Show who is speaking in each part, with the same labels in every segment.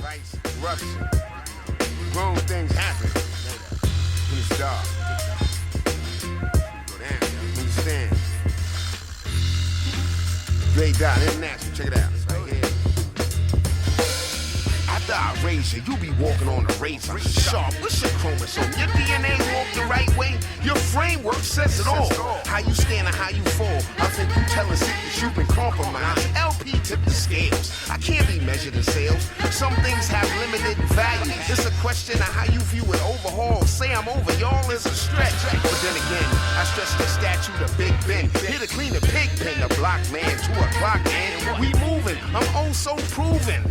Speaker 1: Vice, corruption. Wrong things happen when it's dark. Go down, understand? Dre Dot International, check it out. It's right here. After I raise you, you be walking on the razor. Sharp, what's your chromosome? Your DNA walk the right way. Your framework says it all. How you stand and how you fall. I think you telling secrets you've been compromised. LP tip the scales. I can't be measured in sales. Some things have limited value. It's a question of how you view it. Overhaul, say I'm over, y'all is a stretch. But then again, I stretch the statue to Big Ben. Here to clean the pig pen, the block man, 2 o'clock, and we moving. I'm oh so proven.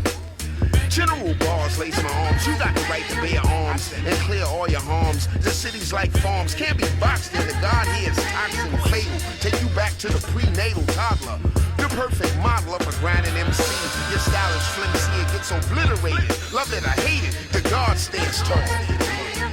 Speaker 1: General bars lace my arms. You got the right to bear arms and clear all your harms. The city's like farms, can't be boxed in. The God here is toxic and fatal. Take you back to the prenatal toddler. The perfect model of a grinding MC. Your style is flimsy, it gets obliterated. Love it, I hate it. The God stands tall.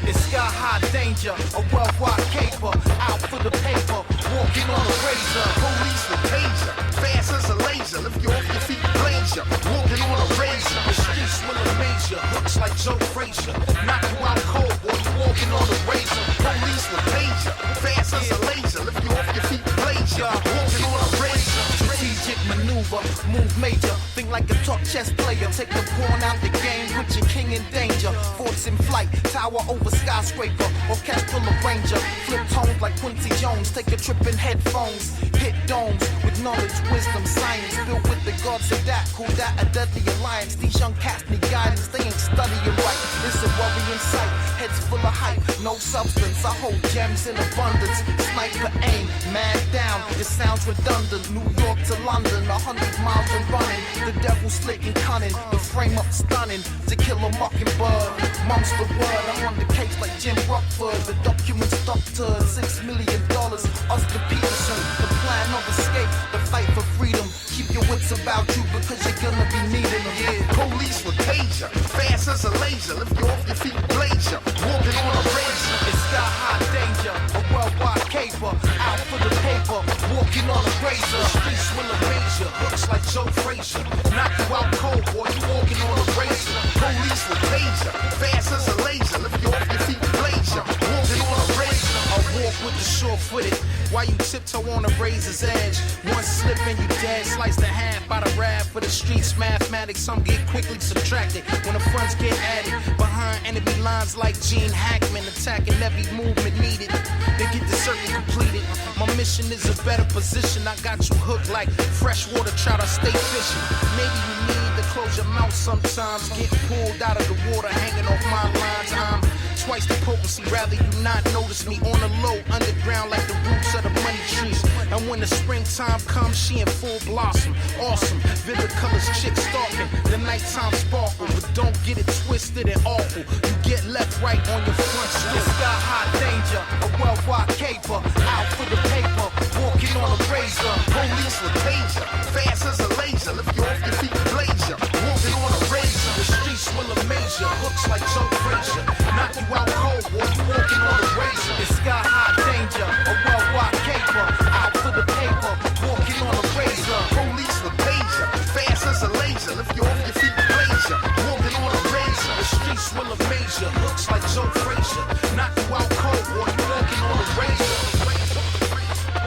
Speaker 2: It's sky-high danger, a worldwide caper, out for the paper, walking on a razor.
Speaker 1: Police with taser, fast as a laser. Lift you off your feet, blaze ya, walking on a razor.
Speaker 2: The streets will amaze ya, hooks like Joe Frazier. Knock you out cold, boy, you walking on a razor.
Speaker 1: Police with taser, fast as a laser. Lift you off your feet, blaze ya, walking on a razor.
Speaker 2: Strategic maneuver, move major. Think like a top chess player. Take the pawn out the game, put your king in danger. Force in flight, tower over skyscraper. Orchestral arranger, flip tones like Quincy Jones. Take a trip in headphones, hit domes with knowledge, wisdom, science. Filled with the gods of that, call that a deadly alliance. These young cats need guidance, they ain't studying right. It's a worrying sight, heads full of hype, no substance. I hold gems in abundance. Sniper aim, man down. It sounds redundant. New York to London, 100 miles and running. The devil slick and cunning, the frame up stunning. To kill a mockingbird, monster word. I'm on the case like Jim Rockford. The documents doctored, $6 million. Oscar Peterson, the plan of escape, the fight for freedom. Keep your wits about you because you're gonna be needing them.
Speaker 1: Yeah, police with taser, fast as a laser. Lift you off your feet, blaze ya, walking on a razor.
Speaker 2: It's sky-high danger, a worldwide caper, out for the paper, walking on a razor. The streets will amaze ya, hooks like Joe Frazier. Knock you out cold, boy, you walking on a razor.
Speaker 1: Police with taser, fast as a laser. Lift you off your feet, blaze ya, walking on a razor.
Speaker 2: I walk with the sure-footed, while you tiptoe on a razor's edge. One slip and you dead, sliced in half by the rap for the streets. Mathematics, some get quickly subtracted when the fronts get added. Behind enemy lines like Gene Hackman, attacking every movement needed. They get the circle completed. My mission is a better position. I got you hooked like freshwater trout. I stay fishing. Maybe you need to close your mouth sometimes. Get pulled out of the water, hanging off my lines. I'm twice the potency, rather you not notice me on the low, underground like the roots of the money trees. And when the springtime comes, she in full blossom, awesome, vivid colors, chicks stalking, the nighttime sparkle, but don't get it twisted and awful. You get left right on your front street. It's sky-high danger, a worldwide caper, out for the paper, walking on a razor.
Speaker 1: Police with taser, fast as a laser. Lift you off your feet, blaze ya, walking on a razor.
Speaker 2: The streets will amaze ya, hooks like Joe Frazier. Knock you out cold, boy, you walking on a razor. It's sky-high danger, a worldwide caper, out for the paper, walking on a razor.
Speaker 1: Police with taser, fast as a laser. Lift you off your feet, blaze ya, walking on a razor.
Speaker 2: The streets will amaze ya, looks like Joe Frazier. Knock you out cold, boy, you walking on a razor. Walking on a razor.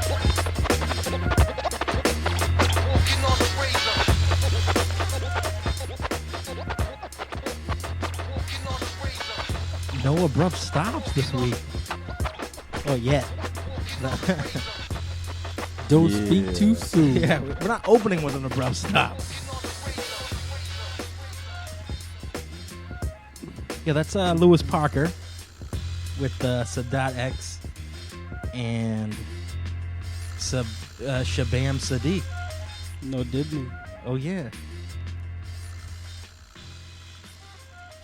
Speaker 2: Walking on a razor.
Speaker 3: No abrupt stops this week. Oh, yeah.
Speaker 4: Don't speak too soon.
Speaker 3: Yeah, we're not opening with an abrupt stop. Yeah, that's Lewis Parker with Sadat X and Shabam Sadiq.
Speaker 4: No, didn't.
Speaker 3: Oh, yeah.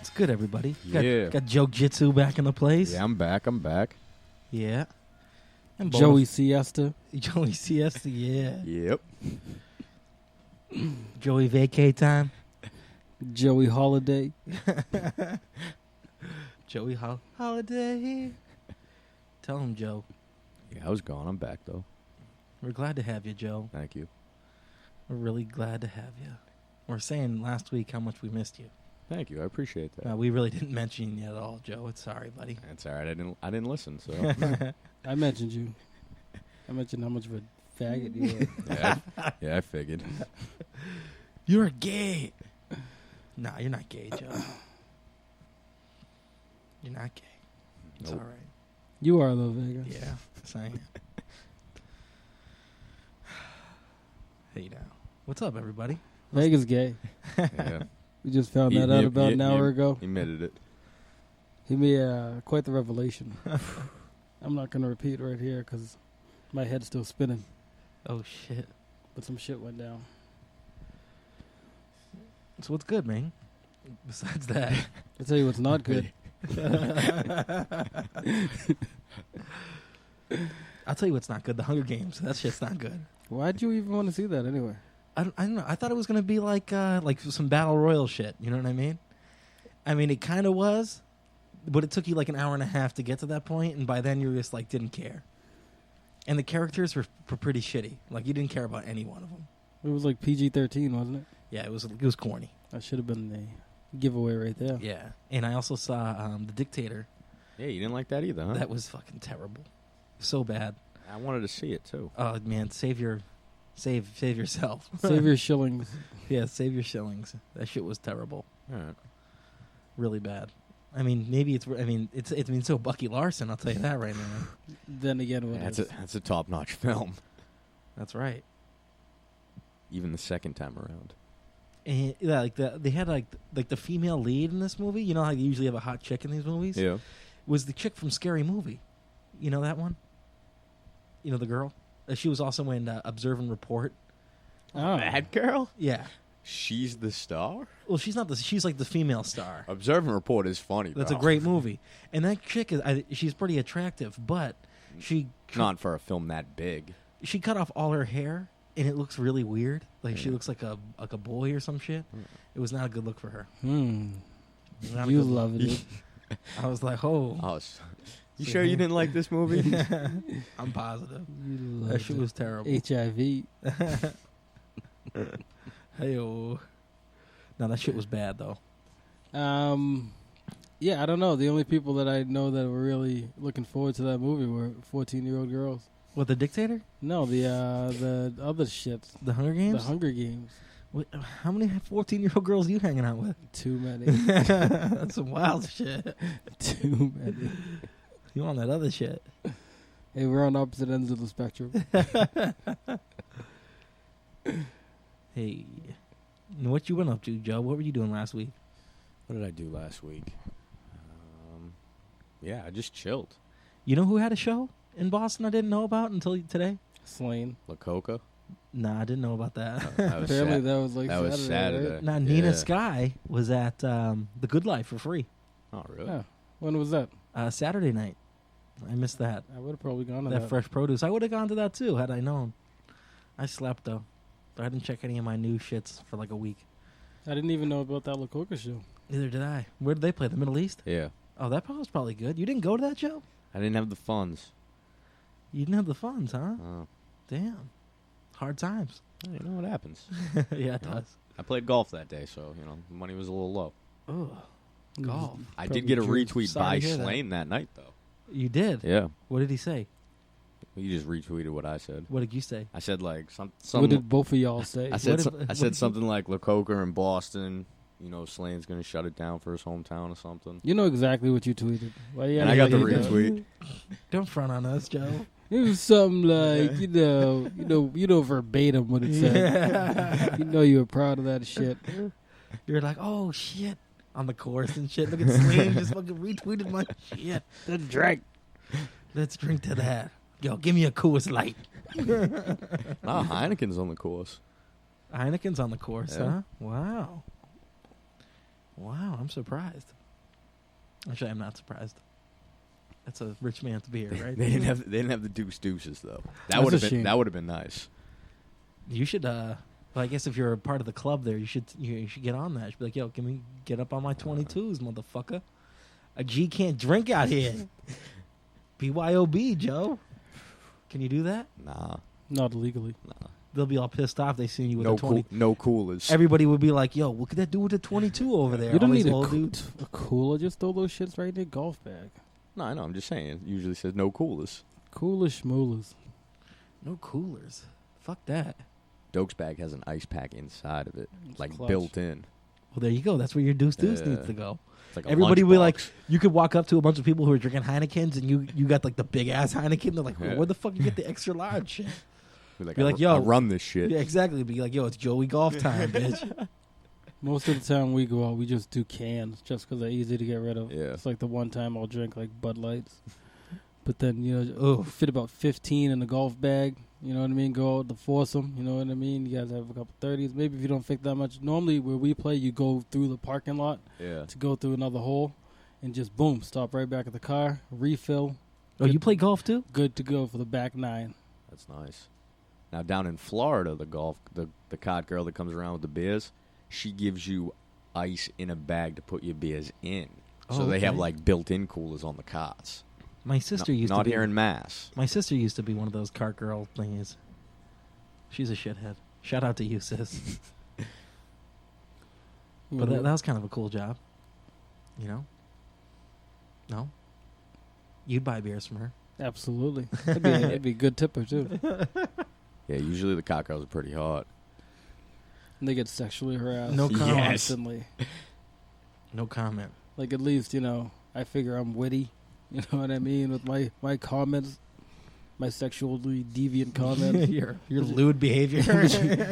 Speaker 3: It's good, everybody.
Speaker 4: Yeah.
Speaker 3: Got Joke Jitsu back in the place.
Speaker 4: Yeah, I'm back.
Speaker 3: Yeah. And
Speaker 4: Joey Siesta.
Speaker 3: Joey Siesta, yeah.
Speaker 4: Yep.
Speaker 3: Joey Vacay Time.
Speaker 4: Joey Holiday.
Speaker 3: Joey Holiday. Tell him, Joe.
Speaker 4: Yeah, I was gone. I'm back, though.
Speaker 3: We're glad to have you, Joe.
Speaker 4: Thank you.
Speaker 3: We're really glad to have you. We were saying last week how much we missed you.
Speaker 4: Thank you. I appreciate that.
Speaker 2: We really didn't mention you at all, Joe. It's sorry, buddy.
Speaker 4: That's all right. I didn't listen. So
Speaker 3: I mentioned you. I mentioned how much of a faggot you were.
Speaker 4: yeah, I figured.
Speaker 2: You're gay. Nah, you're not gay, Joe. You're not gay. It's
Speaker 4: Nope.
Speaker 2: all right.
Speaker 3: You are though, Vega.
Speaker 2: Yeah, same. Hey now. What's up, everybody?
Speaker 3: Vega's gay.
Speaker 4: Yeah.
Speaker 3: We just found that out about an hour ago.
Speaker 4: He admitted it.
Speaker 3: He made quite the revelation. I'm not going to repeat right here because my head's still spinning.
Speaker 2: Oh, shit.
Speaker 3: But some shit went down.
Speaker 2: So what's good, man? Besides that.
Speaker 3: I'll tell you what's not good.
Speaker 2: I'll tell you what's not good. The Hunger Games. That shit's not good.
Speaker 3: Why'd you even want to see that anyway?
Speaker 2: I don't know. I thought it was going to be like some battle royal shit. You know what I mean? I mean, it kind of was, but it took you like an hour and a half to get to that point, and by then you just like didn't care. And the characters were pretty shitty. Like you didn't care about any one of them.
Speaker 3: It was like PG-13, wasn't it?
Speaker 2: Yeah, it was corny.
Speaker 3: That should have been the giveaway right there.
Speaker 2: Yeah, and I also saw The Dictator.
Speaker 4: Yeah, you didn't like that either, huh?
Speaker 2: That was fucking terrible. So bad.
Speaker 4: I wanted to see it too.
Speaker 2: Oh man, save yourself.
Speaker 3: Save your shillings.
Speaker 2: Yeah, save your shillings. That shit was terrible.
Speaker 4: All right.
Speaker 2: Really bad. I mean, it's so Bucky Larson. I'll tell you that right now.
Speaker 3: Then again, what
Speaker 4: That's a top-notch film.
Speaker 2: That's right.
Speaker 4: Even the second time around.
Speaker 2: And yeah, they had the female lead in this movie. You know how you usually have a hot chick in these movies?
Speaker 4: Yeah.
Speaker 2: Was the chick from Scary Movie? You know that one? You know the girl? She was also in Observe and Report.
Speaker 3: Oh.
Speaker 4: That girl?
Speaker 2: Yeah.
Speaker 4: She's the star?
Speaker 2: Well, she's not she's like the female star.
Speaker 4: Observe and Report is funny,
Speaker 2: That's
Speaker 4: though.
Speaker 2: a great movie. And that chick she's pretty attractive, but she
Speaker 4: Not for a film that big.
Speaker 2: she cut off all her hair and it looks really weird. Like she looks like a boy or some shit. It was not a good look for her. Not a
Speaker 3: You
Speaker 2: good look.
Speaker 3: loved it.
Speaker 2: I was like, oh.
Speaker 4: You sure you didn't like this movie?
Speaker 2: I'm positive.
Speaker 3: You
Speaker 2: That
Speaker 3: loved
Speaker 2: shit
Speaker 3: it.
Speaker 2: was terrible.
Speaker 3: HIV.
Speaker 2: Hey-oh. No, that shit was bad, though.
Speaker 3: Yeah, I don't know. The only people that I know that were really looking forward to that movie were 14-year-old girls.
Speaker 2: What, The Dictator?
Speaker 3: No, the other shit.
Speaker 2: The Hunger Games?
Speaker 3: The Hunger Games.
Speaker 2: Wait, how many 14-year-old girls are you hanging out with?
Speaker 3: Too many.
Speaker 2: That's some wild shit.
Speaker 3: Too many.
Speaker 2: You on that other shit.
Speaker 3: Hey, we're on opposite ends of the spectrum.
Speaker 2: Hey. What you been up to, Joe? What were you doing last week?
Speaker 4: What did I do last week? Yeah, I just chilled.
Speaker 2: You know who had a show in Boston I didn't know about until today?
Speaker 3: Slain.
Speaker 4: La Coca.
Speaker 2: Nah, I didn't know about that.
Speaker 4: That was
Speaker 3: Apparently
Speaker 4: sad.
Speaker 3: that was like
Speaker 4: That was Saturday.
Speaker 3: right?
Speaker 2: Now, Nina
Speaker 4: Yeah.
Speaker 2: Sky was at The Good Life for free
Speaker 4: Oh, really?
Speaker 3: Yeah. When was that?
Speaker 2: Saturday night. I missed that.
Speaker 3: I would have probably gone to
Speaker 2: That
Speaker 3: that.
Speaker 2: fresh produce. I would have gone to that too had I known. I slept though. I didn't check any of my new shits for like a week.
Speaker 3: I didn't even know about that La Coca show.
Speaker 2: Neither did I. Where did they play? The Middle East?
Speaker 4: Yeah.
Speaker 2: Oh, that was probably good. You didn't go to that show?
Speaker 4: I didn't have the funds.
Speaker 2: You didn't have the funds, huh?
Speaker 4: Oh.
Speaker 2: Damn. Hard times.
Speaker 4: Well, you know what happens.
Speaker 2: Yeah, it
Speaker 4: You know,
Speaker 2: does.
Speaker 4: I played golf that day, so, the money was a little low.
Speaker 2: Ugh. Golf.
Speaker 4: I
Speaker 3: Probably
Speaker 4: did get a
Speaker 3: true.
Speaker 4: retweet
Speaker 2: Sorry
Speaker 4: by
Speaker 2: to hear that.
Speaker 4: Slane that night, though.
Speaker 2: You did?
Speaker 4: Yeah.
Speaker 2: What did he say?
Speaker 4: You just retweeted what I said.
Speaker 2: What did you say?
Speaker 4: I said, like, some
Speaker 3: What did both of y'all say?
Speaker 4: I said,
Speaker 2: What
Speaker 4: so-
Speaker 2: if-
Speaker 4: I
Speaker 2: what
Speaker 4: said
Speaker 2: if-
Speaker 4: something like La Coca in Boston. Slane's going to shut it down for his hometown or something.
Speaker 3: You know exactly what you tweeted. Why you
Speaker 4: And
Speaker 3: gotta
Speaker 4: I got the
Speaker 3: hate that?
Speaker 4: retweet.
Speaker 2: Don't front on us, Joe.
Speaker 3: It was something like, you know verbatim what it said. You know you were proud of that shit.
Speaker 2: You're like, oh, shit. On the course and shit. Look at Slim just fucking retweeted my shit.
Speaker 3: Then drink.
Speaker 2: Let's drink to that. Yo, give me a Coors Light.
Speaker 4: Nah, Heineken's on the course.
Speaker 2: Heineken's on the course,
Speaker 4: Yeah.
Speaker 2: huh? Wow. Wow, I'm surprised. Actually, I'm not surprised. That's a rich man's beer, right?
Speaker 4: They didn't have the deuces though.
Speaker 3: That's a shame.
Speaker 4: That would have been nice.
Speaker 2: You should, well, I guess if you're a part of the club there, you should get on that. You should be like, yo, can we get up on my 22s, motherfucker? A G can't drink out here. BYOB, Joe. Can you do that?
Speaker 4: Nah.
Speaker 3: Not illegally.
Speaker 4: Nah.
Speaker 5: they'll be all pissed off. They see you with a 20.
Speaker 4: No coolers.
Speaker 5: Everybody would be like, "Yo, look at that dude with the 22 over there."
Speaker 3: You don't
Speaker 5: All
Speaker 3: need
Speaker 5: these
Speaker 3: a,
Speaker 5: old dudes.
Speaker 3: a cooler. Just throw those shits right in your golf bag.
Speaker 4: No, I know. I'm just saying. It usually says no coolers.
Speaker 3: Coolers schmoolers.
Speaker 5: No coolers. Fuck that.
Speaker 4: Doke's bag has an ice pack inside of it,
Speaker 3: It's
Speaker 4: like
Speaker 3: clutch.
Speaker 4: built in.
Speaker 5: Well, there you go. That's where your deuce
Speaker 4: Yeah.
Speaker 5: needs to go.
Speaker 4: It's like a
Speaker 5: Everybody would be like,
Speaker 4: lunchbox.
Speaker 5: you could walk up to a bunch of people who are drinking Heinekens, and you got like the big ass Heineken. They're like,
Speaker 4: Yeah.
Speaker 5: where the fuck you get the extra large shit?
Speaker 4: Be like, yo, I run this shit.
Speaker 5: Yeah, exactly. Be like, yo, it's Joey golf time, bitch.
Speaker 3: Most of the time we go out, we just do cans just because they're easy to get rid of.
Speaker 4: Yeah.
Speaker 3: It's like the one time I'll drink like Bud Lights. But then,
Speaker 5: Oof.
Speaker 3: fit about 15 in the golf bag. You know what I mean? Go out to foursome. You know what I mean? You guys have a couple 30s. Maybe if you don't fit that much. Normally where we play, you go through the parking lot
Speaker 4: Yeah.
Speaker 3: to go through another hole and just boom, stop right back at the car, refill.
Speaker 5: Oh, you play golf too?
Speaker 3: Good to go for the back nine.
Speaker 4: That's nice. Now down in Florida, the cot girl that comes around with the beers, she gives you ice in a bag to put your beers in. So
Speaker 5: Oh,
Speaker 4: they have
Speaker 5: okay.
Speaker 4: like built-in coolers on the cots.
Speaker 5: My sister used to
Speaker 4: Not
Speaker 5: be
Speaker 4: here in Mass.
Speaker 5: My sister used to be one of those cart girl thingies. She's a shithead. Shout out to you, sis. But that was kind of a cool job. You know? No? You'd buy beers from her.
Speaker 3: Absolutely. It'd be a good tipper, too.
Speaker 4: Yeah, usually the cot girls are pretty hot.
Speaker 3: And they get sexually harassed
Speaker 5: No comment.
Speaker 4: Yes.
Speaker 3: constantly.
Speaker 5: No comment.
Speaker 3: Like, at least, I figure I'm witty. You know what I mean? With my comments, my sexually deviant comments.
Speaker 5: your lewd behavior.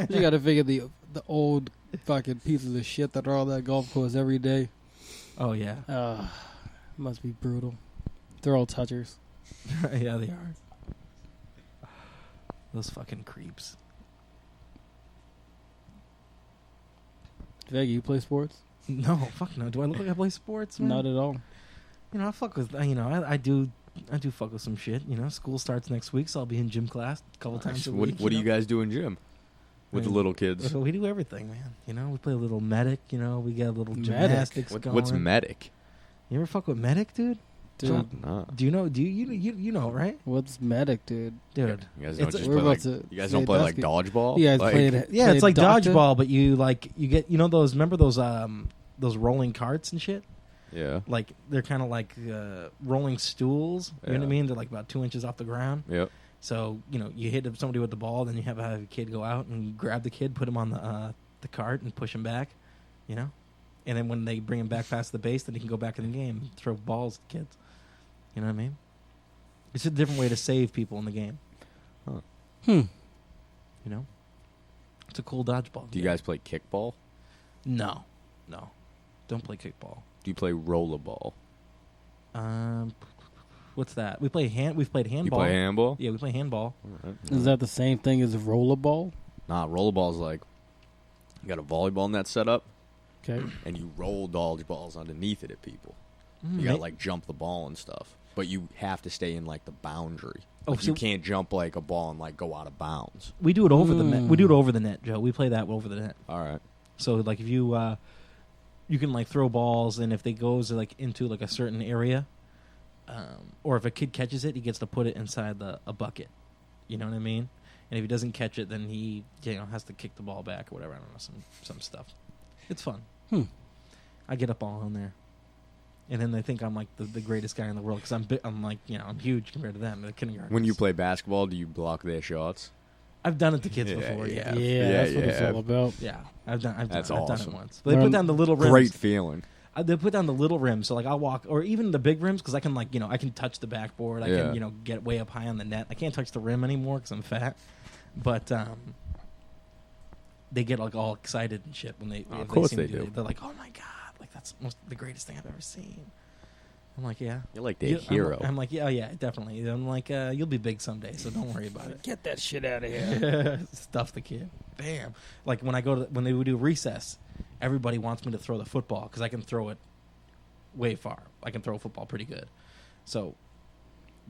Speaker 3: You got to figure the old fucking pieces of shit that are on that golf course every day.
Speaker 5: Oh, yeah.
Speaker 3: Must be brutal. They're all touchers.
Speaker 5: Yeah, they are. Those fucking creeps.
Speaker 3: Vega, you play sports?
Speaker 5: No, fuck no. Do I look like I play sports, man?
Speaker 3: Not at all.
Speaker 5: I fuck with, I do fuck with some shit. School starts next week, so I'll be in gym class a couple times a week.
Speaker 4: What do you guys do in gym with the little kids?
Speaker 5: We do everything, man. We play a little medic. We get a little
Speaker 3: Medic?
Speaker 5: gymnastics going.
Speaker 4: What's medic?
Speaker 5: You ever fuck with medic, dude?
Speaker 3: Dude,
Speaker 4: Nah.
Speaker 5: Do you know? Do you know, right,
Speaker 3: what's medic, dude?
Speaker 5: dude?
Speaker 4: You guys don't
Speaker 5: It's-
Speaker 4: just
Speaker 3: we're
Speaker 4: play
Speaker 3: about
Speaker 4: like,
Speaker 3: to
Speaker 4: you guys
Speaker 3: play
Speaker 4: don't play like
Speaker 3: basket.
Speaker 4: dodgeball?
Speaker 3: You guys
Speaker 4: Like-
Speaker 3: played
Speaker 5: Yeah, it's like
Speaker 3: doctor?
Speaker 5: dodgeball, but you get those. Remember those rolling carts and shit?
Speaker 4: Yeah.
Speaker 5: Like they're kind of like rolling stools. You know what I
Speaker 4: Yeah.
Speaker 5: mean? They're like about 2 inches off the ground.
Speaker 4: Yep.
Speaker 5: So you hit somebody with the ball, then you have a kid go out and grab the kid, put him on the cart, and push him back. And then when they bring him back past the base, then he can go back in the game and throw balls at kids. You know what I mean? It's a different way to save people in the game. It's a cool dodgeball.
Speaker 4: Do you guys play kickball?
Speaker 5: No, don't play kickball.
Speaker 4: Do you play rollerball?
Speaker 5: What's that? We've played handball.
Speaker 4: You play handball?
Speaker 5: Yeah, we play handball.
Speaker 4: All right.
Speaker 3: Is that the same thing as rollerball?
Speaker 4: Nah, rollerball's like you got a volleyball net set up,
Speaker 3: Okay.
Speaker 4: and you roll dodgeballs underneath it at people.
Speaker 5: Mm,
Speaker 4: You gotta like jump the ball and stuff, but you have to stay in like the boundary.
Speaker 5: Oh,
Speaker 4: Like,
Speaker 5: so-
Speaker 4: you can't jump like a ball and like go out of bounds.
Speaker 5: We do it over the net. We do it over the net, Joe. We play that over the net.
Speaker 4: All right.
Speaker 5: So like if you can like throw balls, and if they goes like into like a certain area, or if a kid catches it, he gets to put it inside a bucket. You know what I mean? And if he doesn't catch it, then he has to kick the ball back or whatever. I don't know, some stuff. It's fun. I get up all in there, and then they think I'm like the greatest guy in the world because I'm like I'm huge compared to them. The kindergarten.
Speaker 4: When you play basketball, do you block their shots?
Speaker 5: I've done it to kids
Speaker 4: Yeah,
Speaker 5: before.
Speaker 3: Yeah,
Speaker 5: Yeah,
Speaker 3: that's what it's all about.
Speaker 5: I've done
Speaker 4: That's
Speaker 5: I've done
Speaker 4: awesome.
Speaker 5: it once. But they put down the little rims.
Speaker 4: Great feeling.
Speaker 5: They put down the little rims, so like I'll walk, or even the big rims, because I can I can touch the backboard. I
Speaker 4: Yeah.
Speaker 5: can get way up high on the net. I can't touch the rim anymore because I'm fat. But they get like all excited and shit when
Speaker 4: Of
Speaker 5: if
Speaker 4: course
Speaker 5: see me
Speaker 4: they do.
Speaker 5: it. They're like, "Oh my god, like that's the greatest thing I've ever seen." I'm like, "Yeah,
Speaker 4: You're like their hero.
Speaker 5: I'm like, yeah, definitely." I'm like, "You'll be big someday, so don't worry about it."
Speaker 3: Get that shit out of here.
Speaker 5: Stuff the kid. Bam. Like when they would do recess, everybody wants me to throw the football because I can throw it way far. I can throw a football pretty good. So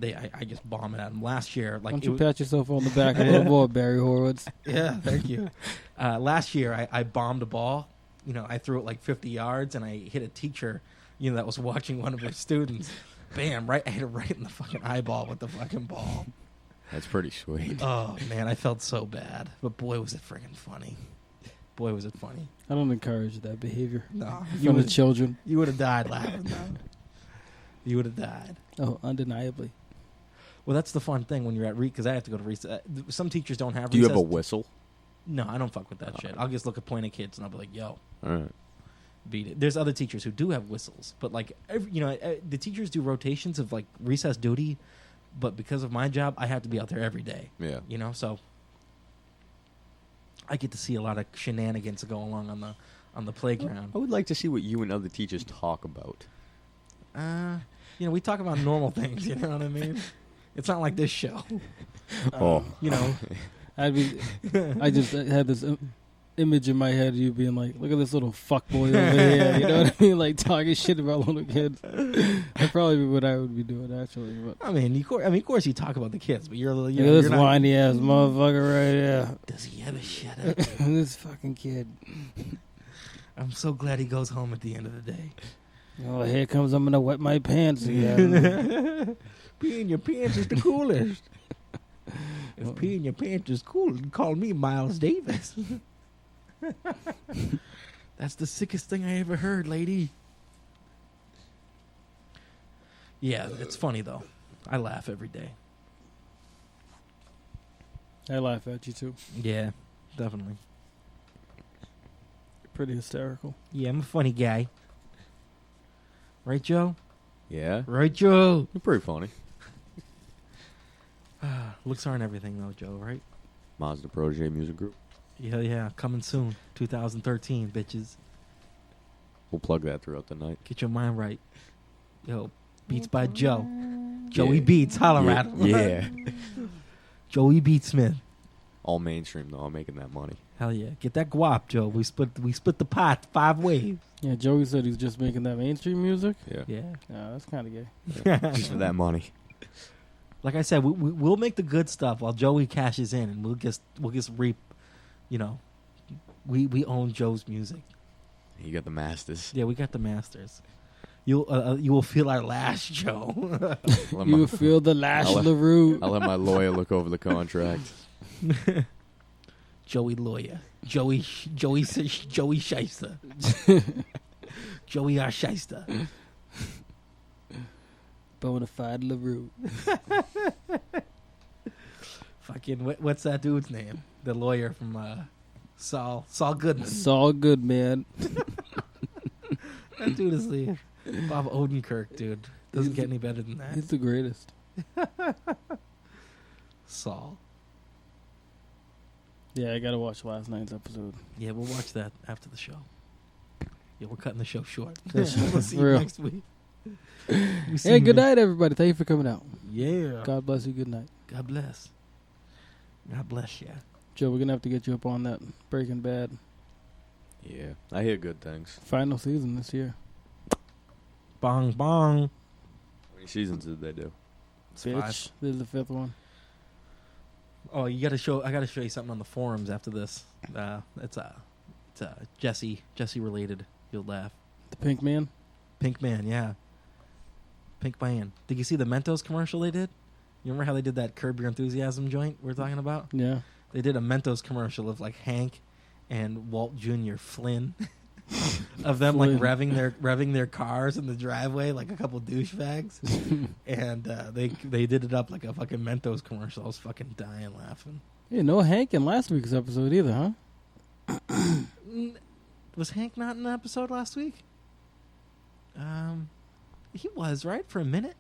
Speaker 5: I just bomb it at them. Last year,
Speaker 3: Why don't you pat yourself on the back a little more, Barry Horowitz?
Speaker 5: yeah, thank you. Last year, I bombed a ball. I threw it like 50 yards, and I hit a teacher, that was watching one of her students. Bam! Right, I hit it right in the fucking eyeball with the fucking ball.
Speaker 4: That's pretty sweet.
Speaker 5: Oh, man, I felt so bad. But boy, was it friggin' funny. Boy, was it funny.
Speaker 3: I don't encourage that behavior.
Speaker 5: No.
Speaker 3: From the children.
Speaker 5: You would have died laughing, though. You would have died.
Speaker 3: Oh, undeniably.
Speaker 5: Well, that's the fun thing when you're at because I have to go to recess. Some teachers don't have recess.
Speaker 4: Do you have a whistle?
Speaker 5: No, I don't fuck with that shit. I'll just look at point at kids and I'll be like, yo,
Speaker 4: All right.
Speaker 5: beat it. There's other teachers who do have whistles, but like, the teachers do rotations of like recess duty, but because of my job, I have to be out there every day.
Speaker 4: Yeah.
Speaker 5: So I get to see a lot of shenanigans that go along on the playground.
Speaker 4: I would like to see what you and other teachers talk about.
Speaker 5: We talk about normal things. You know what I mean? It's not like this show.
Speaker 4: Oh.
Speaker 3: I just had this image in my head of you being like, look at this little fuckboy over here. You know what I mean? Like talking shit about little kids. That's probably what I would be doing, actually. But
Speaker 5: of course you talk about the kids, but you're
Speaker 3: look at this whiny ass motherfucker right here.
Speaker 5: Does he ever shut up?
Speaker 3: This fucking kid.
Speaker 5: I'm so glad he goes home at the end of the day.
Speaker 3: Oh, here comes I'm gonna wet my pants again.
Speaker 5: Pee in your pants is the coolest. If pee in your pants is cool, call me Miles Davis. That's the sickest thing I ever heard, lady. Yeah, it's funny though. I laugh every day.
Speaker 3: I laugh at you too.
Speaker 5: Yeah, definitely.
Speaker 3: Pretty hysterical.
Speaker 5: Yeah, I'm a funny guy. Right, Joe?
Speaker 4: Yeah.
Speaker 5: Right, Joe?
Speaker 4: You're pretty funny.
Speaker 5: Looks aren't everything though, Joe, right?
Speaker 4: Mazda Protege Music Group.
Speaker 5: Yeah. Coming soon. 2013, bitches.
Speaker 4: We'll plug that throughout the night.
Speaker 5: Get your mind right. Yo, Beats by Joe. Joey Beats, holler at him.
Speaker 4: Yeah.
Speaker 5: Joey Beatsmith.
Speaker 4: All mainstream though. I'm making that money.
Speaker 5: Hell yeah. Get that guap, Joe. We split the pot 5 ways.
Speaker 3: Yeah, Joey said he's just making that mainstream music.
Speaker 4: Yeah.
Speaker 5: Yeah.
Speaker 3: No, that's kind of gay.
Speaker 4: Just for that money.
Speaker 5: Like I said, we'll make the good stuff while Joey cashes in, and we'll just reap. We own Joe's music.
Speaker 4: You got the masters.
Speaker 5: Yeah, we got the masters. You will feel our lash, Joe.
Speaker 3: You will feel the lash LaRue.
Speaker 4: I'll let my lawyer look over the contract.
Speaker 5: Joey lawyer. Joey Shyster. Joey our Shyster.
Speaker 3: Bonafide LaRue.
Speaker 5: Fucking what's that dude's name? The lawyer from Saul Goodman.
Speaker 3: Saul Goodman.
Speaker 5: That dude is the Bob Odenkirk, dude. Doesn't get any better than that.
Speaker 3: He's the greatest.
Speaker 5: Saul.
Speaker 3: Yeah, I gotta watch last night's episode.
Speaker 5: Yeah, we'll watch that after the show. Yeah, we're cutting the show short.
Speaker 3: That's
Speaker 5: We'll see you
Speaker 3: real.
Speaker 5: next week.
Speaker 3: Hey, good night, everybody. Thank you for coming out.
Speaker 5: Yeah.
Speaker 3: God bless you. Good night.
Speaker 5: God bless. God bless you.
Speaker 3: Joe, we're gonna have to get you up on that Breaking Bad
Speaker 4: Yeah. I hear good things.
Speaker 3: final season this year.
Speaker 5: Bong bong.
Speaker 4: How many seasons did they do?
Speaker 5: It's
Speaker 3: Bitch,
Speaker 5: 5.
Speaker 3: this is the 5th one.
Speaker 5: Oh, I gotta show you something on the forums after this. It's Jesse related. You'll laugh.
Speaker 3: The Pink Man.
Speaker 5: Pink Man, yeah. Pink Man. Did you see the Mentos commercial they did? You remember how they did that Curb Your Enthusiasm joint we're talking about?
Speaker 3: Yeah.
Speaker 5: They did a Mentos commercial of like Hank and Walt Jr. Flynn of them like revving their cars in the driveway like a couple douchebags, and they did it up like a fucking Mentos commercial. I was fucking dying laughing.
Speaker 3: Yeah, no Hank in last week's episode either, huh?
Speaker 5: Was Hank not in the episode last week? He was, right? For a minute?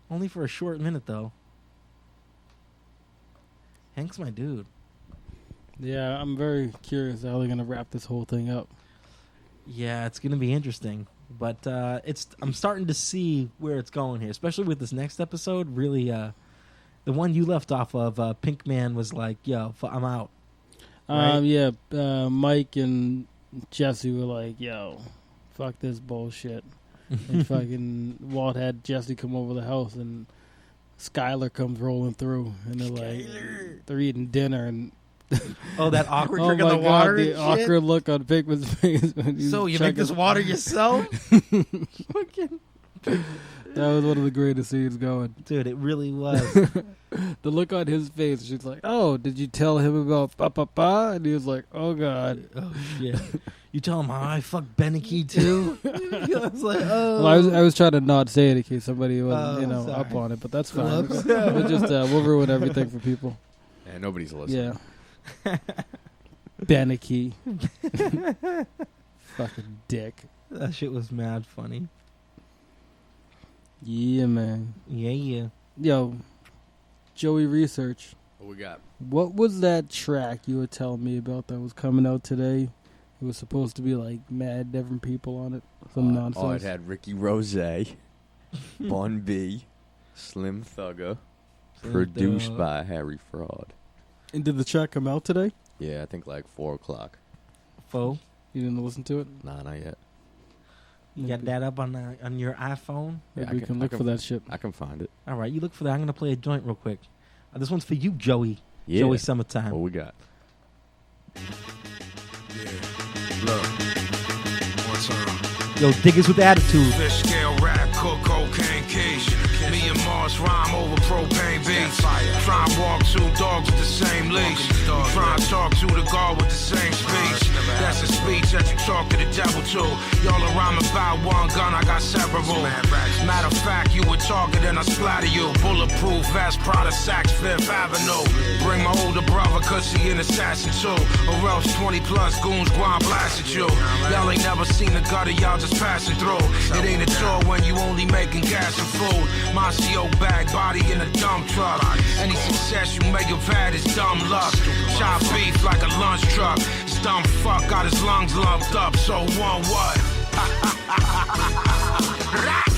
Speaker 5: Only for a short minute, though. Hank's my dude.
Speaker 3: Yeah, I'm very curious how they're gonna wrap this whole thing up.
Speaker 5: Yeah, it's going to be interesting. But I'm starting to see where it's going here, especially with this next episode. Really, the one you left off of, Pink Man was like, yo, I'm out. Right?
Speaker 3: Yeah, Mike and Jesse were like, yo, fuck this bullshit. And fucking Walt had Jesse come over the house, and Skylar comes rolling through, and they're like, they're eating dinner, and
Speaker 5: oh, that awkward
Speaker 3: oh
Speaker 5: drink
Speaker 3: my
Speaker 5: of the
Speaker 3: God,
Speaker 5: water.
Speaker 3: the awkward look on Pinkman's face. When he's
Speaker 5: So you make this
Speaker 3: checking-
Speaker 5: water yourself? Fucking
Speaker 3: That was one of the greatest scenes going.
Speaker 5: Dude, it really was.
Speaker 3: The look on his face, she's like, "Oh, did you tell him about pa?" And he was like, "Oh God."
Speaker 5: Oh shit! You tell him how I fucked Beneke too. I was like, oh.
Speaker 3: Well, I was trying to not say it in case somebody was,
Speaker 5: sorry.
Speaker 3: up on it, but that's fine. We'll just we'll ruin everything for people.
Speaker 4: Yeah, nobody's listening.
Speaker 3: Yeah. Beneke. Fucking dick.
Speaker 5: That shit was mad funny.
Speaker 3: Yeah, man.
Speaker 5: Yeah.
Speaker 3: Yo, Joey Research.
Speaker 4: What we got?
Speaker 3: What was that track you were telling me about that was coming out today? It was supposed to be like mad different people on it. Some nonsense.
Speaker 4: Oh, it had Ricky Rose, Bun B, Slim Thugger, produced by Harry Fraud.
Speaker 3: And did the track come out today?
Speaker 4: Yeah, I think like 4 o'clock.
Speaker 5: Fo,
Speaker 3: You didn't listen to it?
Speaker 4: Nah, not yet.
Speaker 5: you got that up on your iPhone?
Speaker 3: Maybe
Speaker 4: Yeah,
Speaker 3: we can look for that shit.
Speaker 4: I can find it.
Speaker 5: All right, you look for that. I'm gonna play a joint real quick. This one's for you, Joey.
Speaker 4: Yeah.
Speaker 5: Joey Summertime.
Speaker 4: What we got?
Speaker 1: Look, one time.
Speaker 5: Yo, diggers with attitude.
Speaker 1: Fish scale rap, cook cocaine quiche. Me and Mars rhyme over propane beats. Try and walk 2 dogs with the same leash. Try and talk to the guard with the same speech. That's a speech that you talk to the devil to. Y'all are rhyming about 1 gun, I got several. Matter of fact, you a target and I splatter you. Bulletproof vest, Prada Saks, 5th Avenue. Bring my older brother, cause he an assassin too. Or else 20 plus goons grind blast at you. Y'all ain't never seen the gutter, y'all just passing through. It ain't a chore when you only making gas and food. My CO bag, body in a dump truck. Any success you may have had is dumb luck. Chop beef like a lunch truck. This dumb fuck got his lungs lumped up, so what?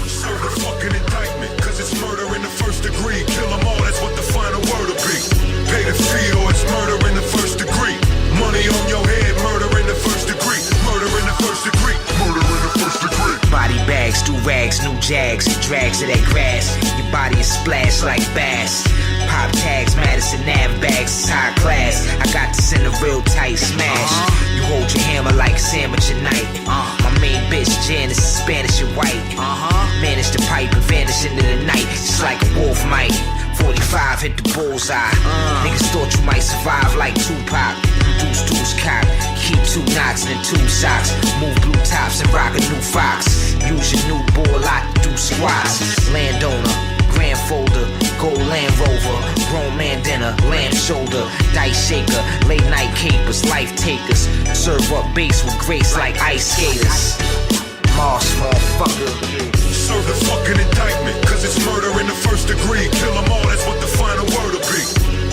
Speaker 6: Serve the fucking indictment, cause it's murder in the first degree. Kill them all, that's what the final word will be. Pay the fee or it's murder in the first degree. Money on your head, murder in the first degree. Murder in the first degree. Murder in the first degree.
Speaker 7: Body bags, do rags, new jags, drags of that grass. Your body is splashed like bass. Pop tags, Madison Nav bags, it's high class. I got this in a real tight smash. You hold your hammer like a sandwich at night. My main bitch Janice is Spanish and white. Manage the pipe and vanish into the night, just like a wolf might. 45 hit the bullseye. Niggas thought you might survive like Tupac. Deuce cock, keep 2 knots and 2 socks. Move blue tops and rock a new Fox. Use your new ball lot, do squats. Landowner, grand folder, gold Land Rover, grown man dinner, lamb shoulder, dice shaker, late night capers, life takers. Serve up bass with grace like ice skaters. Mars, motherfucker.
Speaker 6: Serve the fucking indictment, cause it's murder in the first degree. Kill them all, that's what the final word will be.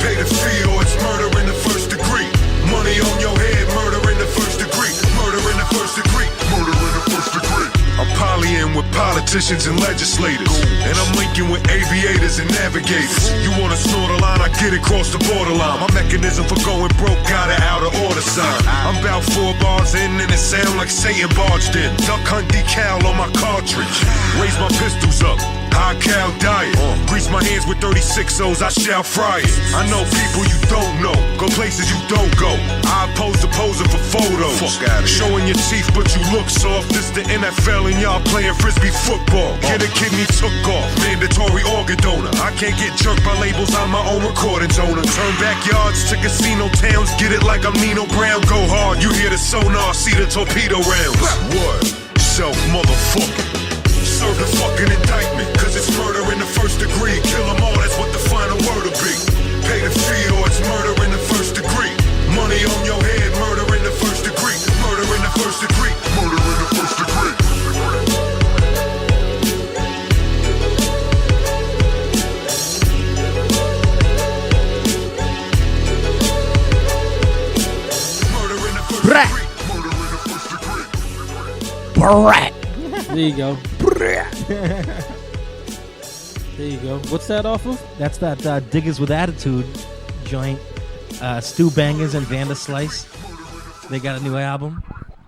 Speaker 6: Pay the fee or it's murder in the first degree. Money on your head, murder in the first degree. Murder in the first degree. Murder in the first degree. I'm polying with politicians and legislators, and I'm linking with aviators and navigators. You wanna snort a line, I get it across the borderline. My mechanism for going broke got an out of order sign. I'm about 4 bars in and it sound like Satan barged in. Duck hunt decal on my cartridge. Raise my pistols up. High cow diet. Grease my hands with 36 O's, I shall fry it. I know people you don't know, go places you don't go. I oppose the posing for photos. Showing your teeth, but you look soft. This the NFL and y'all playing frisbee football. Get a kidney took off, mandatory organ donor. I can't get jerked by labels, I'm my own recording owner. Turn backyards to casino towns, get it like I'm Nino Brown. Go hard, you hear the sonar, see the torpedo rounds. What? Self motherfucking. Serve the fucking indictment, cause it's murder in the first degree. Kill them all, that's what the final word will be. Pay the fee or it's murder in the first degree. Money on your head, murder in the first degree. Murder in the first degree. Murder in the first degree. Murder in the first degree. Murder in the first degree.
Speaker 5: Brat.
Speaker 3: There you go. There you go. What's that off of?
Speaker 5: That's that Diggers with Attitude joint. Stu Bangers and Vanda Slice. They got a new album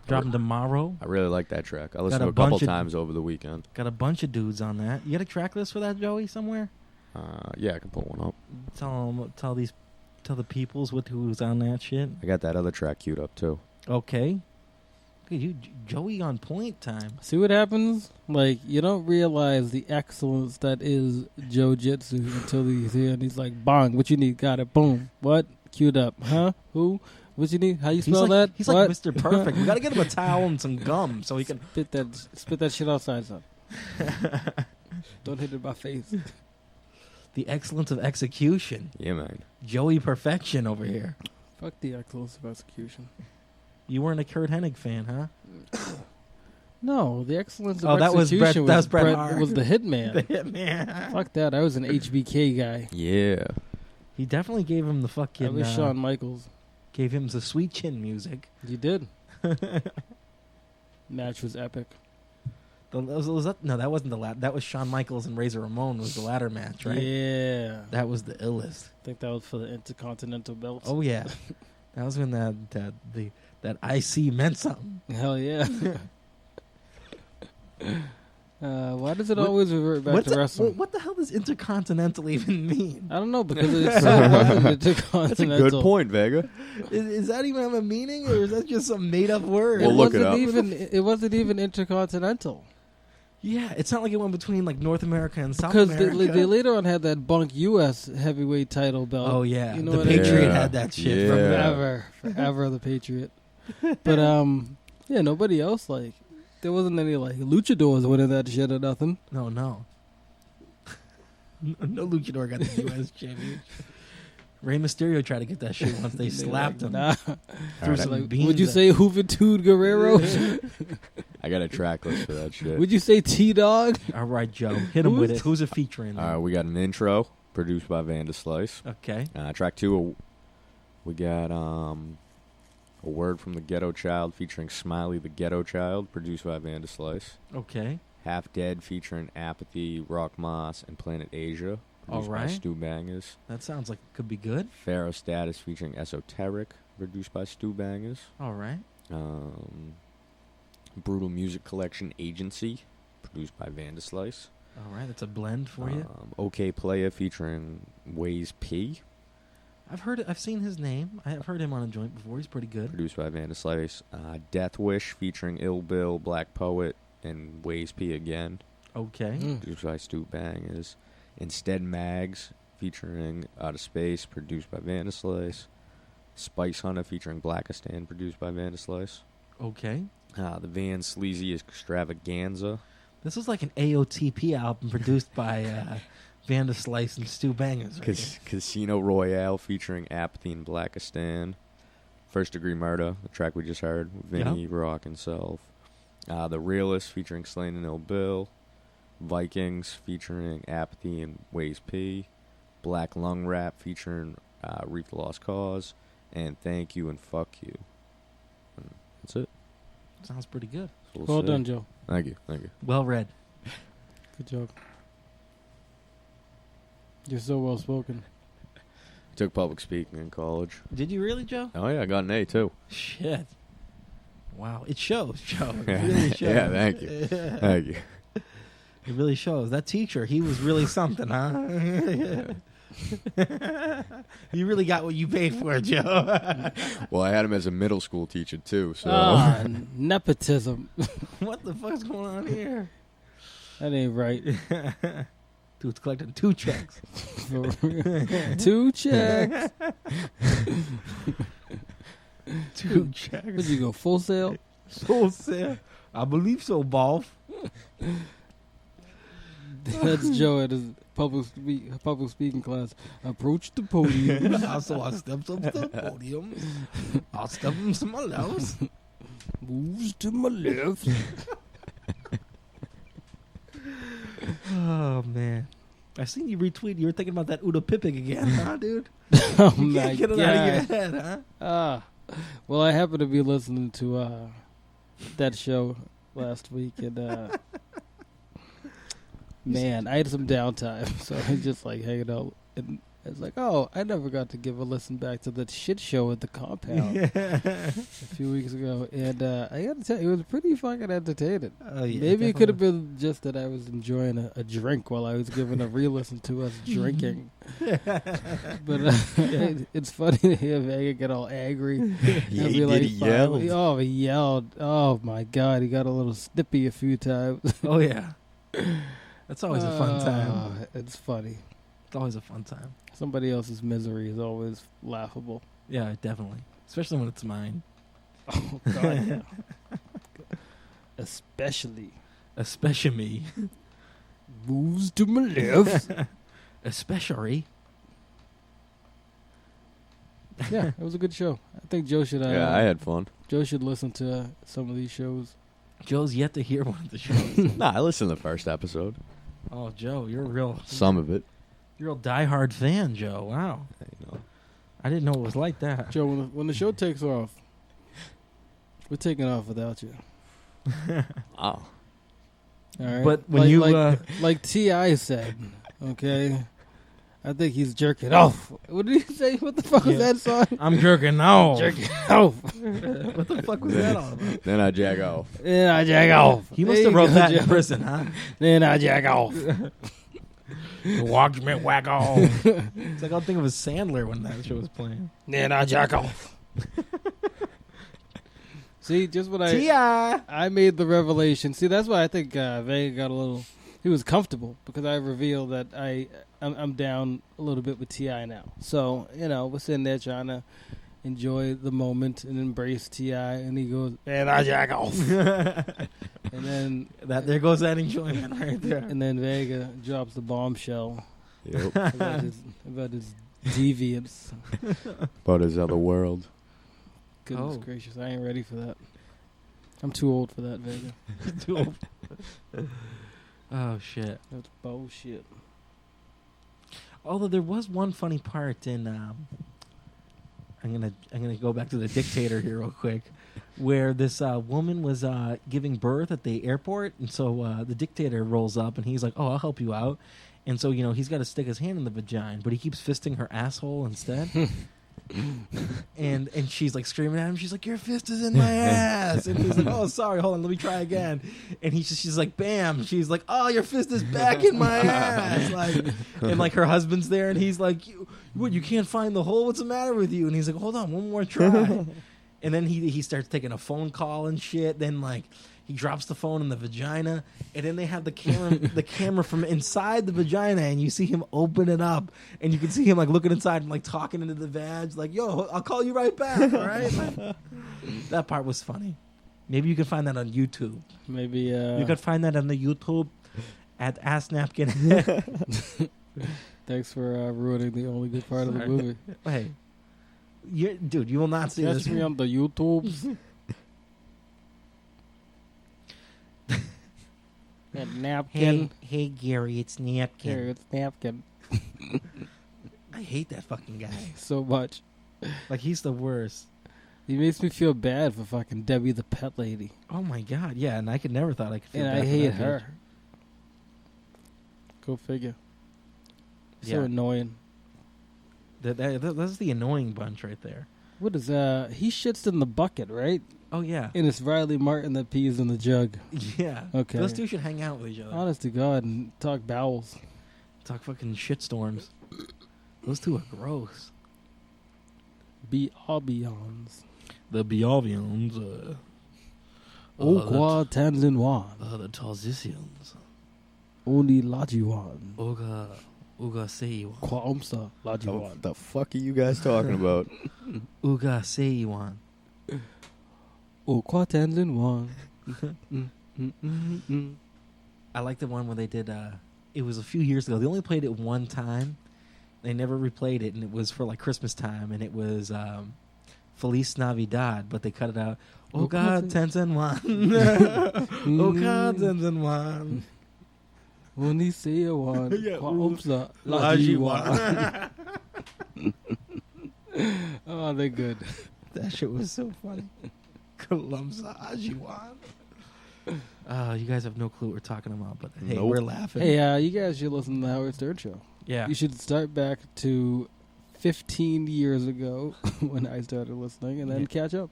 Speaker 5: dropping tomorrow.
Speaker 4: I really like that track. I listened
Speaker 5: Got
Speaker 4: to
Speaker 5: a
Speaker 4: it a couple
Speaker 5: bunch of-
Speaker 4: times over the weekend.
Speaker 5: Got a bunch of dudes on that. You got a track list for that, Joey, somewhere?
Speaker 4: Yeah, I can pull one up.
Speaker 5: Tell the peoples who's on that shit.
Speaker 4: I got that other track queued up too.
Speaker 5: Okay. You Joey on point time.
Speaker 3: See what happens? Like, you don't realize the excellence that is Jiu-Jitsu until he's here and he's like, bong, what you need? Got it. Boom. What? Queued up. Huh? Who? What you need? How you spell that?
Speaker 5: He's
Speaker 3: what?
Speaker 5: like Mr. Perfect. We got to get him a towel and some gum so he can...
Speaker 3: Spit that shit outside, son. Don't hit it in my face.
Speaker 5: The excellence of execution.
Speaker 4: Yeah, man.
Speaker 5: Joey Perfection over here.
Speaker 3: Fuck the excellence of execution.
Speaker 5: You weren't a Kurt Hennig fan, huh?
Speaker 3: No, the excellence of
Speaker 5: that was
Speaker 3: execution
Speaker 5: Bret Hart.
Speaker 3: was the Hitman.
Speaker 5: The Hitman.
Speaker 3: Fuck that. I was an HBK guy.
Speaker 4: Yeah.
Speaker 5: He definitely gave him the fucking...
Speaker 3: I was Shawn Michaels.
Speaker 5: Gave him the sweet chin music.
Speaker 3: You did. Match was epic.
Speaker 5: No, that wasn't the ladder. That was Shawn Michaels and Razor Ramon was the ladder match, right?
Speaker 3: Yeah.
Speaker 5: That was the illest.
Speaker 3: I think that was for the Intercontinental belt.
Speaker 5: Oh yeah, that was when that IC meant something.
Speaker 3: Hell yeah. Why does it always revert back to wrestling?
Speaker 5: What the hell does Intercontinental even mean?
Speaker 3: I don't know, because it wasn't Intercontinental.
Speaker 4: That's a good point, Vega.
Speaker 5: Is that even have a meaning, or is that just some made up word?
Speaker 4: We'll look it up.
Speaker 3: It wasn't even Intercontinental.
Speaker 5: Yeah, it's not like it went between like North America and South
Speaker 3: Because
Speaker 5: America.
Speaker 3: they later on had that bunk U.S. heavyweight title belt.
Speaker 5: Oh yeah,
Speaker 3: you know
Speaker 5: the
Speaker 3: what
Speaker 5: Patriot
Speaker 3: I mean?
Speaker 5: had that shit
Speaker 4: Yeah.
Speaker 3: forever the Patriot. But yeah, nobody else like. There wasn't any like luchadors winning that shit or nothing.
Speaker 5: No. No luchador got the U.S. championship. Rey Mysterio tried to get that shit once they slapped him.
Speaker 3: Nah.
Speaker 5: Threw some
Speaker 3: Like,
Speaker 5: beans
Speaker 3: would you
Speaker 5: at-
Speaker 3: say Juventud Guerrero?
Speaker 4: I got a track list for that shit.
Speaker 3: Would you say T-Dog?
Speaker 5: All right, Joe, hit him with it. Who's it featuring?
Speaker 4: We got an intro produced by Vanda Slice.
Speaker 5: Okay.
Speaker 4: Track 2, we got A Word from the Ghetto Child featuring Smiley the Ghetto Child, produced by Vanda Slice.
Speaker 5: Okay.
Speaker 4: Half Dead featuring Apathy, Rock Moss, and Planet Asia, produced by
Speaker 5: Alright.
Speaker 4: Stu Bangers.
Speaker 5: That sounds like it could be good.
Speaker 4: Pharaoh Status featuring Esoteric, produced by Stu Bangers.
Speaker 5: All right.
Speaker 4: Brutal Music Collection Agency, produced by Vanda Slice.
Speaker 5: All right. That's a blend for you.
Speaker 4: OK Player featuring Waze P,
Speaker 5: I've heard it. I've seen his name. I've heard him on a joint before. He's pretty good.
Speaker 4: produced by Vanda Slice. Death Wish featuring Ill Bill, Black Poet, and Waze P again,
Speaker 5: Okay.
Speaker 4: produced by Stu Bangers. Instead Mags featuring Out of Space, produced by Vanda Slice. Spice Hunter featuring Blackistan, produced by Vanda Slice.
Speaker 5: Okay.
Speaker 4: The Van Sleazy Extravaganza.
Speaker 5: This is like an AOTP album produced by Vanda Slice and Stu Bangers. Right here.
Speaker 4: Casino Royale featuring Apathy and Blackistan. First Degree Murder, the track we just heard, Vinny, Rock, and Self. The Realist featuring Slain and Ill Bill. Vikings featuring Apathy and Waze P. Black Lung Rap featuring Reef the Lost Cause. And Thank You and Fuck You. And that's it.
Speaker 5: Sounds pretty good.
Speaker 4: So
Speaker 3: Well
Speaker 4: see.
Speaker 3: done, Joe.
Speaker 4: Thank you.
Speaker 5: Well read.
Speaker 3: Good job. You're so well spoken.
Speaker 4: Took public speaking in college.
Speaker 5: Did you really, Joe?
Speaker 4: Oh, yeah, I got an A, too.
Speaker 5: Shit. Wow. It shows, Joe. It really shows.
Speaker 4: Yeah, thank you. Thank you.
Speaker 5: It really shows. That teacher, he was really something, huh? You really got what you paid for, Joe.
Speaker 4: Well, I had him as a middle school teacher, too, so...
Speaker 3: Nepotism.
Speaker 5: What the fuck's going on here?
Speaker 3: That ain't right.
Speaker 5: Dude's collecting 2 checks.
Speaker 3: 2 checks.
Speaker 5: 2 checks.
Speaker 3: Would you go full sale?
Speaker 5: Full sale. I believe so, Balf.
Speaker 3: That's Joe at his public speaking class. Approach the podium.
Speaker 5: So I stepped up to the podium. I'll step him to my left.
Speaker 3: Moves to my left.
Speaker 5: Oh, man. I seen you retweet. You were thinking about that Uda Pippig again, huh, dude?
Speaker 3: Oh
Speaker 5: You
Speaker 3: my
Speaker 5: can't get it
Speaker 3: god.
Speaker 5: out of your head, huh?
Speaker 3: Well, I happened to be listening to that show last week, and man, I had some downtime, so I was just like hanging out It's like, oh, I never got to give a listen back to the shit show at the compound a few weeks ago, and I got to tell you, it was pretty fucking entertaining.
Speaker 5: Oh, yeah,
Speaker 3: Maybe it could have been just that I was enjoying a drink while I was giving a re-listen to us drinking. But it's funny to hear Vega get all angry.
Speaker 4: Yeah,
Speaker 3: And
Speaker 4: he
Speaker 3: be like,
Speaker 4: did. He yelled.
Speaker 3: Oh, he yelled. Oh, my God. He got a little snippy a few times.
Speaker 5: Oh, yeah. That's always a fun time.
Speaker 3: It's funny.
Speaker 5: It's always a fun time.
Speaker 3: Somebody else's misery is always laughable.
Speaker 5: Yeah, definitely. Especially when it's mine.
Speaker 3: Oh, God, yeah. Especially.
Speaker 5: Especially me.
Speaker 3: Moves to my left.
Speaker 5: Especially.
Speaker 3: Yeah, it was a good show. I think Joe should.
Speaker 4: Yeah, I had fun.
Speaker 3: Joe should listen to some of these shows.
Speaker 5: Joe's yet to hear one of the shows.
Speaker 4: Nah, I listened to the first episode.
Speaker 5: Oh, Joe, you're a real...
Speaker 4: Some of it.
Speaker 5: You're a diehard fan, Joe. Wow.
Speaker 4: You know.
Speaker 5: I didn't know it was like that.
Speaker 3: Joe, when the show takes off, we're taking off without you.
Speaker 4: Oh.
Speaker 3: All right.
Speaker 5: But when you...
Speaker 3: like T.I. said, okay, I think he's jerking off. What did he say? What the fuck was that song?
Speaker 5: I'm jerking off.
Speaker 3: Jerking off.
Speaker 5: What the fuck was that all about?
Speaker 4: Then I jack off.
Speaker 3: Then I jack off.
Speaker 5: He must
Speaker 3: There
Speaker 5: have
Speaker 3: you
Speaker 5: wrote
Speaker 3: go,
Speaker 5: that in
Speaker 3: Joe.
Speaker 5: prison, huh?
Speaker 3: Then I jack off.
Speaker 5: Watchmen whack off. It's like I'll think of a Sandler when that show was playing.
Speaker 3: Then I jack off. See, just when
Speaker 5: T.I.
Speaker 3: I made the revelation. See, that's why I think Vega got a little... He was comfortable because I revealed that I'm down a little bit with T.I. now. So, we're sitting there trying to enjoy the moment and embrace T.I. And he goes, and I jack off. And then...
Speaker 5: There goes that enjoyment right there.
Speaker 3: And then Vega drops the bombshell
Speaker 4: Yep.
Speaker 3: about his deviance.
Speaker 4: About his other world.
Speaker 3: Goodness
Speaker 5: Oh.
Speaker 3: gracious, I ain't ready for that. I'm too old for that, Vega.
Speaker 5: Too old. Oh, shit.
Speaker 3: That's bullshit.
Speaker 5: Although there was one funny part in... I'm gonna go back to the dictator here real quick, where this woman was giving birth at the airport, and so the dictator rolls up and he's like, "Oh, I'll help you out," and so he's got to stick his hand in the vagina, but he keeps fisting her asshole instead. and she's like screaming at him. She's like, "Your fist is in my ass!" And he's like, "Oh, sorry, hold on, let me try again." And she's like, "Bam!" She's like, "Oh, your fist is back in my ass!" And her husband's there, and he's like, "What? You can't find the hole? What's the matter with you?" And he's like, "Hold on, one more try." And then he starts taking a phone call and shit. Then he drops the phone in the vagina, and then they have the camera from inside the vagina, and you see him open it up, and you can see him looking inside and talking into the vag, like, "Yo, I'll call you right back." All right, that part was funny. Maybe you can find that on YouTube.
Speaker 3: Maybe
Speaker 5: You could find that on the YouTube at Ass Napkin.
Speaker 3: Thanks for ruining the only good part of the movie.
Speaker 5: Hey, dude, you will not see
Speaker 3: Catch
Speaker 5: this.
Speaker 3: me on the YouTubes. That napkin.
Speaker 5: Hey, Gary, it's Napkin.
Speaker 3: Here, it's napkin.
Speaker 5: I hate that fucking guy.
Speaker 3: So much.
Speaker 5: He's the worst.
Speaker 3: He makes me feel bad for fucking Debbie the pet lady.
Speaker 5: Oh my god, yeah, and I never thought I could feel
Speaker 3: And
Speaker 5: bad
Speaker 3: I
Speaker 5: for
Speaker 3: hate
Speaker 5: that
Speaker 3: her.
Speaker 5: bitch.
Speaker 3: Go figure. So
Speaker 5: Yeah.
Speaker 3: annoying.
Speaker 5: That's the annoying bunch right there.
Speaker 3: What is he shits in the bucket, right?
Speaker 5: Oh yeah.
Speaker 3: And it's Riley Martin that pees in the jug.
Speaker 5: Yeah.
Speaker 3: Okay.
Speaker 5: Those two should hang out with each other.
Speaker 3: Honest to God, and talk bowels.
Speaker 5: Talk fucking shitstorms. Those two are gross.
Speaker 3: Be Albions.
Speaker 5: The Biavians.
Speaker 3: Okwa Tanzanwan.
Speaker 5: The Talzisians.
Speaker 3: Oni Lajiwan.
Speaker 5: Uga Seiwan.
Speaker 3: Kwa Umsa
Speaker 4: Oh,
Speaker 3: Lajiwan.
Speaker 4: what the fuck are you guys talking about?
Speaker 5: Uga Seiwan.
Speaker 3: Okwa Tanzanwan.
Speaker 5: I like the one where they did, it was a few years ago. They only played it one time. They never replayed it, and it was for Christmas time, and it was Feliz Navidad, but they cut it out. Oh God, Tanzanwan. Oh God, Tanzanwan.
Speaker 3: Oni Seawan.
Speaker 5: Yeah,
Speaker 3: Kwa Umsa
Speaker 5: Lajiwan.
Speaker 3: Lajiwan. Oh, they're good.
Speaker 5: That shit was so funny. Kalamsa Ajiwan. You guys have no clue what we're talking about, but hey,
Speaker 4: Nope.
Speaker 5: we're laughing.
Speaker 3: Hey, you guys should listen to the Howard Stern Show.
Speaker 5: Yeah.
Speaker 3: You should start back to 15 years ago when I started listening, and then catch up.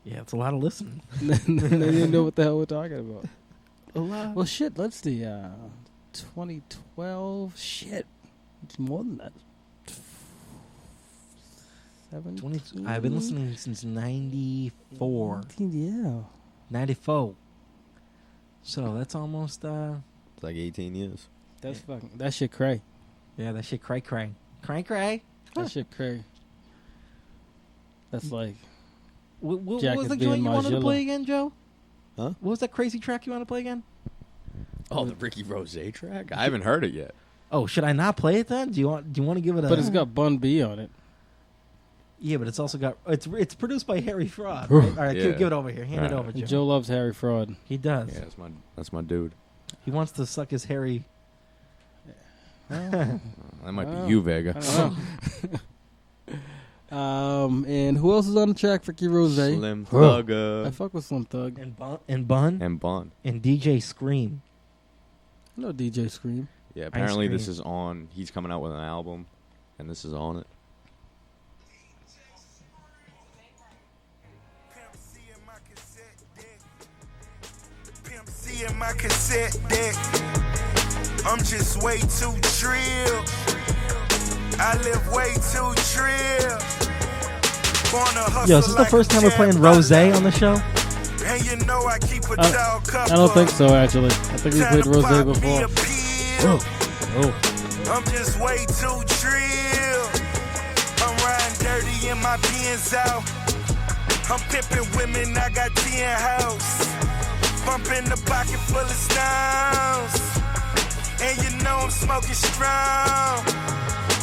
Speaker 5: Yeah, it's a lot of listening.
Speaker 3: And then you know what the hell we're talking about.
Speaker 5: A lot.
Speaker 3: Well, shit, let's see. 2012. Shit. It's more than that. 17?
Speaker 5: I've been listening since 94.
Speaker 3: 19, yeah.
Speaker 5: 94. So that's almost,
Speaker 4: It's like 18 years.
Speaker 3: That's fucking. That shit cray.
Speaker 5: yeah, that shit cray. Cray.
Speaker 3: That shit cray. That's like.
Speaker 5: What
Speaker 3: Jack
Speaker 5: was
Speaker 3: is
Speaker 5: the
Speaker 3: being
Speaker 5: joint you wanted to
Speaker 3: Margilla.
Speaker 5: play again, Joe?
Speaker 4: Huh?
Speaker 5: What was that crazy track you wanted to play again?
Speaker 4: Oh, the Ricky Rose track? I haven't heard it yet.
Speaker 5: Oh, should I not play it then? Do you want to give it a?
Speaker 3: But it's got Bun B on it.
Speaker 5: Yeah, but it's also got it's produced by Harry Fraud. Right? All right,
Speaker 4: Yeah.
Speaker 5: give it over here. Hand it
Speaker 4: All
Speaker 5: over,
Speaker 3: And
Speaker 5: Joe.
Speaker 3: Joe loves Harry Fraud.
Speaker 5: He does.
Speaker 4: Yeah, that's my dude.
Speaker 5: He wants to suck his hairy.
Speaker 4: That might
Speaker 3: Oh.
Speaker 4: be you, Vega.
Speaker 3: I don't know. And who else is on the track? Ricky Rose.
Speaker 4: Slim
Speaker 3: I
Speaker 4: Thugger
Speaker 3: fuck with Slim Thug.
Speaker 5: And Bun
Speaker 4: and Bun.
Speaker 5: and DJ Scream.
Speaker 3: I know DJ Scream.
Speaker 4: Yeah, apparently this
Speaker 5: Cream.
Speaker 4: is on. He's coming out with an album, and this is on it.
Speaker 8: In my cassette deck, I'm just way too trill. I live way too trill.
Speaker 5: Yo, is this the first time we're playing Rose on the show?
Speaker 8: And you know I keep a dog cup.
Speaker 3: I don't think so, actually. I think we played Rose before.
Speaker 5: Oh.
Speaker 8: I'm just way too trill. I'm riding dirty in my Benz out. I'm pimping women, I got 10 house. Bump in the pocket full of stones. And you know I'm smoking strong.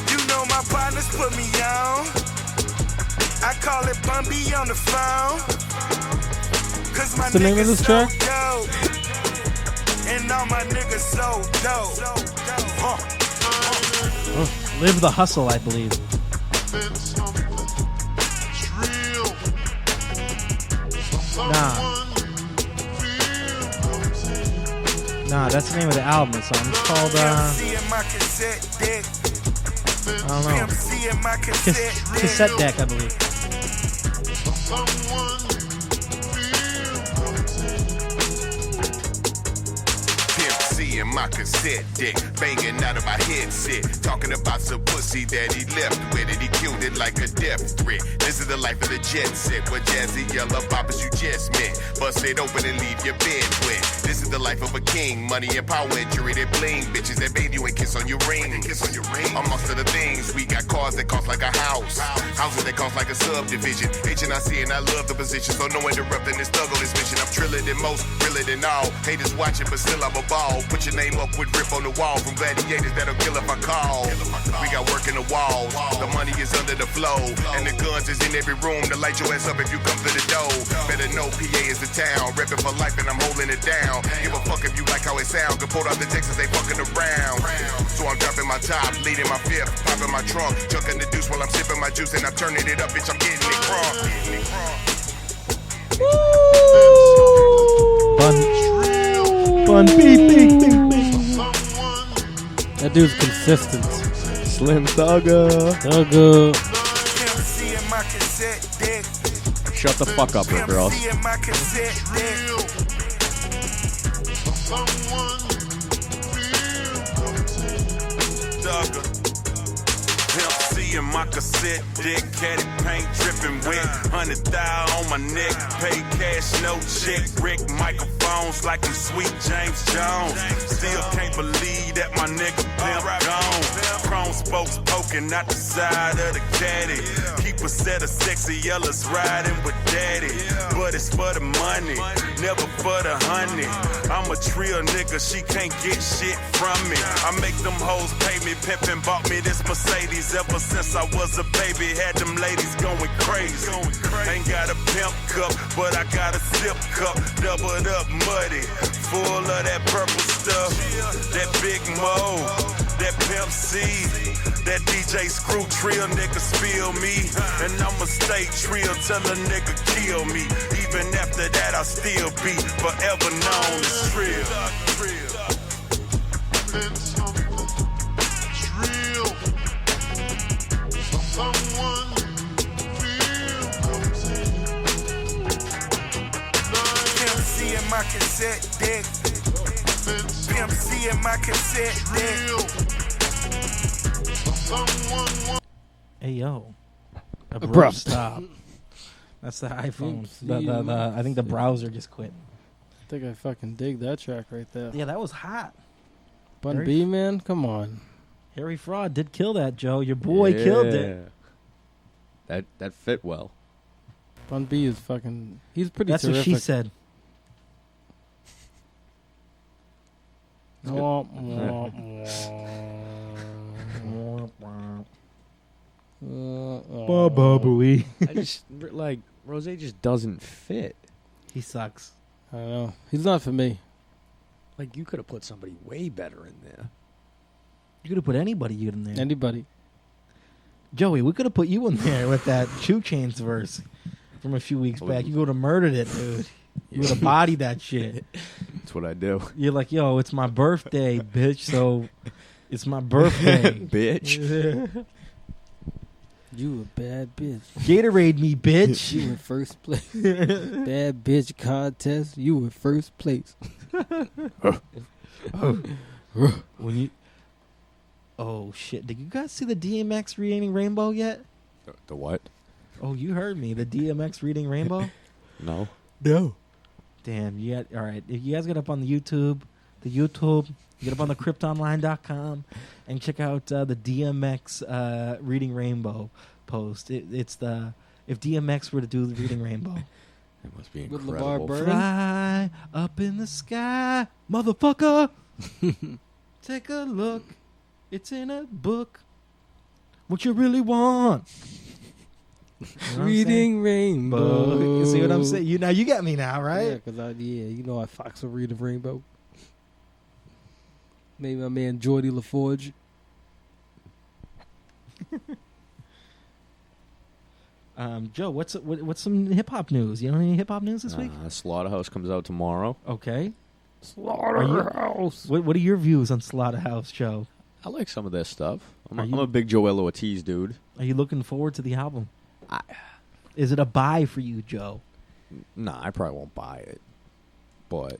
Speaker 8: You know my partners put me on. I call it Bumby on the phone. Cause my
Speaker 3: What's the name of
Speaker 8: niggas
Speaker 3: this
Speaker 8: so
Speaker 3: track?
Speaker 8: dope. And all my niggas so dope.
Speaker 5: Live the Hustle, I believe. Nah, that's the name of the album. It's called, I don't know. Cassette Deck, I believe.
Speaker 1: In my cassette deck, banging out of my headset, talking about some pussy that he left with it. He killed it like a death threat. This is the life of the jet set, where jazzy yellow poppers you just met. Bust it open and leave your bed wet. This is the life of a king, money and power and jewelry that bling. Bitches that bathe you and kiss on your ring. Amongst other things, we got cars that cost like a house, houses that cost like a subdivision. HNIC and I love the position, so no interrupting this thug on this mission. I'm triller than most, realer than all. Haters watching, but still I'm a ball. Put your name up with Rip on the wall from gladiators that'll kill if I call. We got work in the walls, the money is under the flow, and the guns is in every room to light your ass up if you come to the door. Better know PA is the town, reppin' for life and I'm holding it down. Give a fuck if you like how it sound, can pull out the Texas, they fucking around. So I'm dropping my top, leading my fifth, popping my trunk, chucking the deuce while I'm sipping my juice and I'm turning it up, bitch, I'm getting it crunk.
Speaker 5: Bun beep.
Speaker 3: That dude's consistent.
Speaker 4: Slim Thugger. Shut the fuck up, Rick Ross.
Speaker 8: In my cassette deck, caddy paint dripping wet, 100,000 on my neck, pay cash, no check, Rick microphones like I'm Sweet James Jones, still can't believe that my nigga Pimp gone, chrome spokes poking out the side of the caddy, keep a set of sexy yellows riding with daddy, but it's for the money, never for the honey, I'm a trill nigga, she can't get shit from me, I make them hoes pay me, pimpin' bought me this Mercedes ever since I was a baby, had them ladies going crazy. Ain't got a pimp cup, but I got a sip cup, doubled up muddy, full of that purple stuff, that big mo, that Pimp C. That DJ Screw Trill nigga spill me. And I'ma stay trill till a nigga kill me. Even after that, I still be forever known as Trill.
Speaker 6: Then something trill. Someone feel comes in.
Speaker 8: Pimp C in my cassette deck. Pimp C in my cassette deck.
Speaker 6: Someone
Speaker 5: Hey yo, abrupt
Speaker 3: Abrupt.
Speaker 5: stop. That's the iPhone.
Speaker 3: Oops,
Speaker 5: I think the browser just quit.
Speaker 3: I think I fucking dig that track right there.
Speaker 5: Yeah, that was hot.
Speaker 3: Bun
Speaker 5: Very-
Speaker 3: B, man, come on.
Speaker 5: Harry Fraud did kill that, Joe. Your boy killed it.
Speaker 4: That fit well.
Speaker 3: Bun B is fucking. He's pretty
Speaker 5: That's
Speaker 3: terrific.
Speaker 5: what she said.
Speaker 3: Womp, womp, womp.
Speaker 4: I just like Rose just doesn't fit.
Speaker 5: He sucks.
Speaker 3: I don't know. He's not for me.
Speaker 4: Like you could have put somebody way better in there.
Speaker 5: You could have put anybody in there.
Speaker 3: Anybody.
Speaker 5: Joey, we could have put you in there with that 2 Chainz verse from a few weeks back. You would have murdered it, dude. You would have bodied that shit.
Speaker 4: That's what I do.
Speaker 5: You're like, yo, it's my birthday, bitch, so it's my birthday.
Speaker 4: Bitch.
Speaker 3: You a bad bitch.
Speaker 5: Gatorade me, bitch.
Speaker 3: You in first place. Bad bitch contest. You in first place.
Speaker 5: When you... Oh, shit. Did you guys see the DMX reading Rainbow yet?
Speaker 4: The what?
Speaker 5: Oh, you heard me. The DMX reading Rainbow?
Speaker 4: No.
Speaker 3: No.
Speaker 5: Damn, you got... All right. If you guys get up on the YouTube, get up on the cryptonline.com and check out the DMX reading Rainbow post. It's the... If DMX were to do the reading Rainbow.
Speaker 4: It must be
Speaker 3: With
Speaker 4: incredible.
Speaker 3: LeVar Burton?
Speaker 5: Fly up in the sky, motherfucker. Take a look. It's in a book. What you really want? You know what I'm
Speaker 3: Reading
Speaker 5: saying?
Speaker 3: Rainbow.
Speaker 5: You see what I'm saying? You get me now, right?
Speaker 3: Yeah, because you know I fox with Reading Rainbow. Maybe my man Jordy LaForge.
Speaker 5: Joe, what's some hip hop news? You know any hip hop news this week?
Speaker 4: Slaughterhouse comes out tomorrow.
Speaker 5: Okay.
Speaker 3: Slaughterhouse.
Speaker 5: What are your views on Slaughterhouse, Joe?
Speaker 4: I like some of their stuff. I'm
Speaker 5: Are you-
Speaker 4: a big Joel Ortiz dude.
Speaker 5: Are you looking forward to the album? Is it a buy for you, Joe?
Speaker 4: Nah, I probably won't buy it. But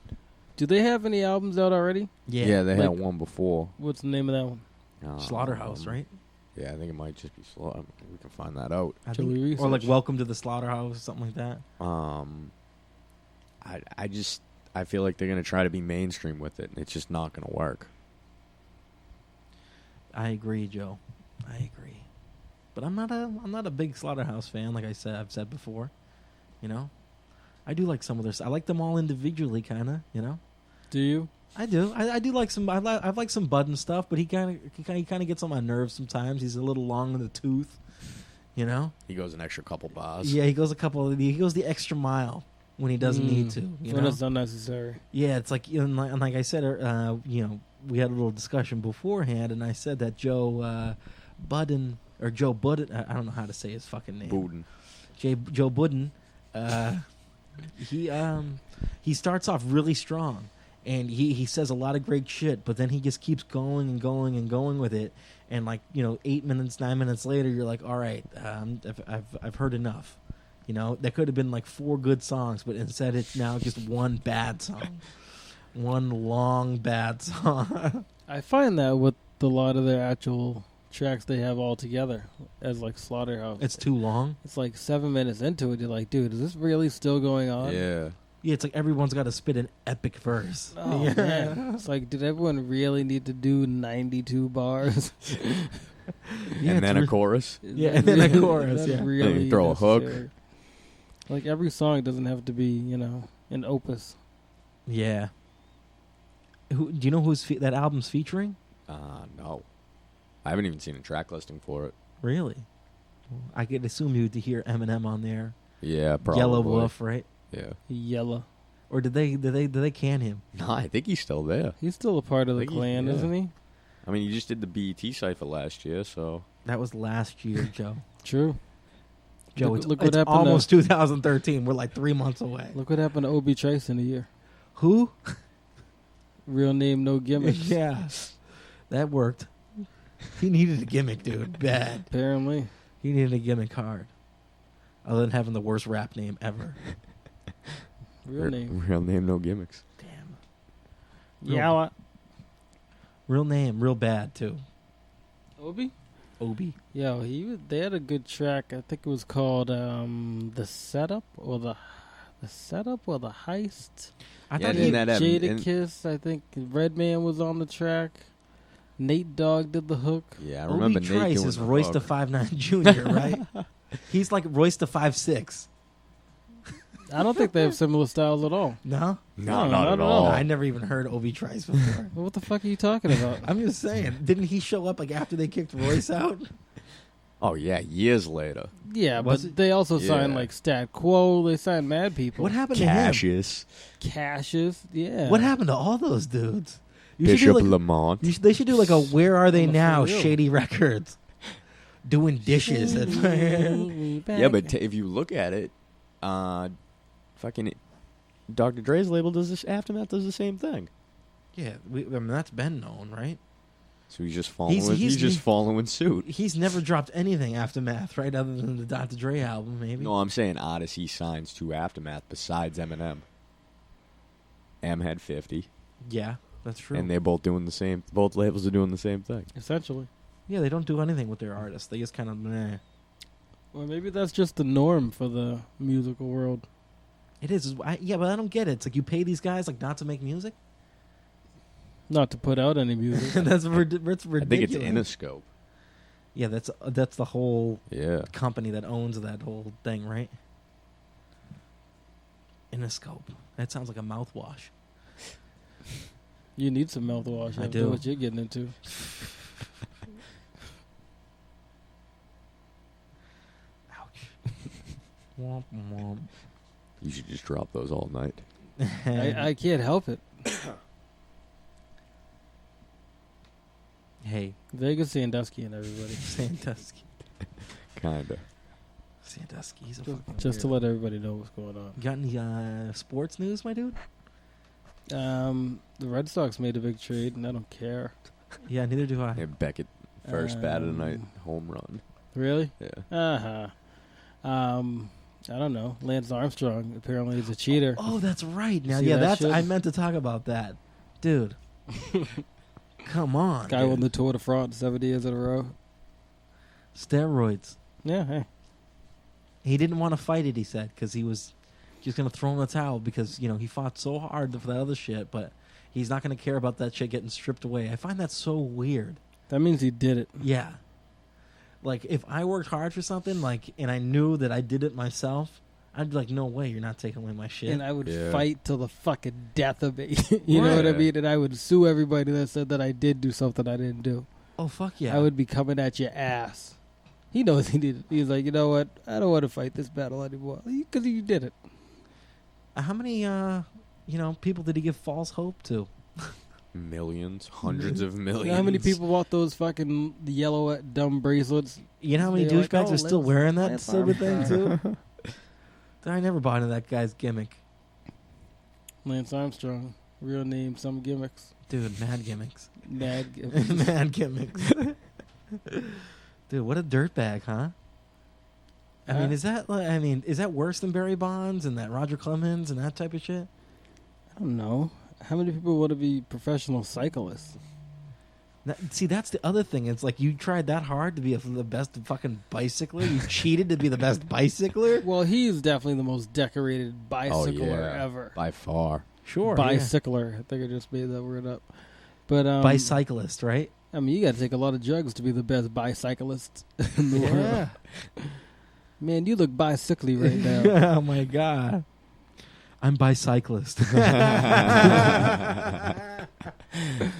Speaker 3: Do they have any albums out already?
Speaker 4: yeah, they had
Speaker 3: Like-
Speaker 4: one before.
Speaker 3: What's the name of that one?
Speaker 5: Slaughterhouse, right?
Speaker 4: Yeah, I think it might just be Slaughter. We can find that out.
Speaker 5: I
Speaker 3: Shall
Speaker 5: think-
Speaker 3: we
Speaker 5: or like
Speaker 3: research?
Speaker 5: Welcome to the Slaughterhouse, something like that.
Speaker 4: I feel like they're gonna try to be mainstream with it, and it's just not gonna work.
Speaker 5: I agree, Joe. I agree. But I'm not a big Slaughterhouse fan, like I've said before. You know, I do like some of their. I like them all individually, kind of. You know,
Speaker 3: Do you?
Speaker 5: I do. I do like some. I like some Bud and stuff, but he kind of gets on my nerves sometimes. He's a little long in the tooth. You know.
Speaker 4: He goes an extra couple bars.
Speaker 5: Yeah, he goes the extra mile when he doesn't need to. You
Speaker 3: When
Speaker 5: know?
Speaker 3: it's unnecessary.
Speaker 5: Yeah, it's like, and like I said, we had a little discussion beforehand, and I said that Joe Budden, I don't know how to say his fucking name.
Speaker 4: Booden.
Speaker 5: Joe Budden, he starts off really strong, and he says a lot of great shit, but then he just keeps going and going and going with it, and 8 minutes, 9 minutes later, you're like, all right, I've heard enough. You know, that could have been like 4 good songs, but instead it's now just one bad song. One long bad song.
Speaker 3: I find that with a lot of their actual tracks they have all together as like Slaughterhouse.
Speaker 5: It's too long.
Speaker 3: It's like 7 minutes into it. You're like, dude, is this really still going on?
Speaker 4: Yeah.
Speaker 5: Yeah, it's like everyone's got to spit an epic verse.
Speaker 3: Oh,
Speaker 5: Yeah.
Speaker 3: man. It's like, did everyone really need to do 92 bars?
Speaker 4: And then a chorus.
Speaker 3: Is
Speaker 5: Yeah,
Speaker 3: that
Speaker 5: and then a
Speaker 3: really-
Speaker 5: chorus,
Speaker 3: is that
Speaker 5: yeah.
Speaker 3: really
Speaker 4: And you throw a hook.
Speaker 3: necessary? Like, every song doesn't have to be, an opus.
Speaker 5: Yeah. Do you know who's that album's featuring?
Speaker 4: No. I haven't even seen a track listing for it.
Speaker 5: Really? I could assume you'd hear Eminem on there.
Speaker 4: Yeah, probably.
Speaker 5: Yellow Wolf, right?
Speaker 4: Yeah.
Speaker 3: Yella.
Speaker 5: Or did they can him?
Speaker 4: No, I think he's still there.
Speaker 3: He's still a part of the
Speaker 4: Think he-
Speaker 3: clan,
Speaker 4: yeah.
Speaker 3: isn't he?
Speaker 4: I mean, you just did the BET cypher last year, so
Speaker 5: That was last year, Joe.
Speaker 3: True.
Speaker 5: Joe,
Speaker 3: Look
Speaker 5: it's,
Speaker 3: what
Speaker 5: it's
Speaker 3: happened
Speaker 5: almost 2013. We're like 3 months away.
Speaker 3: Look what happened to Obi Trice in a year.
Speaker 5: Who?
Speaker 3: Real name, no gimmicks.
Speaker 5: Yeah, that worked. He needed a gimmick, dude. Bad.
Speaker 3: Apparently.
Speaker 5: He needed a gimmick hard. Other than having the worst rap name ever.
Speaker 3: Real name.
Speaker 4: real name, no gimmicks.
Speaker 5: Damn.
Speaker 3: Yeah. What?
Speaker 5: Real name, real bad too.
Speaker 3: Obi?
Speaker 5: Obi.
Speaker 3: Yo, they had a good track. I think it was called the setup or the heist.
Speaker 5: I
Speaker 4: Yeah,
Speaker 5: thought
Speaker 4: didn't
Speaker 5: he,
Speaker 4: that have-
Speaker 3: Jada
Speaker 4: and-
Speaker 3: Kiss. I think Redman was on the track. Nate Dogg did the hook.
Speaker 4: Yeah, I remember
Speaker 5: Obi
Speaker 4: Nate
Speaker 5: Trice
Speaker 4: doing
Speaker 5: is
Speaker 4: the
Speaker 5: Royce
Speaker 4: hook.
Speaker 5: the 5'9" Jr., right? He's like Royce the 5'6".
Speaker 3: I don't think they have similar styles at all.
Speaker 5: No?
Speaker 4: No,
Speaker 3: No,
Speaker 4: not
Speaker 3: not
Speaker 4: at
Speaker 3: at
Speaker 4: all.
Speaker 3: all.
Speaker 5: I never even heard Obi Trice before.
Speaker 3: What the fuck are you talking about?
Speaker 5: I'm just saying. Didn't he show up like after they kicked Royce out?
Speaker 4: Oh yeah, years later.
Speaker 3: Yeah,
Speaker 5: Was
Speaker 3: but
Speaker 5: it?
Speaker 3: they also signed
Speaker 4: Yeah.
Speaker 3: like Stat Quo. They signed mad people.
Speaker 5: What happened to him?
Speaker 4: Cassius,
Speaker 3: Cassius. Yeah.
Speaker 5: What happened to all those dudes? You should
Speaker 4: Bishop
Speaker 5: do like,
Speaker 4: Lamont.
Speaker 5: they should do like a Where Are They
Speaker 3: I'm a
Speaker 5: Now
Speaker 3: for real.
Speaker 5: Shady Records. Doing dishes.
Speaker 4: Yeah, but if you look at it, fucking Dr. Dre's label does this. Aftermath does the same thing.
Speaker 5: Yeah, I mean, that's been known, right?
Speaker 4: So he's just following.
Speaker 5: He's-
Speaker 4: He's just following suit.
Speaker 5: He's never dropped anything Aftermath, right? Other than the Dr. Dre album, maybe.
Speaker 4: No, I'm saying artists he signs to Aftermath besides Eminem. M had 50,
Speaker 5: Yeah, that's true.
Speaker 4: and they're both doing the same. Both labels are doing the same thing.
Speaker 3: Essentially.
Speaker 5: Yeah, they don't do anything with their artists. They just kind of meh.
Speaker 3: Well, maybe that's just the norm for the musical world.
Speaker 5: It is. Yeah, but I don't get it. It's like you pay these guys like not to make music.
Speaker 3: Not to put out any music.
Speaker 5: That's ridiculous.
Speaker 4: I think it's Interscope.
Speaker 5: Yeah, that's the whole
Speaker 4: Yeah.
Speaker 5: company that owns that whole thing, right? Interscope. That sounds like a mouthwash.
Speaker 3: You need some mouthwash.
Speaker 5: I
Speaker 3: After
Speaker 5: do.
Speaker 3: what you're getting into.
Speaker 5: Ouch. Womp womp.
Speaker 4: You should just drop those all night.
Speaker 3: I can't help it.
Speaker 5: Hey,
Speaker 3: Vegas, Sandusky, and everybody.
Speaker 5: Sandusky.
Speaker 4: Kinda.
Speaker 5: Sandusky. He's a fucking
Speaker 3: Just to
Speaker 5: weirdo.
Speaker 3: let everybody know what's going on.
Speaker 5: You got any sports news, my dude?
Speaker 3: The Red Sox made a big trade, and I don't care.
Speaker 5: Yeah, neither do I.
Speaker 4: Yeah, Beckett first bat of the night, home run.
Speaker 3: Really?
Speaker 4: Yeah.
Speaker 3: Uh-huh. I don't know. Lance Armstrong apparently is a cheater.
Speaker 5: Oh, that's right. Now,
Speaker 3: See
Speaker 5: yeah,
Speaker 3: that
Speaker 5: that's.
Speaker 3: shit?
Speaker 5: I meant to talk about that, dude. Come on,
Speaker 3: Guy
Speaker 5: dude.
Speaker 3: won the Tour de France 70 years in a row.
Speaker 5: Steroids.
Speaker 3: Yeah, hey.
Speaker 5: He didn't want to fight it. He said because he was just gonna throw in the towel because he fought so hard for that other shit, but he's not gonna care about that shit getting stripped away. I find that so weird.
Speaker 3: That means he did it.
Speaker 5: Yeah. Like if I worked hard for something, and I knew that I did it myself, I'd be like, no way, you're not taking away my shit.
Speaker 3: And I would
Speaker 4: Yeah.
Speaker 3: fight till the fucking death of me. You know what I
Speaker 4: Right.
Speaker 3: mean? And I would sue everybody that said that I did do something I didn't do.
Speaker 5: Oh fuck yeah!
Speaker 3: I would be coming at your ass. He knows he did it. He's like, you know what? I don't want to fight this battle anymore. Because you did it.
Speaker 5: How many people did he give false hope to?
Speaker 4: Millions, hundreds of millions.
Speaker 3: You know how many people bought those fucking yellow dumb bracelets?
Speaker 5: You know how many
Speaker 3: They're like,
Speaker 5: douchebags
Speaker 3: oh,
Speaker 5: are still
Speaker 3: Lance-
Speaker 5: wearing that
Speaker 3: Lance
Speaker 5: stupid thing
Speaker 3: Armstrong.
Speaker 5: too? I never bought into that guy's gimmick,
Speaker 3: Lance Armstrong. Real name, some gimmicks.
Speaker 5: dude. Mad gimmicks,
Speaker 3: Mad gimmicks.
Speaker 5: mad gimmicks. Dude, what a dirtbag, huh? I mean, is that worse than Barry Bonds and that Roger Clemens and that type of shit?
Speaker 3: I don't know. How many people want to be professional cyclists?
Speaker 5: See, that's the other thing. It's like you tried that hard to be the best fucking bicycler. You cheated to be the best bicycler.
Speaker 3: Well, he's definitely the most decorated
Speaker 4: Oh
Speaker 3: bicycler
Speaker 4: yeah,
Speaker 3: ever.
Speaker 4: by far.
Speaker 5: Sure,
Speaker 3: Bicycler. I think I just made that word up. But
Speaker 5: bicyclist, right?
Speaker 3: I mean, you got to take a lot of drugs to be the best bicyclist in the world. Man, you look bicycly right now.
Speaker 5: Oh my god, I'm bicyclist.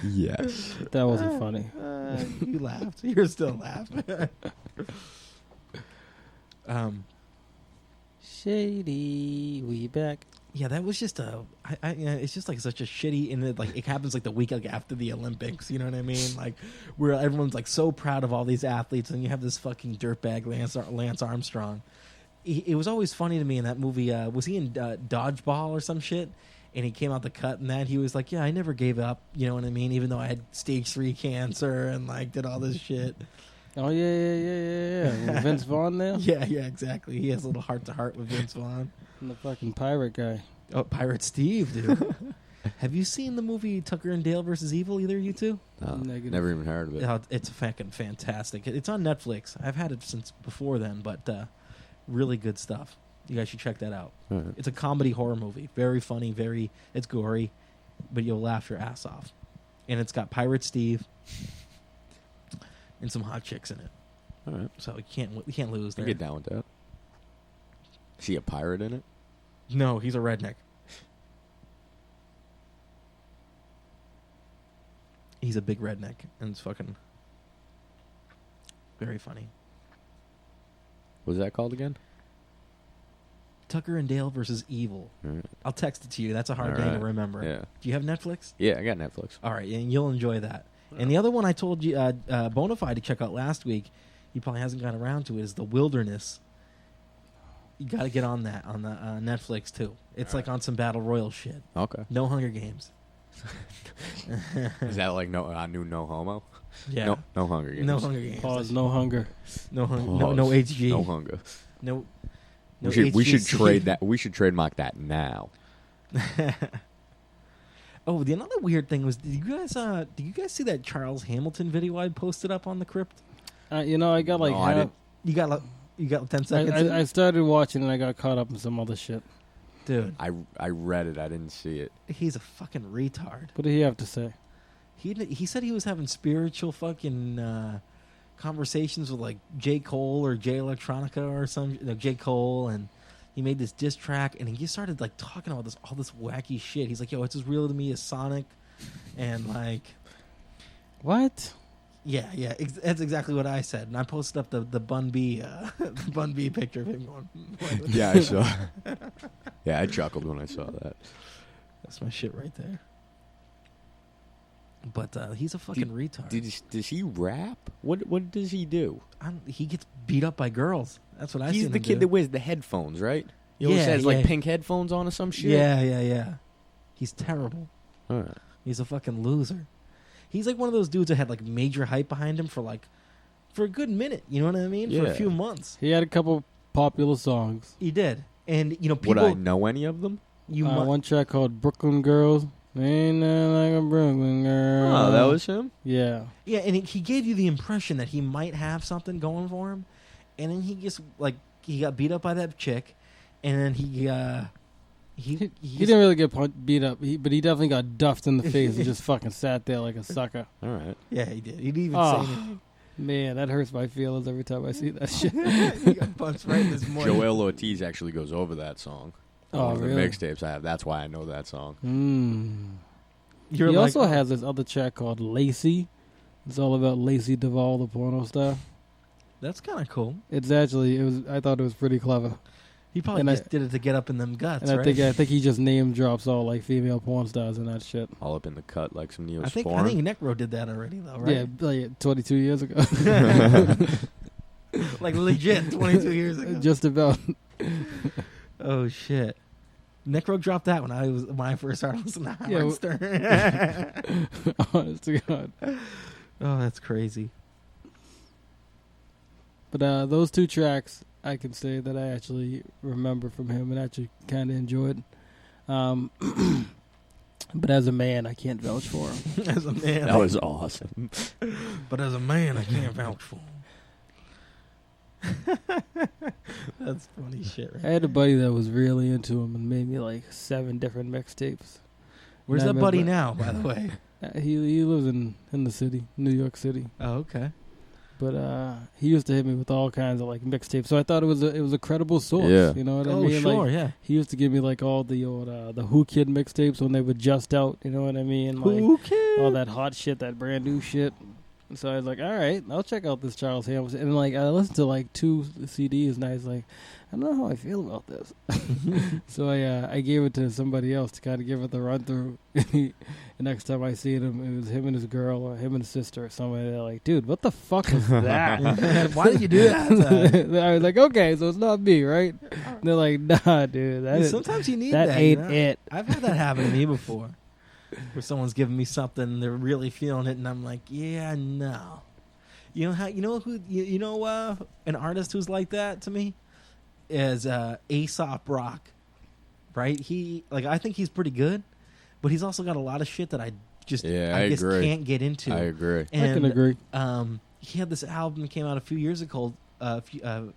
Speaker 4: Yes.
Speaker 3: That wasn't funny.
Speaker 5: You laughed. You're still laughing.
Speaker 3: Shady, we back.
Speaker 5: Yeah, that was just it's just like such a shitty, and it happens like the week like after the Olympics. You know what I mean? Like where everyone's like so proud of all these athletes, and you have this fucking dirtbag Lance Armstrong. It was always funny to me in that movie. Was he in Dodgeball or some shit? And he came out the cut, and that he was like, "Yeah, I never gave up." You know what I mean? Even though I had stage 3 cancer and like did all this shit.
Speaker 3: Oh yeah. With Vince Vaughn there.
Speaker 5: Yeah, exactly. He has a little heart to heart with Vince Vaughn.
Speaker 3: And the fucking pirate guy.
Speaker 5: Oh, Pirate Steve, dude. Have you seen the movie Tucker and Dale versus Evil? Either of you two?
Speaker 4: No,
Speaker 3: Negative.
Speaker 4: never even heard of it.
Speaker 5: Oh, it's fucking fantastic. It's on Netflix. I've had it since before then, but really good stuff. You guys should check that out.
Speaker 4: All right.
Speaker 5: It's a comedy horror movie. Very funny. It's gory, but you'll laugh your ass off. And it's got Pirate Steve and some hot chicks in it.
Speaker 4: All right.
Speaker 5: So you can't lose
Speaker 4: I
Speaker 5: there.
Speaker 4: get down with that. Is he a pirate in it?
Speaker 5: No, he's a redneck. He's a big redneck, and it's fucking very funny.
Speaker 4: What's that called again?
Speaker 5: Tucker and Dale versus Evil.
Speaker 4: All right.
Speaker 5: I'll text it to you. That's a hard
Speaker 4: All
Speaker 5: name
Speaker 4: right.
Speaker 5: to remember.
Speaker 4: Yeah.
Speaker 5: Do you have Netflix?
Speaker 4: Yeah, I got Netflix.
Speaker 5: All right, and you'll enjoy that. And the other one I told you, Bonafide to check out last week, he probably hasn't gotten around to it, is The Wilderness. You got to get on that on the Netflix too. It's like on some battle royal shit.
Speaker 4: Okay.
Speaker 5: No Hunger Games.
Speaker 4: Is that like new No Homo?
Speaker 5: Yeah.
Speaker 4: No Hunger Games.
Speaker 5: No Hunger Games.
Speaker 3: Pause. No hunger.
Speaker 5: No
Speaker 4: Pause.
Speaker 5: no HG.
Speaker 4: No hunger.
Speaker 5: No.
Speaker 4: We should
Speaker 5: HGC.
Speaker 4: trade that. We should trademark that now.
Speaker 5: Oh, the another weird thing was, did you guys see that Charles Hamilton video I posted up on the crypt?
Speaker 3: I got like
Speaker 4: No, I didn't.
Speaker 5: You got 10 seconds.
Speaker 3: I started watching and I got caught up in some other shit.
Speaker 5: Dude,
Speaker 4: I read it. I didn't see it.
Speaker 5: he's a fucking retard.
Speaker 3: What did he have to say?
Speaker 5: He said he was having spiritual fucking conversations with like J. Cole or J. Electronica or some J. Cole, and he made this diss track, and he just started like talking about all this wacky shit. He's like, "Yo, it's as real to me as Sonic," and like,
Speaker 3: What?
Speaker 5: yeah, that's exactly what I said. And I posted up the Bun B the Bun B picture of him going.
Speaker 4: Yeah, I saw. Yeah, I chuckled when I saw that.
Speaker 5: That's my shit right there. But he's a fucking retard.
Speaker 4: Does he rap? What does he do?
Speaker 5: He gets beat up by girls. That's what I.
Speaker 4: He's the kid that wears the headphones, right? He always
Speaker 5: Yeah,
Speaker 4: has
Speaker 5: yeah.
Speaker 4: like pink headphones on or some shit.
Speaker 5: Yeah. He's terrible.
Speaker 4: All right.
Speaker 5: He's a fucking loser. He's like one of those dudes that had like major hype behind him for a good minute. You know what I mean? For
Speaker 4: Yeah.
Speaker 5: a few months.
Speaker 3: He had a couple popular songs.
Speaker 5: He did, and you know
Speaker 4: Would
Speaker 5: people.
Speaker 4: I know any of them?
Speaker 3: One track called "Brooklyn Girls." Ain't nothing like a Brooklyn girl.
Speaker 4: Oh, that was him?
Speaker 3: Yeah.
Speaker 5: Yeah, and he gave you the impression that he might have something going for him, and then he just he got beat up by that chick, and then he
Speaker 3: didn't really get beat up, but he definitely got duffed in the face and just fucking sat there like a sucker.
Speaker 4: All right.
Speaker 5: Yeah, he did. He didn't even
Speaker 3: Oh.
Speaker 5: say anything.
Speaker 3: Man, that hurts my feelings every time I see that shit.
Speaker 5: He got punched right this morning.
Speaker 4: Joel Ortiz actually goes over that song.
Speaker 3: Oh,
Speaker 4: One of
Speaker 3: really?
Speaker 4: the mixtapes I have. That's why I know that song.
Speaker 5: You're
Speaker 3: He
Speaker 5: like,
Speaker 3: also has this other track called Lacey. It's all about Lacey Duvall, the porno star.
Speaker 5: that's kind of cool.
Speaker 3: I thought it was pretty clever.
Speaker 5: He probably
Speaker 3: And
Speaker 5: just did it to get up in them guts,
Speaker 3: And
Speaker 5: right?
Speaker 3: I think he just name drops all like female porn stars and that shit.
Speaker 4: All up in the cut like some Neosporin.
Speaker 5: I think Necro did that already, though, right?
Speaker 3: Yeah, like 22 years ago.
Speaker 5: Like legit, 22 years ago.
Speaker 3: Just about.
Speaker 5: Oh shit! Necro dropped that when I first started listening to
Speaker 3: Yeah,
Speaker 5: Howard Stern.
Speaker 3: Honest to God.
Speaker 5: Oh, that's crazy.
Speaker 3: But those two tracks, I can say that I actually remember from him and actually kind of enjoyed. But as a man, I can't vouch for him.
Speaker 5: As a man,
Speaker 4: That was awesome.
Speaker 5: but as a man, I can't vouch for him. That's funny shit, right?
Speaker 3: I had a buddy that was really into him and made me like 7 different mixtapes.
Speaker 5: Where's
Speaker 3: And I
Speaker 5: that buddy
Speaker 3: remember-
Speaker 5: now, by the way?
Speaker 3: He lives in the city, New York City.
Speaker 5: Oh, okay.
Speaker 3: But he used to hit me with all kinds of like mixtapes, so I thought it was a credible source.
Speaker 4: Yeah.
Speaker 3: You know what I
Speaker 5: Oh,
Speaker 3: mean?
Speaker 5: sure,
Speaker 3: Like,
Speaker 5: yeah.
Speaker 3: he used to give me like all the old the Who Kid mixtapes when they were just out. You know what I mean? Like
Speaker 5: Who Kid?
Speaker 3: all that hot shit, that brand new shit. So I was like, all right, I'll check out this Charles Hamilton. And like I listened to like 2 CDs, and I was like, I don't know how I feel about this. So I gave it to somebody else to kind of give it the run through. And next time I see him, it was him and his girl, or him and his sister, or somebody. They're like, dude, what the fuck is that?
Speaker 5: Why did you do that?
Speaker 3: I was like, okay, so it's not me, right? And they're like, nah, dude.
Speaker 5: Sometimes you need that.
Speaker 3: That ain't it.
Speaker 5: I've had that happen to me before. Where someone's giving me something, and they're really feeling it, and I'm like, yeah, no. You know how? You know who? You know an artist who's like that to me is Aesop Rock, right? I think he's pretty good, but he's also got a lot of shit that I just can't get into.
Speaker 4: I agree.
Speaker 3: I can agree.
Speaker 5: He had this album that came out a few years ago. Called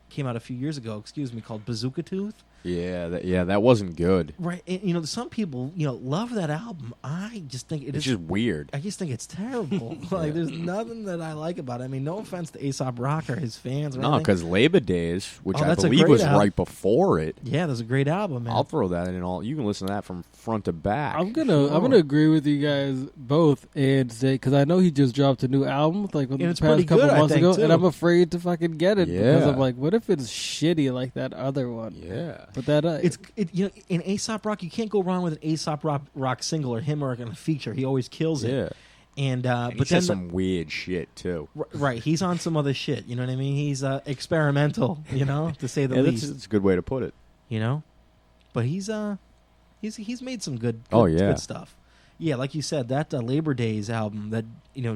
Speaker 5: Bazooka Tooth.
Speaker 4: Yeah, that wasn't good.
Speaker 5: Right, and some people love that album. I just think
Speaker 4: it's just weird.
Speaker 5: I just think it's terrible. Like there's nothing that I like about it. I mean, no offense to Aesop Rock or his fans. Or
Speaker 4: no, because Labor Days, which I
Speaker 5: that's
Speaker 4: believe was
Speaker 5: album.
Speaker 4: right before it.
Speaker 5: Yeah, that's a great album, man.
Speaker 4: I'll throw that in all. You can listen to that from front to back.
Speaker 3: I'm gonna agree with you guys both and say, because I know he just dropped a new album like within the past couple months ago, and I'm afraid to fucking get it because I'm like, what if it's shitty like that other one?
Speaker 4: Yeah,
Speaker 5: but that in Aesop Rock, you can't go wrong with an Aesop Rock single or him or a feature. He always kills it.
Speaker 4: Yeah.
Speaker 5: And
Speaker 4: but then some weird shit too.
Speaker 5: Right, he's on some other shit. You know what I mean? He's experimental. To say the least.
Speaker 4: That's a good way to put it.
Speaker 5: But he's made some good stuff. Yeah, like you said, that Labor Days album, that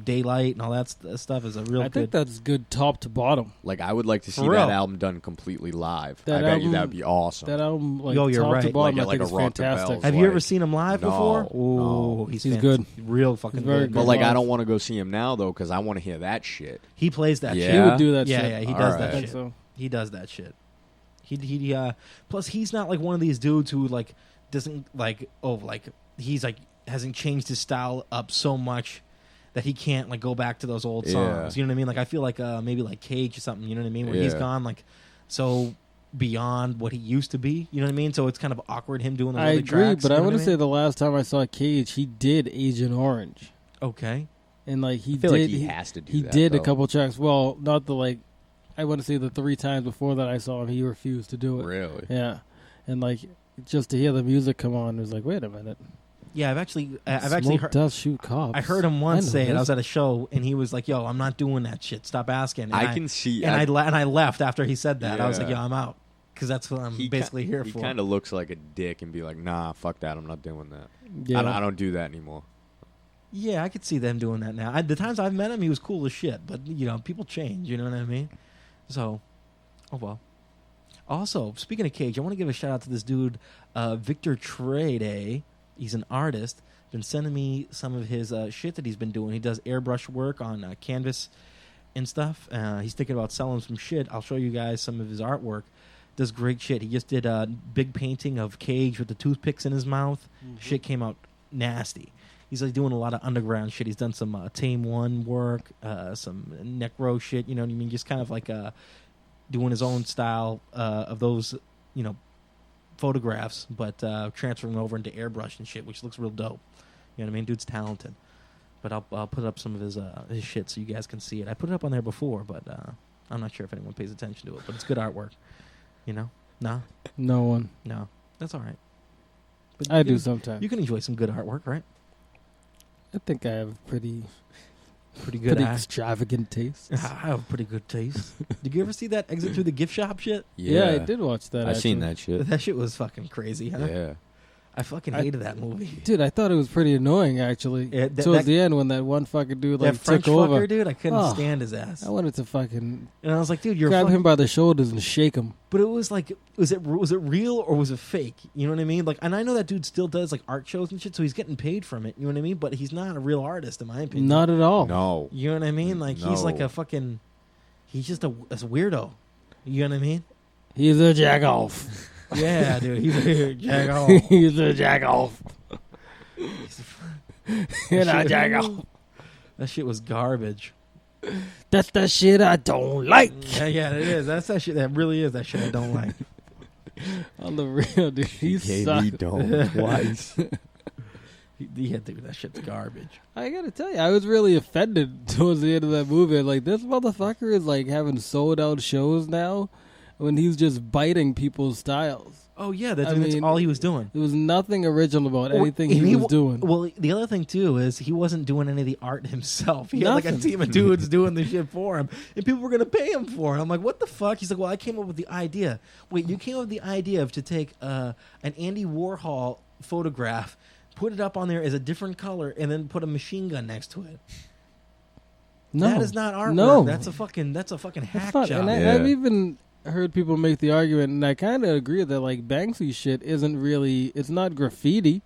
Speaker 5: Daylight and all that stuff is a real.
Speaker 3: I think that's good top to bottom.
Speaker 4: Like I would like to see that album done completely live. I bet you that would be awesome.
Speaker 3: That album, like
Speaker 5: you're
Speaker 3: top
Speaker 5: right.
Speaker 3: to bottom,
Speaker 4: like
Speaker 3: I think
Speaker 4: a
Speaker 3: is
Speaker 4: Rock the
Speaker 3: fantastic.
Speaker 4: Bells.
Speaker 5: Have you ever seen him live before?
Speaker 4: No.
Speaker 5: He's
Speaker 3: good.
Speaker 5: Real fucking
Speaker 3: very
Speaker 5: good.
Speaker 4: But like, I don't want to go see him now though because I want to hear that shit.
Speaker 5: He plays that shit.
Speaker 3: He would do that shit.
Speaker 5: Yeah, he does that
Speaker 3: I
Speaker 5: shit.
Speaker 3: think so.
Speaker 5: He does that shit. He plus he's not like one of these dudes who like doesn't he's like hasn't changed his style up so much that he can't like go back to those old songs. You know what I mean? Like I feel like maybe like Cage or something, you know what I mean? Where he's gone like so beyond what he used to be, you know what I mean? So it's kind of awkward him doing the
Speaker 3: I agree,
Speaker 5: tracks,
Speaker 3: but
Speaker 5: you
Speaker 3: I
Speaker 5: know
Speaker 3: want
Speaker 5: what
Speaker 3: to say the last time I saw Cage, he did Agent Orange.
Speaker 5: Okay.
Speaker 3: And like
Speaker 4: I feel like he has to do that.
Speaker 3: He did
Speaker 4: though.
Speaker 3: a couple tracks. Well, not the like I want to say the 3 times before that I saw him, he refused to do it.
Speaker 4: Really?
Speaker 3: Yeah. And like just to hear the music come on, it was like, wait a minute.
Speaker 5: Yeah, I've actually heard.
Speaker 3: Does shoot cops.
Speaker 5: I heard him once say it.
Speaker 3: this.
Speaker 5: I was at a show, and he was like, "Yo, I'm not doing that shit. Stop asking." And
Speaker 4: I can see.
Speaker 5: And I left after he said that. I was like,
Speaker 4: Yeah.
Speaker 5: "Yo, I'm out," because that's what I'm basically here for.
Speaker 4: He kind of looks like a dick and be like, "Nah, fuck that. I'm not doing that.
Speaker 3: Yeah.
Speaker 4: I don't do that anymore."
Speaker 5: Yeah, I could see them doing that now. The times I've met him, he was cool as shit. But people change. You know what I mean? So, oh well. Also, speaking of Cage, I want to give a shout out to this dude, Victor Trade. He's an artist. Been sending me some of his shit that he's been doing. He does airbrush work on canvas and stuff. He's thinking about selling some shit. I'll show you guys some of his artwork. Does great shit. He just did a big painting of Cage with the toothpicks in his mouth. Mm-hmm. Shit came out nasty. He's like doing a lot of underground shit. He's done some Tame One work, some Necro shit. You know what I mean? Just kind of like doing his own style of those, photographs, but transferring over into airbrush and shit, which looks real dope. You know what I mean? Dude's talented. But I'll put up some of his shit so you guys can see it. I put it up on there before, but I'm not sure if anyone pays attention to it. But it's good artwork. Nah?
Speaker 3: No one.
Speaker 5: No. That's all right. But
Speaker 3: I do sometimes.
Speaker 5: You can enjoy some good artwork, right?
Speaker 3: I think I have pretty
Speaker 5: good
Speaker 3: extravagant taste.
Speaker 5: I have pretty good taste. Did you ever see that Exit Through the Gift Shop shit?
Speaker 3: Yeah, I did watch that.
Speaker 4: I've seen that shit.
Speaker 5: That shit was fucking crazy, huh?
Speaker 4: Yeah.
Speaker 5: I fucking hated that movie.
Speaker 3: Dude, I thought it was pretty annoying, actually.
Speaker 5: Yeah,
Speaker 3: towards the end, when that one fucking dude
Speaker 5: that French
Speaker 3: took over.
Speaker 5: fucker, dude, I couldn't stand his ass.
Speaker 3: I wanted to fucking
Speaker 5: and I was like, dude, you're
Speaker 3: grab him by the shoulders and shake him.
Speaker 5: But it was like, was it real or was it fake? You know what I mean? Like, and I know that dude still does like art shows and shit, so he's getting paid from it. You know what I mean? But he's not a real artist, in my opinion.
Speaker 3: Not at all.
Speaker 4: No.
Speaker 5: You know what I mean? Like he's like a fucking, he's just a weirdo. You know what I mean?
Speaker 3: He's a jack off.
Speaker 5: Yeah, dude, he's a jack off.
Speaker 3: He's a jack off. And I jack off.
Speaker 5: That shit was garbage.
Speaker 3: That's the shit I don't like.
Speaker 5: Yeah, it is. That's that shit. That really is that shit I don't like.
Speaker 3: On the real, dude, he
Speaker 4: gave
Speaker 3: sucked.
Speaker 4: me dome twice.
Speaker 5: Yeah, dude, that shit's garbage.
Speaker 3: I gotta tell you, I was really offended towards the end of that movie. Like, this motherfucker is like having sold out shows now when he's just biting people's styles.
Speaker 5: Oh yeah, that's
Speaker 3: I mean,
Speaker 5: all he was doing.
Speaker 3: There was nothing original about
Speaker 5: Or-
Speaker 3: anything
Speaker 5: and
Speaker 3: he was doing.
Speaker 5: Well, the other thing too is he wasn't doing any of the art himself. He had like a
Speaker 3: Nothing.
Speaker 5: team of dudes doing the shit for him, and people were gonna pay him for it. I'm like, what the fuck? He's like, well, I came up with the idea. Wait, you came up with the idea of to take an Andy Warhol photograph, put it up on there as a different color, and then put a machine gun next to it.
Speaker 3: No,
Speaker 5: That is not artwork.
Speaker 3: No,
Speaker 5: That's a fucking hack
Speaker 3: It's not,
Speaker 5: job.
Speaker 3: and
Speaker 4: Yeah.
Speaker 3: I've even heard people make the argument, and I kind of agree that like Banksy shit isn't really, it's not graffiti.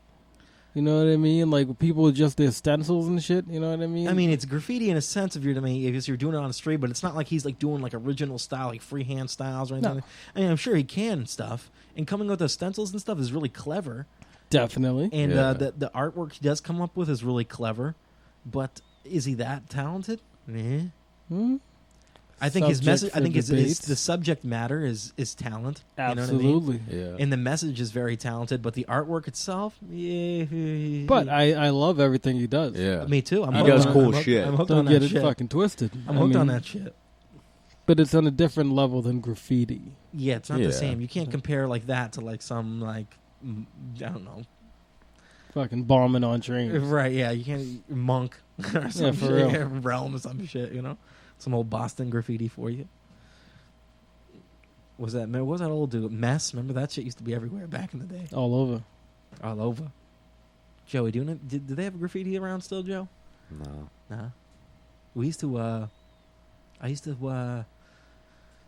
Speaker 3: You know what I mean? Like people with just their stencils and shit. You know what I mean?
Speaker 5: I mean, it's graffiti in a sense if you're because you're doing it on the street, but it's not like he's like doing like original style, like freehand styles or anything.
Speaker 3: No.
Speaker 5: I mean, I'm sure he can and stuff, and coming with the stencils and stuff is really clever.
Speaker 3: definitely.
Speaker 5: And
Speaker 4: Yeah.
Speaker 5: the artwork he does come up with is really clever, but is he that talented?
Speaker 3: Hmm?
Speaker 5: I think his
Speaker 3: Subject
Speaker 5: message. I
Speaker 3: for
Speaker 5: think his
Speaker 3: debate.
Speaker 5: the subject matter is talent. You know what I mean?
Speaker 3: Absolutely.
Speaker 4: Yeah.
Speaker 5: And the message is very talented, but the artwork itself, yeah.
Speaker 3: But I love everything he does.
Speaker 4: Yeah.
Speaker 5: me too. I'm
Speaker 3: He
Speaker 5: hooked
Speaker 3: does
Speaker 5: on-
Speaker 4: cool
Speaker 5: I'm hooked-
Speaker 4: shit.
Speaker 5: I'm hooked
Speaker 3: Don't
Speaker 5: on
Speaker 3: get
Speaker 5: that
Speaker 3: it
Speaker 5: shit.
Speaker 3: fucking twisted.
Speaker 5: I'm
Speaker 3: I
Speaker 5: hooked on
Speaker 3: mean,
Speaker 5: that shit.
Speaker 3: But it's on a different level than graffiti.
Speaker 5: Yeah, it's not
Speaker 4: Yeah.
Speaker 5: the same. You can't compare like that to like some like I don't know.
Speaker 3: Fucking bombing on trains.
Speaker 5: Right? Yeah, you can't monk or some
Speaker 3: for
Speaker 5: shit,
Speaker 3: real.
Speaker 5: realm or some shit. You know, some old Boston graffiti for you. What was that old dude mess? Remember that shit used to be everywhere back in the day,
Speaker 3: All over.
Speaker 5: all over. Joey, doing it? Did they have graffiti around still, Joe?
Speaker 4: No.
Speaker 5: Nah. We used to. I used to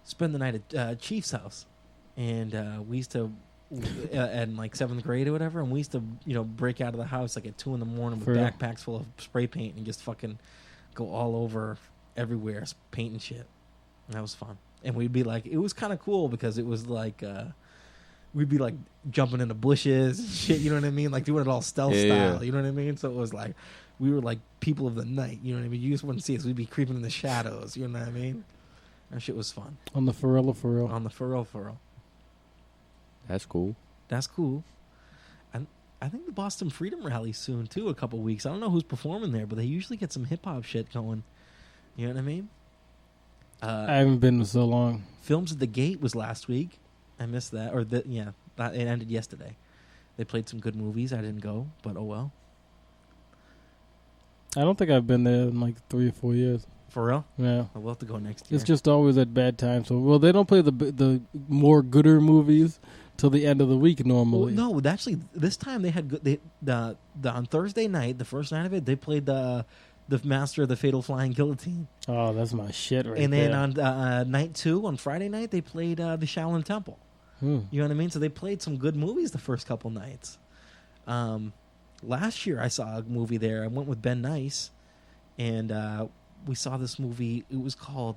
Speaker 5: spend the night at Chief's house, and we used to in like 7th grade or whatever, and we used to break out of the house like at 2 a.m. with
Speaker 3: For real?
Speaker 5: backpacks full of spray paint and just fucking go all over everywhere painting shit. And that was fun, and we'd be like, it was kind of cool because it was like. We'd be like jumping into bushes and shit, you know what I mean? Like doing it all stealth
Speaker 4: Yeah.
Speaker 5: style, you know what I mean? So it was like we were like people of the night, you know what I mean? You just wouldn't see us. We'd be creeping in the shadows, you know what I mean? That shit was fun.
Speaker 3: On the for real.
Speaker 5: On the furrow.
Speaker 4: That's cool.
Speaker 5: That's cool. And I think the Boston Freedom Rally soon too, a couple weeks. I don't know who's performing there, but they usually get some hip hop shit going. You know what I mean?
Speaker 3: I haven't been in so long.
Speaker 5: Films at the Gate was last week. I missed that. It ended yesterday. They played some good movies. I didn't go, but oh well.
Speaker 3: I don't think I've been there in like 3 or 4 years.
Speaker 5: For real?
Speaker 3: Yeah.
Speaker 5: We'll have to go next year.
Speaker 3: It's just always at bad times. So, well, they don't play the more gooder movies till the end of the week normally.
Speaker 5: Well, no, actually, this time they had good. On Thursday night, the first night of it, they played the Master of the Fatal Flying Guillotine,
Speaker 3: Oh, that's my shit right
Speaker 5: and
Speaker 3: there.
Speaker 5: then on night 2, on Friday night, they played the Shaolin Temple.
Speaker 3: Hmm.
Speaker 5: You know what I mean? So they played some good movies the first couple nights. Last year, I saw a movie there. I went with Ben Nice, and we saw this movie. It was called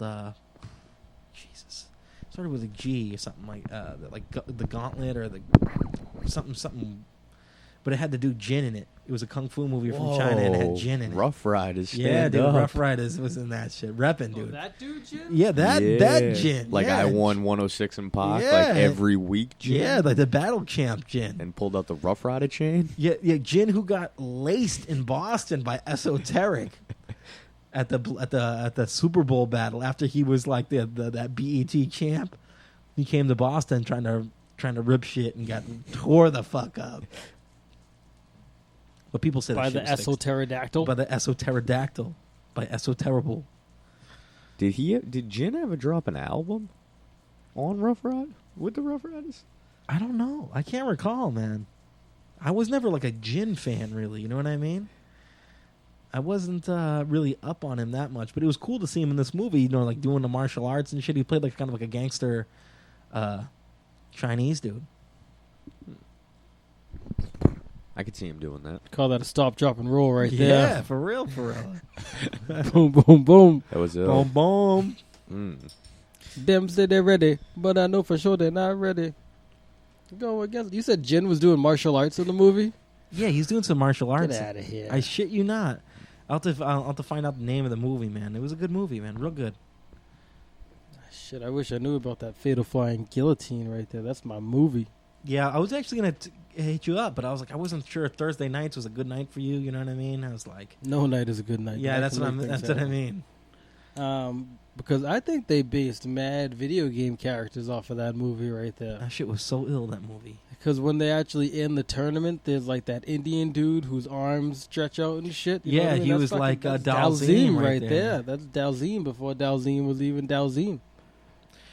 Speaker 5: Jesus. It started with a G or something like the Gauntlet or the something. But it had to do gin in it. It was a kung fu movie from China and it had gin in it.
Speaker 4: Rough Riders.
Speaker 5: Yeah,
Speaker 4: stand
Speaker 5: dude,
Speaker 4: up.
Speaker 5: Rough Riders was in that shit. Reppin', dude.
Speaker 3: that dude, Jim?
Speaker 5: Yeah, that gin.
Speaker 4: Like
Speaker 5: yeah.
Speaker 4: I won 106 in Park
Speaker 5: Yeah.
Speaker 4: like every week. Gin,
Speaker 5: Yeah, like the battle champ gin.
Speaker 4: and pulled out the Rough Rider chain.
Speaker 5: Yeah, Jin, who got laced in Boston by Esoteric at the Super Bowl battle after he was like that BET champ. He came to Boston trying to rip shit and got tore the fuck up. But people said
Speaker 3: By
Speaker 5: that
Speaker 3: the
Speaker 5: shit was fixed.
Speaker 3: esoterodactyl?
Speaker 5: By the Esoterodactyl. By Esoterrible.
Speaker 4: Did Jin ever drop an album on Rough Rider with the Rough Riders?
Speaker 5: I don't know. I can't recall, man. I was never like a Jin fan, really. You know what I mean? I wasn't really up on him that much, but it was cool to see him in this movie. You know, like doing the martial arts and shit. He played like kind of like a gangster Chinese dude.
Speaker 4: I could see him doing that.
Speaker 3: Call that a stop, drop, and roll right
Speaker 5: Yeah, for real, for real.
Speaker 3: there. Boom, boom, boom.
Speaker 4: That was
Speaker 5: Boom, boom.
Speaker 3: Them say they're ready, but I know for sure they're not ready. Go against. You said Jin was doing martial arts in the movie?
Speaker 5: Yeah, he's doing some martial arts.
Speaker 3: Get out of here.
Speaker 5: I shit you not. I'll have to find out the name of the movie, man. It was a good movie, man. Real good.
Speaker 3: Shit, I wish I knew about that Fatal Flying Guillotine right there. That's my movie.
Speaker 5: Yeah, I was actually going to hit you up, but I was like, I wasn't sure if Thursday nights was a good night for you. You know what I mean? I was like,
Speaker 3: No night is a good night.
Speaker 5: yeah, that's what I mean.
Speaker 3: Because I think they based mad video game characters off of that movie right there.
Speaker 5: That shit was so ill, that movie.
Speaker 3: Because when they actually in the tournament, there's like that Indian dude whose arms stretch out and shit. You know what I mean?
Speaker 5: He
Speaker 3: That's
Speaker 5: was like
Speaker 3: that's
Speaker 5: Dalzim
Speaker 3: right there. That's Dalzim before Dalzim was even Dalzim.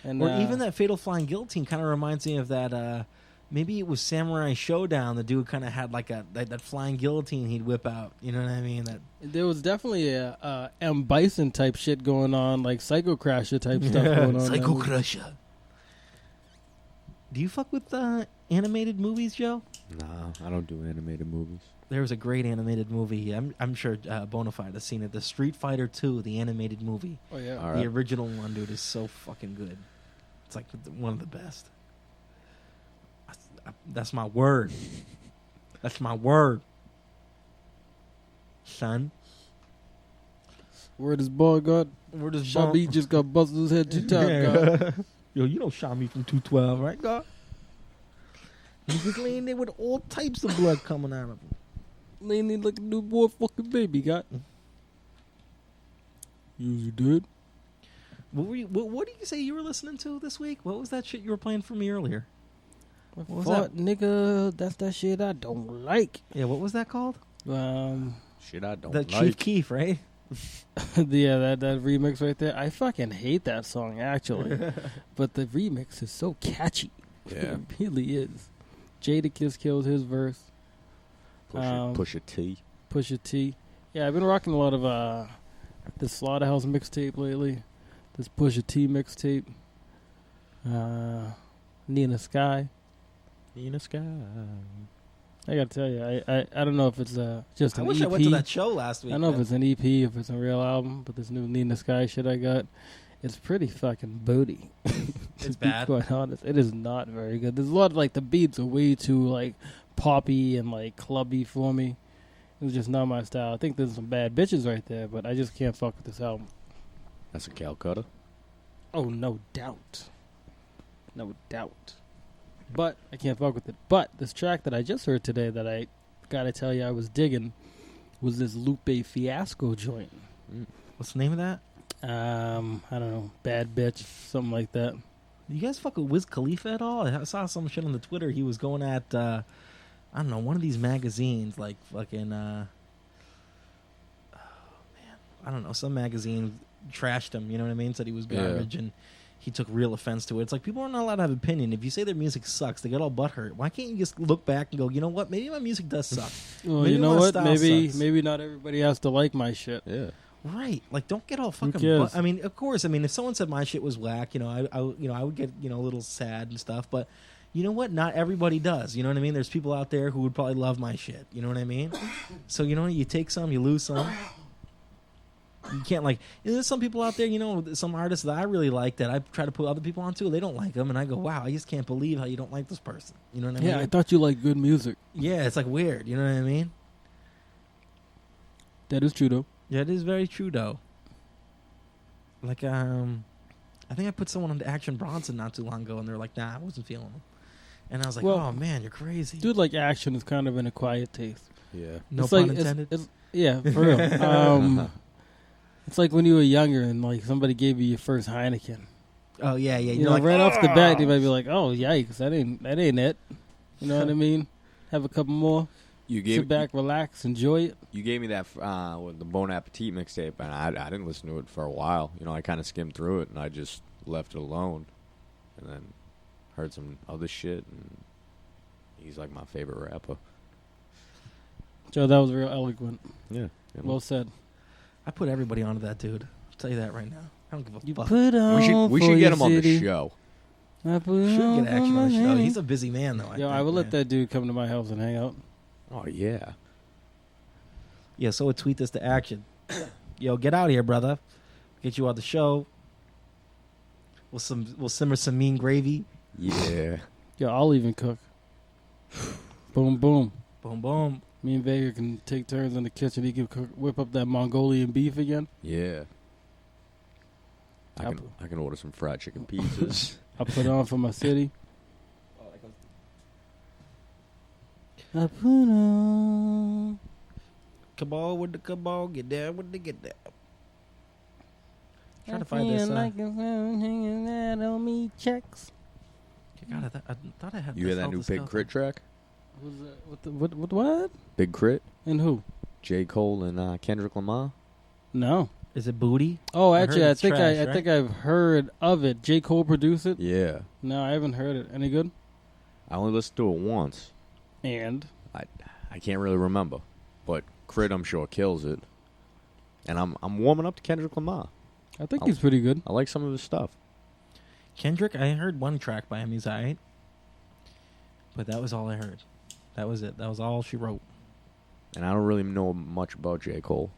Speaker 3: And
Speaker 5: Or even that Fatal Flying Guillotine kind of reminds me of that. Maybe it was Samurai Showdown. The dude kind of had like that flying guillotine he'd whip out. You know what I mean? That
Speaker 3: there was definitely a M. Bison type shit going on, like Psycho Crasher type stuff going on.
Speaker 5: Psycho Crusher. Do you fuck with animated movies, Joe?
Speaker 4: No, I don't do animated movies.
Speaker 5: There was a great animated movie. I'm sure Bonafide has seen it. The Street Fighter 2, the animated movie.
Speaker 3: Oh yeah,
Speaker 4: All
Speaker 5: The
Speaker 4: right.
Speaker 5: original one, dude, is so fucking good. It's like one of the best. That's my word. That's my word, son.
Speaker 3: Where this boy got?
Speaker 5: Where does
Speaker 3: Shabby just got busted his head 2 times. God.
Speaker 5: Yo, you don't shot me from 212, right, God? Niggas laying there with all types of blood coming out of him.
Speaker 3: Laying there like a newborn fucking baby, got. You did?
Speaker 5: What did you say you were listening to this week? What was that shit you were playing for me earlier? What was
Speaker 3: Fuck, nigga, that's that shit I don't like.
Speaker 5: Yeah, what was that called?
Speaker 4: Shit, I don't
Speaker 5: The
Speaker 4: like.
Speaker 5: Chief Keef, right?
Speaker 3: Yeah, that remix right there. I fucking hate that song actually, but the remix is so catchy.
Speaker 4: Yeah.
Speaker 3: It really is. Jadakiss killed his verse.
Speaker 4: Pusha T.
Speaker 3: Pusha T. Yeah, I've been rocking a lot of this Slaughterhouse mixtape lately. This Pusha T mixtape. Nina Sky.
Speaker 4: Nina Sky.
Speaker 3: I gotta tell you, I don't know if it's just an
Speaker 5: I wish
Speaker 3: EP.
Speaker 5: I went to that show last week.
Speaker 3: I don't know if it's an EP, if it's a real album, but this new Nina Sky shit I got, it's pretty fucking booty.
Speaker 5: It's
Speaker 3: to be
Speaker 5: bad.
Speaker 3: quite honest, it is not very good. There's a lot of like the beats are way too like poppy and like clubby for me. It was just not my style. I think there's some bad bitches right there, but I just can't fuck with this album.
Speaker 4: That's a Calcutta.
Speaker 3: Oh, no doubt. No doubt. But I can't fuck with it. But this track that I just heard today that I gotta tell you I was digging was this Lupe Fiasco joint.
Speaker 5: What's the name of that?
Speaker 3: I don't know, Bad Bitch, something like that.
Speaker 5: You guys fuck with Wiz Khalifa at all? I saw some shit on the Twitter. He was going at, I don't know, one of these magazines, like fucking, I don't know, some magazine trashed him, you know what I mean? Said he was garbage, and he took real offense to it. It's like, people are not allowed to have opinion. If you say their music sucks, they get all butthurt. Why can't you just look back and go, you know what, maybe my music does suck.
Speaker 3: Well,
Speaker 5: Maybe
Speaker 3: you know
Speaker 5: my
Speaker 3: what?
Speaker 5: style
Speaker 3: Maybe
Speaker 5: sucks.
Speaker 3: maybe not everybody has to like my shit.
Speaker 4: Yeah.
Speaker 5: Right, like don't get all fucking.
Speaker 3: cares?
Speaker 5: I mean, of course. I mean, if someone said my shit was whack, I would get a little sad and stuff. But you know what? Not everybody does. You know what I mean? There's people out there who would probably love my shit. You know what I mean? So you take some, you lose some. You can't like. There's some people out there, some artists that I really like that I try to put other people onto. They don't like them, and I go, "Wow, I just can't believe how you don't like this person." You know what I mean?
Speaker 3: Yeah, I thought you liked good music.
Speaker 5: Yeah, it's like weird. You know what I mean?
Speaker 3: That is true though.
Speaker 5: Yeah, it is very true though. Like, I think I put someone on Action Bronson not too long ago, and they're like, "Nah, I wasn't feeling them." And I was like,
Speaker 3: Well,
Speaker 5: "Oh man, you're crazy."
Speaker 3: Dude, like Action is kind of an acquired taste.
Speaker 4: Yeah.
Speaker 5: No
Speaker 3: It's
Speaker 5: pun
Speaker 3: like,
Speaker 5: intended.
Speaker 3: Yeah, for real. It's like when you were younger and like somebody gave you your first Heineken.
Speaker 5: Oh yeah.
Speaker 3: You
Speaker 5: You're
Speaker 3: know,
Speaker 5: like,
Speaker 3: right off the bat, you might be like, "Oh yikes, that ain't it." You know what I mean? Have a couple more. Sit back, relax, enjoy it.
Speaker 4: You gave me that with the Bon Appetit mixtape, and I didn't listen to it for a while. I kind of skimmed through it, and I just left it alone, and then heard some other shit, and he's like my favorite rapper.
Speaker 3: Joe, that was real eloquent.
Speaker 4: Yeah.
Speaker 3: Well said.
Speaker 5: I put everybody onto that dude. I'll tell you that right now. I don't give a
Speaker 3: You
Speaker 5: fuck.
Speaker 3: put on
Speaker 4: We
Speaker 3: for
Speaker 4: should get
Speaker 3: your
Speaker 4: him on the
Speaker 3: city.
Speaker 4: show.
Speaker 3: I put
Speaker 5: Should
Speaker 3: on
Speaker 5: get Action
Speaker 3: for
Speaker 5: on the
Speaker 3: my
Speaker 5: show.
Speaker 3: city.
Speaker 5: He's a busy man though.
Speaker 3: I will let that dude come to my house and hang out.
Speaker 4: Oh yeah.
Speaker 5: Yeah, so we'll tweet this to Action. Yo, get out of here, brother. Get you on the show. We'll simmer some mean gravy.
Speaker 4: Yeah.
Speaker 3: Yo, I'll even cook. Boom, boom.
Speaker 5: Boom, boom.
Speaker 3: Me and Vega can take turns in the kitchen. He can whip up that Mongolian beef again.
Speaker 4: Yeah. I can order some fried chicken pizzas.
Speaker 3: I put on for my city. I put on.
Speaker 5: Cabal with the cabal, get down with the get down. Trying to
Speaker 3: I
Speaker 5: find this.
Speaker 3: feel like it's hanging out on me checks.
Speaker 5: God, I thought I had.
Speaker 4: You hear that new Big Crit track?
Speaker 3: Who's that? What?
Speaker 4: Big Crit?
Speaker 3: And who?
Speaker 4: J. Cole and Kendrick Lamar?
Speaker 3: No.
Speaker 5: Is it Booty?
Speaker 3: Oh,
Speaker 5: I
Speaker 3: actually,
Speaker 5: heard
Speaker 3: I
Speaker 5: it's
Speaker 3: think
Speaker 5: trash,
Speaker 3: I
Speaker 5: right?
Speaker 3: think I've heard of it. J. Cole produced it.
Speaker 4: Yeah.
Speaker 3: No, I haven't heard it. Any good?
Speaker 4: I only listened to it once.
Speaker 3: And
Speaker 4: I can't really remember. But Crit, I'm sure, kills it. And I'm warming up to Kendrick Lamar.
Speaker 3: I think he's pretty good.
Speaker 4: I like some of his stuff.
Speaker 5: Kendrick, I heard one track by him. He's alright. But that was all I heard. That was it. That was all she wrote.
Speaker 4: And I don't really know much about J. Cole.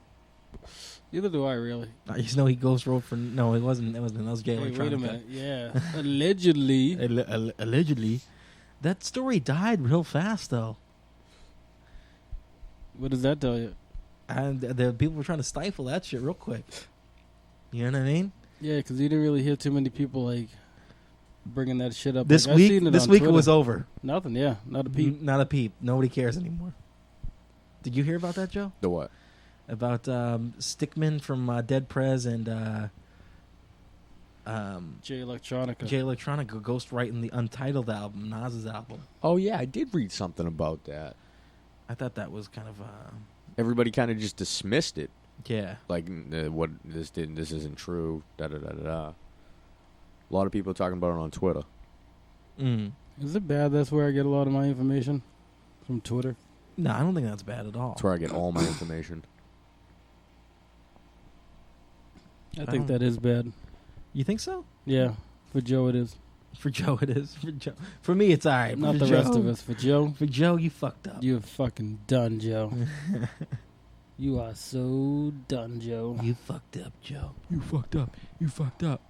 Speaker 3: Neither do I really.
Speaker 5: I just know he Ghost wrote for. No, it wasn't. That was Jay
Speaker 3: Wait,
Speaker 5: Electronica.
Speaker 3: wait a minute. Yeah. Allegedly.
Speaker 5: Allegedly. That story died real fast, though.
Speaker 3: What does that tell you?
Speaker 5: And the people were trying to stifle that shit real quick. You know what I mean?
Speaker 3: Yeah, because you didn't really hear too many people like bringing that shit up.
Speaker 5: This
Speaker 3: Like, I've
Speaker 5: week,
Speaker 3: seen it
Speaker 5: this
Speaker 3: on
Speaker 5: week it
Speaker 3: Twitter.
Speaker 5: was over.
Speaker 3: Nothing. Yeah, not a peep.
Speaker 5: Not a peep. Nobody cares anymore. Did you hear about that, Joe?
Speaker 4: The what?
Speaker 5: About Stickman from Dead Prez and
Speaker 3: Jay Electronica.
Speaker 5: Jay Electronica ghostwriting the Untitled album, Nas's album.
Speaker 4: Oh, yeah, I did read something about that.
Speaker 5: I thought that was kind of
Speaker 4: Everybody kind of just dismissed it.
Speaker 5: yeah.
Speaker 4: Like, what this isn't true. Da da da da da. A lot of people talking about it on Twitter.
Speaker 5: Mm.
Speaker 3: Is it bad? That's where I get a lot of my information from Twitter.
Speaker 5: No, I don't think that's bad at all.
Speaker 4: That's where I get all my information.
Speaker 3: I think that is bad.
Speaker 5: You think so?
Speaker 3: Yeah, for Joe it is.
Speaker 5: For Joe, it is. For Joe, for me, it's alright.
Speaker 3: Not
Speaker 5: for
Speaker 3: the
Speaker 5: Joe,
Speaker 3: rest of us. For Joe,
Speaker 5: For Joe, you fucked up.
Speaker 3: you're fucking done, Joe. You are so done, Joe.
Speaker 5: You fucked up, Joe.
Speaker 4: You fucked up. You fucked up.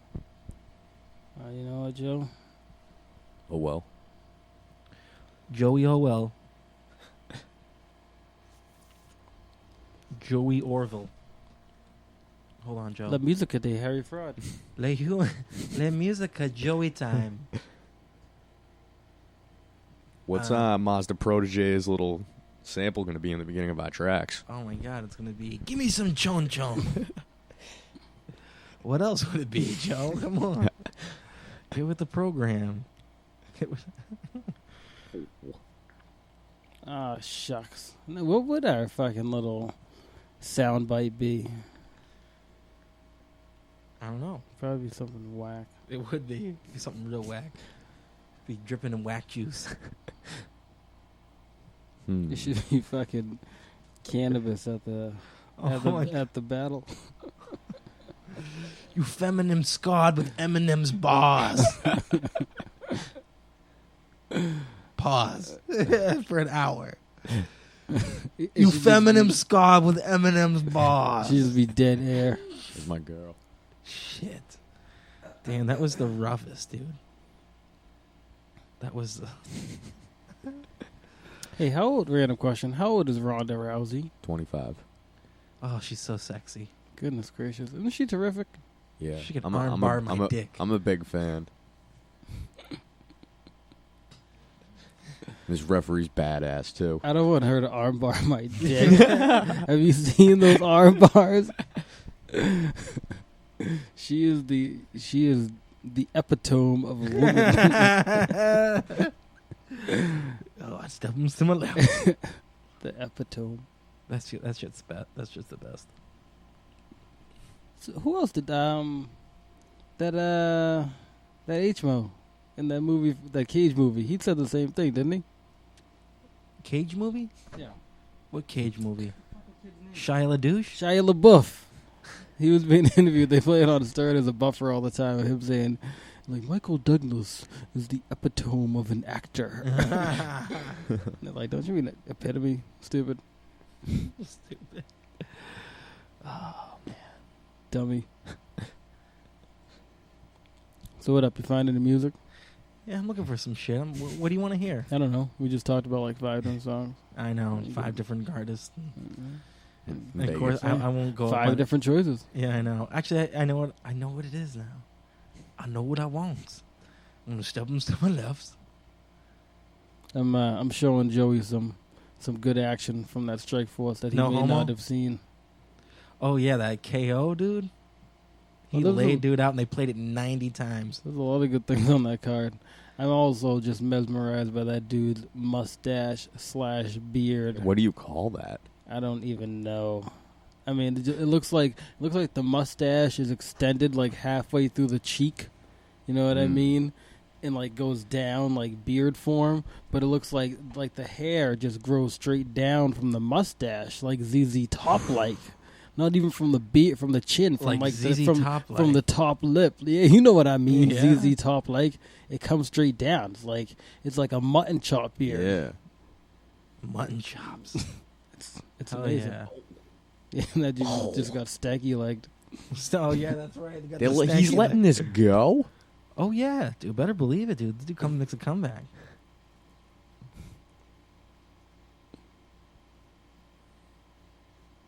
Speaker 3: You know what, Joe?
Speaker 4: Oh, well.
Speaker 5: Joey Orwell. Joey Orville. Hold on, Joe.
Speaker 3: La musica de Harry Fraud.
Speaker 5: Le musica Joey time.
Speaker 4: What's Mazda Protege's little sample going to be in the beginning of our tracks?
Speaker 5: Oh my God, it's gonna be. Give me some chon chon. What else would it be, Joe? Come on. Get with the program.
Speaker 3: Ah, shucks. Now, what would our fucking little soundbite be?
Speaker 5: I don't know.
Speaker 3: Probably something whack.
Speaker 5: It would be. It'd be something real whack. Be dripping in whack juice.
Speaker 3: It should be fucking cannabis at the at the battle.
Speaker 5: You feminine scarred with Eminem's bars. Pause for an hour. You feminine scarred with Eminem's bars.
Speaker 3: She just be dead air.
Speaker 4: That's my girl.
Speaker 5: Shit. Damn, that was the roughest, dude. That was the...
Speaker 3: Hey, how old? Random question. How old is Ronda Rousey?
Speaker 4: 25.
Speaker 5: Oh, she's so sexy.
Speaker 3: Goodness gracious, isn't she terrific?
Speaker 4: Yeah.
Speaker 5: She could armbar my dick.
Speaker 4: I'm a big fan. This referee's badass, too.
Speaker 3: I don't want her to armbar my dick. Have you seen those arm bars? She is the epitome of a woman.
Speaker 5: Oh, I step him to my left.
Speaker 3: The epitome.
Speaker 5: That's just the best.
Speaker 3: So who else did that H-Mo in that movie, that Cage movie? He said the same thing, didn't he?
Speaker 5: Cage movie?
Speaker 3: Yeah.
Speaker 5: What Cage movie? Shia LaDouche?
Speaker 3: Shia LaBeouf. He was being interviewed. They play it on Stern as a buffer all the time of him saying, like, Michael Douglas is the epitome of an actor. They're like, don't you mean epitome, stupid?
Speaker 5: Stupid.
Speaker 3: Oh, man. Dummy. So what up? You find any music?
Speaker 5: Yeah, I'm looking for some shit. What do you want to hear?
Speaker 3: I don't know. We just talked about like 5 different songs.
Speaker 5: I know, 5 different artists.
Speaker 4: In
Speaker 5: And of course,
Speaker 4: Vegas.
Speaker 5: I won't go.
Speaker 3: 5 different choices.
Speaker 5: Yeah, I know. Actually, I know what it is now. I know what I want. I'm gonna step them to my left.
Speaker 3: I'm showing Joey some some good action from that strike force that he
Speaker 5: No
Speaker 3: may
Speaker 5: homo?
Speaker 3: not have seen.
Speaker 5: Oh yeah, that KO dude. He
Speaker 3: Well, there's
Speaker 5: laid
Speaker 3: a-
Speaker 5: dude out, and they played it 90 times.
Speaker 3: There's a lot of good things on that card. I'm also just mesmerized by that dude's mustache/beard.
Speaker 4: What do you call that?
Speaker 3: I don't even know. I mean, it looks like the mustache is extended like halfway through the cheek. You know what I mean? And like goes down like beard form, but it looks like the hair just grows straight down from the mustache, like ZZ Top like. Not even from the beard, from the chin, from
Speaker 5: Like ZZ Top-like.
Speaker 3: from the top lip. Yeah, you know what I mean.
Speaker 5: Yeah.
Speaker 3: ZZ Top like it comes straight down. It's like a mutton chop beard.
Speaker 4: Yeah.
Speaker 5: Mutton chops.
Speaker 3: It's
Speaker 5: Hell
Speaker 3: amazing.
Speaker 5: yeah.
Speaker 3: Yeah, that dude just got stacky legged.
Speaker 5: Oh yeah, that's right. They got the
Speaker 4: He's
Speaker 5: stanky
Speaker 4: letting
Speaker 5: leg.
Speaker 4: this go?
Speaker 5: Oh yeah, dude. Better believe it, dude. This dude makes a comeback.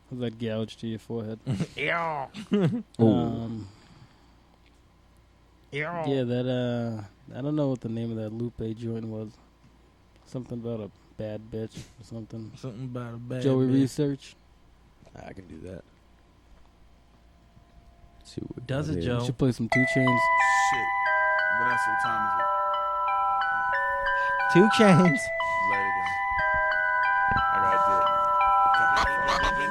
Speaker 3: How's that gouge to your forehead?
Speaker 5: Yeah.
Speaker 3: Yeah, that I don't know what the name of that Lupe joint was. Something about a bad bitch or something.
Speaker 5: Something about a bad
Speaker 3: Joey
Speaker 5: bitch.
Speaker 3: research.
Speaker 4: I can do that. Let's see what we
Speaker 5: Does
Speaker 4: got
Speaker 5: it,
Speaker 4: here.
Speaker 5: Joe?
Speaker 3: You should play some 2 Chainz.
Speaker 9: Shit. But that's what time is
Speaker 5: 2 Chainz.
Speaker 9: it? Let it go.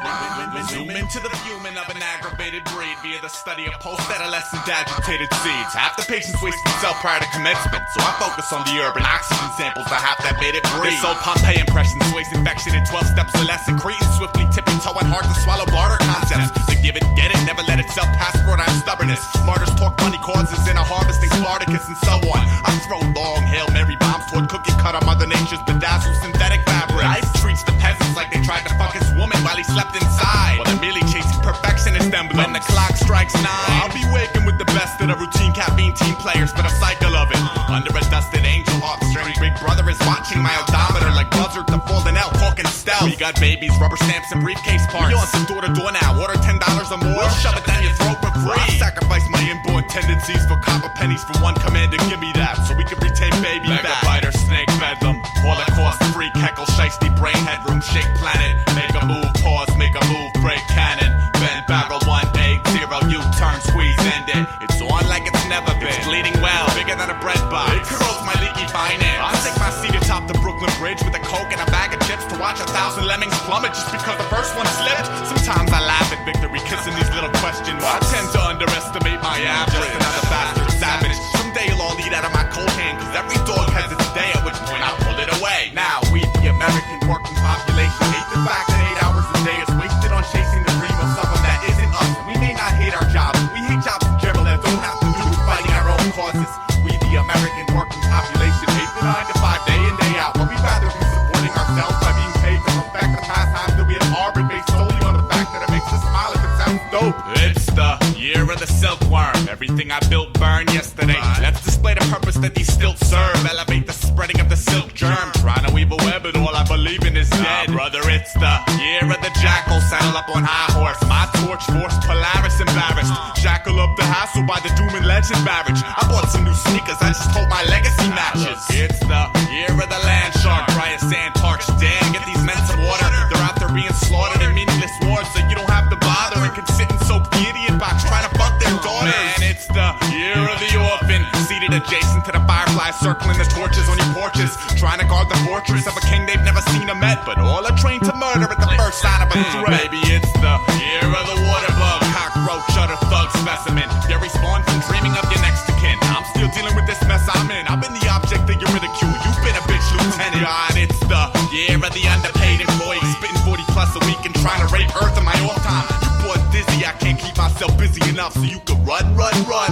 Speaker 9: I got
Speaker 8: Zoom into the human of an aggravated breed via the study of post-adolescent agitated seeds. Half the patients waste themselves prior to commencement, so I focus on the urban oxygen samples, the half that made it breathe. This old Pompeii impressions waste infection in 12 steps or less, and Cretan swiftly tipping toeing hard to swallow barter concepts. The give it, get it, never let itself pass for our stubbornness. Martyrs talk money causes in a harvesting Spartacus and so on. I throw long Hail Mary bombs toward cookie cutter Mother Nature's bedazzled synthetic fabric. Life treats the peasants like they tried to fuck his woman while he slept inside. While they're merely chasing perfectionist emblems. When the clock strikes 9, I'll be waking with the best of the routine caffeine team players for the cycle of it. Under a dusted angel harp string, Big Brother is watching my odometer like buzzard to falling out, talking stealth. We got babies, rubber stamps, and briefcase parts. We on some door to door now. Order $10 or more. We'll shove it down your throat for free. I sacrifice my inborn tendencies for copper pennies for one commander. Give me that so we can retain baby back. Mega biter, snake bedlam. Holocaust, freak, heckle, shiesty, brain, headroom, shake planet. Make a move, pause, make a move, break cannon. Bend barrel 180, U-turn, squeeze, end it. It's on like it's never been. It's bleeding well, bigger than a bread box. It corrodes my leaky finance. I'll take my seat atop the Brooklyn Bridge with a Coke and a bag of chips to watch 1,000 lemmings plummet just because the first one slipped. Sometimes I laugh at victory, kissing these little questions. I tend to underestimate my average. Just another bastard savage. Someday you'll all eat out of my cold hand, cause every dog has its day, at which point I'll pull it away. Now we, the American working population, hate the fact that 8 hours a day is wasted on chasing the dream of someone that isn't us. We may not hate our jobs, we hate jobs in general that don't have to do with fighting our own causes. We, the American working population, hate the 9 to 5 day in, day out, but we'd rather be supporting ourselves by being paid to perfect the pastimes that we have harbored based solely on the fact that it makes us smile if it sounds dope. It's the year of the silkworm. Everything I built burned yesterday. Let's display the purpose that these stilts serve. Elevate the spreading of the silk germ. Trying to weave a web, but all I believe in is dead. Brother, it's the year of the jackal. Saddle up on high horse. My torch force Polaris embarrassed. Jackal up the hassle by the doom and legend barrage. I bought some new sneakers. I just hope my legacy matches. It's the year of the land shark. Dry as sand parks. Damn, get these men some water. They're out there being slaughtered in meaningless wars, so you don't have to bother and can sit and soak the idiot box trying to fuck their daughters. Man, it's the year of the orphan. Seated adjacent to the fireflies, circling the torches on your porches, trying to guard the fortress of a king they've never seen or met, but all are trained to murder at the first sign of a threat. Baby, it's the year of the water bug, cockroach, shutter thug specimen. Gary Spawn from dreaming of your next to kin. I'm still dealing with this mess I'm in. I've been the object of your ridicule. You've been a bitch, lieutenant. God, it's the year of the underpaid employee, spitting 40 plus a week and trying to rape Earth in my off time. You boy dizzy, I can't keep myself busy enough so you can run,